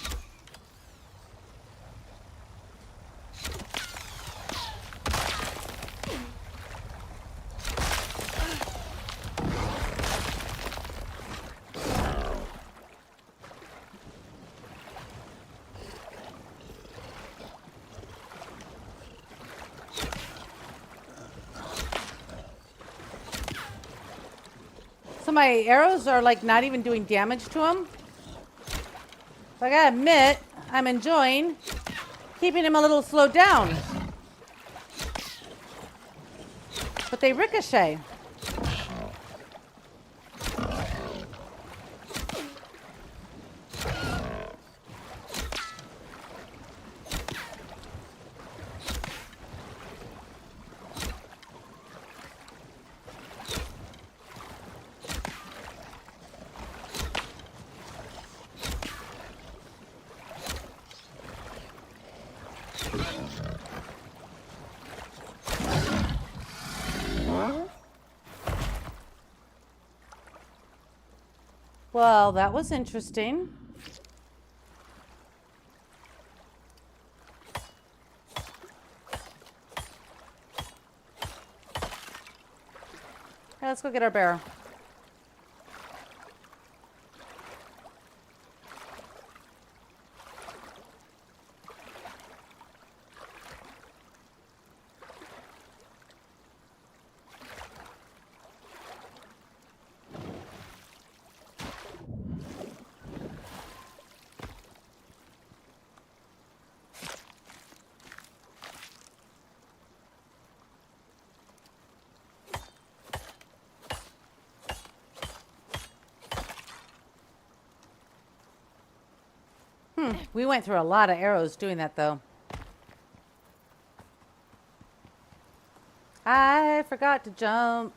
So my arrows are like not even doing damage to him. So I gotta admit, I'm enjoying keeping him a little slowed down. But they ricochet. Well, that was interesting. Hey, let's go get our bear. We went through a lot of arrows doing that, though. I forgot to jump.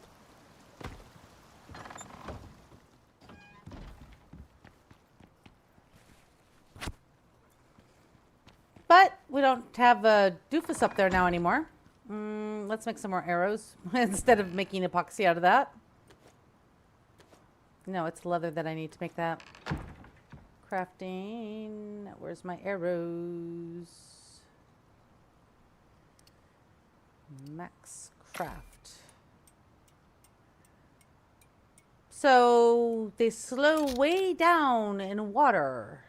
But we don't have a doofus up there now anymore. Let's make some more arrows instead of making epoxy out of that. No, it's leather that I need to make that. Crafting. Where's my arrows? Max craft. So they slow way down in water.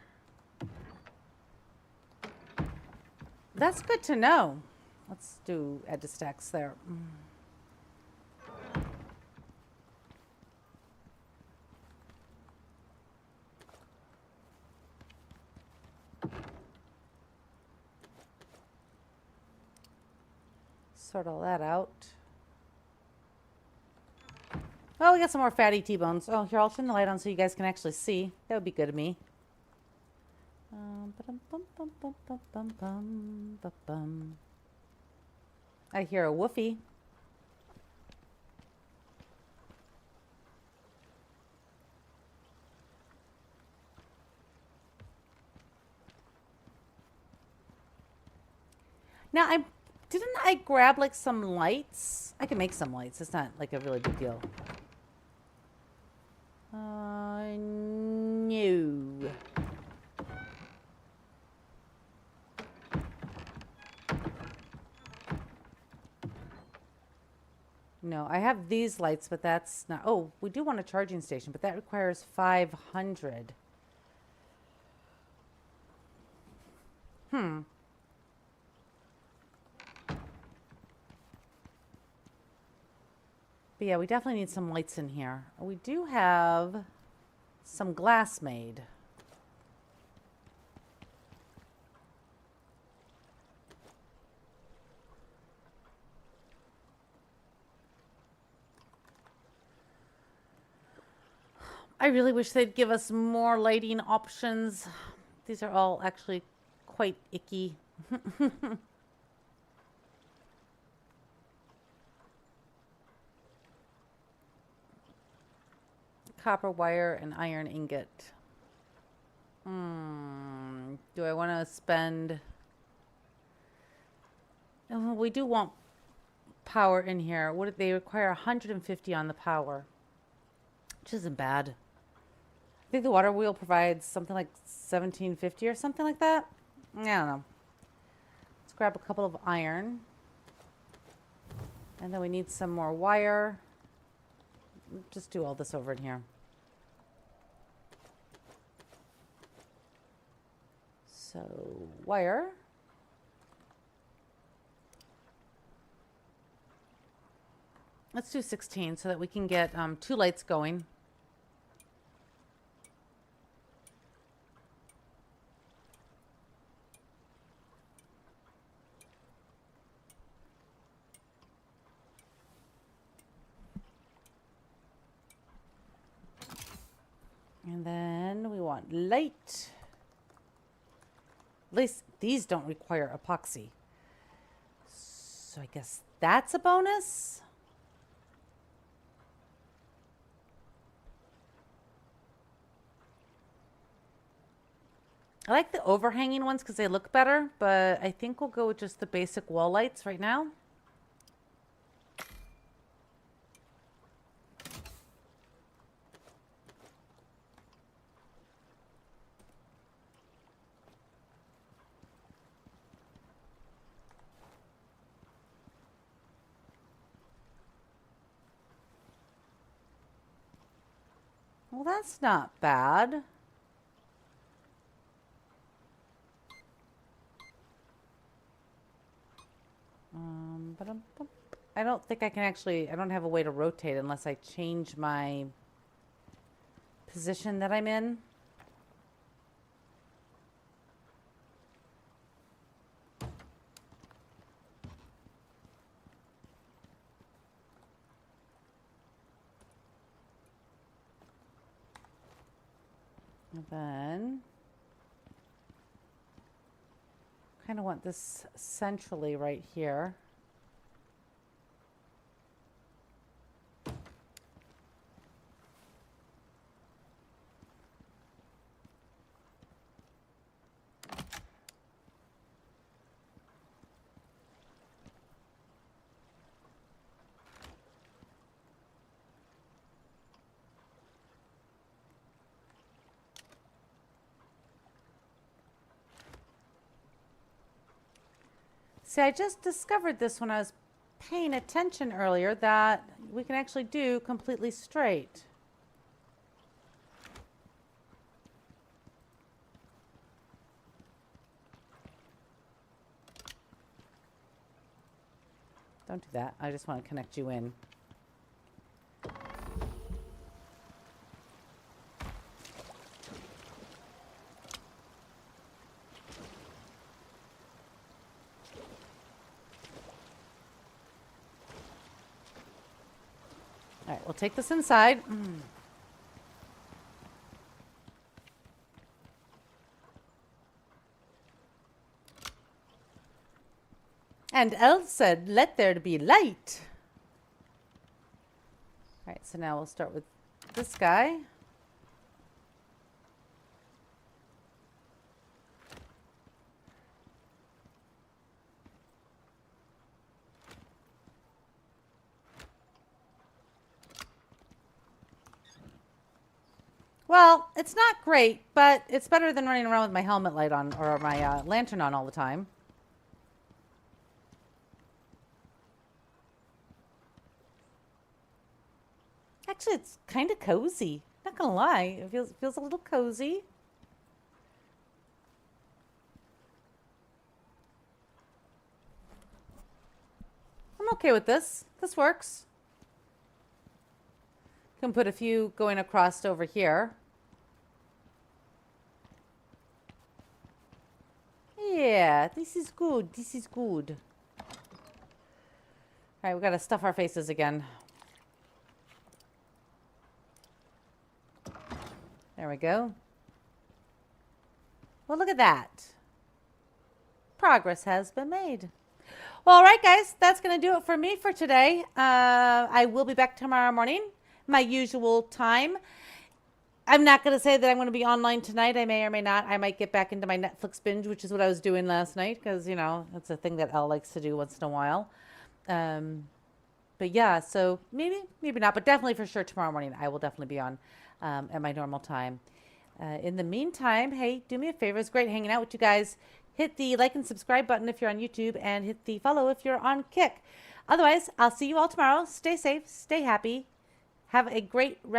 That's good to know. Let's do add to stacks there. Sort all that out. Oh, we got some more fatty T-bones. Oh, here, I'll turn the light on so you guys can actually see. That would be good of me. I hear a woofie. Now, didn't I grab like some lights? I can make some lights. It's not like a really big deal. No. No, I have these lights, but that's not... Oh, we do want a charging station, but that requires 500. But yeah, we definitely need some lights in here. We do have some glass made. I really wish they'd give us more lighting options. These are all actually quite icky. Copper wire and iron ingot. Do I want to spend... Oh, we do want power in here. What did they require? 150 on the power, which isn't bad. I think the water wheel provides something like 1750 or something like that. I don't know. Let's grab a couple of iron. And then we need some more wire. Just do all this over in here. So, wire. Let's do 16 so that we can get 2 lights going. And then we want light. At least these don't require epoxy. So I guess that's a bonus. I like the overhanging ones because they look better, but I think we'll go with just the basic wall lights right now. Well, that's not bad. But I don't think I can actually, I don't have a way to rotate unless I change my position that I'm in. And then kind of want this centrally right here. See, I just discovered this when I was paying attention earlier, that we can actually do completely straight. Don't do that. I just want to connect you in. All right, we'll take this inside. And Elle said, "Let there be light." All right, so now we'll start with this guy. Well, it's not great, but it's better than running around with my helmet light on or my lantern on all the time. Actually, it's kind of cozy. Not gonna lie, it feels a little cozy. I'm okay with this. This works. Can put a few going across over here. Yeah, this is good. This is good. All right, we gotta stuff our faces again. There we go. Well, look at that. Progress has been made. Well, all right, guys, that's going to do it for me for today. I will be back tomorrow morning, my usual time. I'm not going to say that I'm going to be online tonight. I may or may not. I might get back into my Netflix binge, which is what I was doing last night because, you know, that's a thing that Elle likes to do once in a while. But yeah, so maybe not, but definitely for sure tomorrow morning I will definitely be on at my normal time. In the meantime, hey, do me a favor. It's great hanging out with you guys. Hit the like and subscribe button if you're on YouTube, and hit the follow if you're on Kick. Otherwise, I'll see you all tomorrow. Stay safe, stay happy. Have a great rest.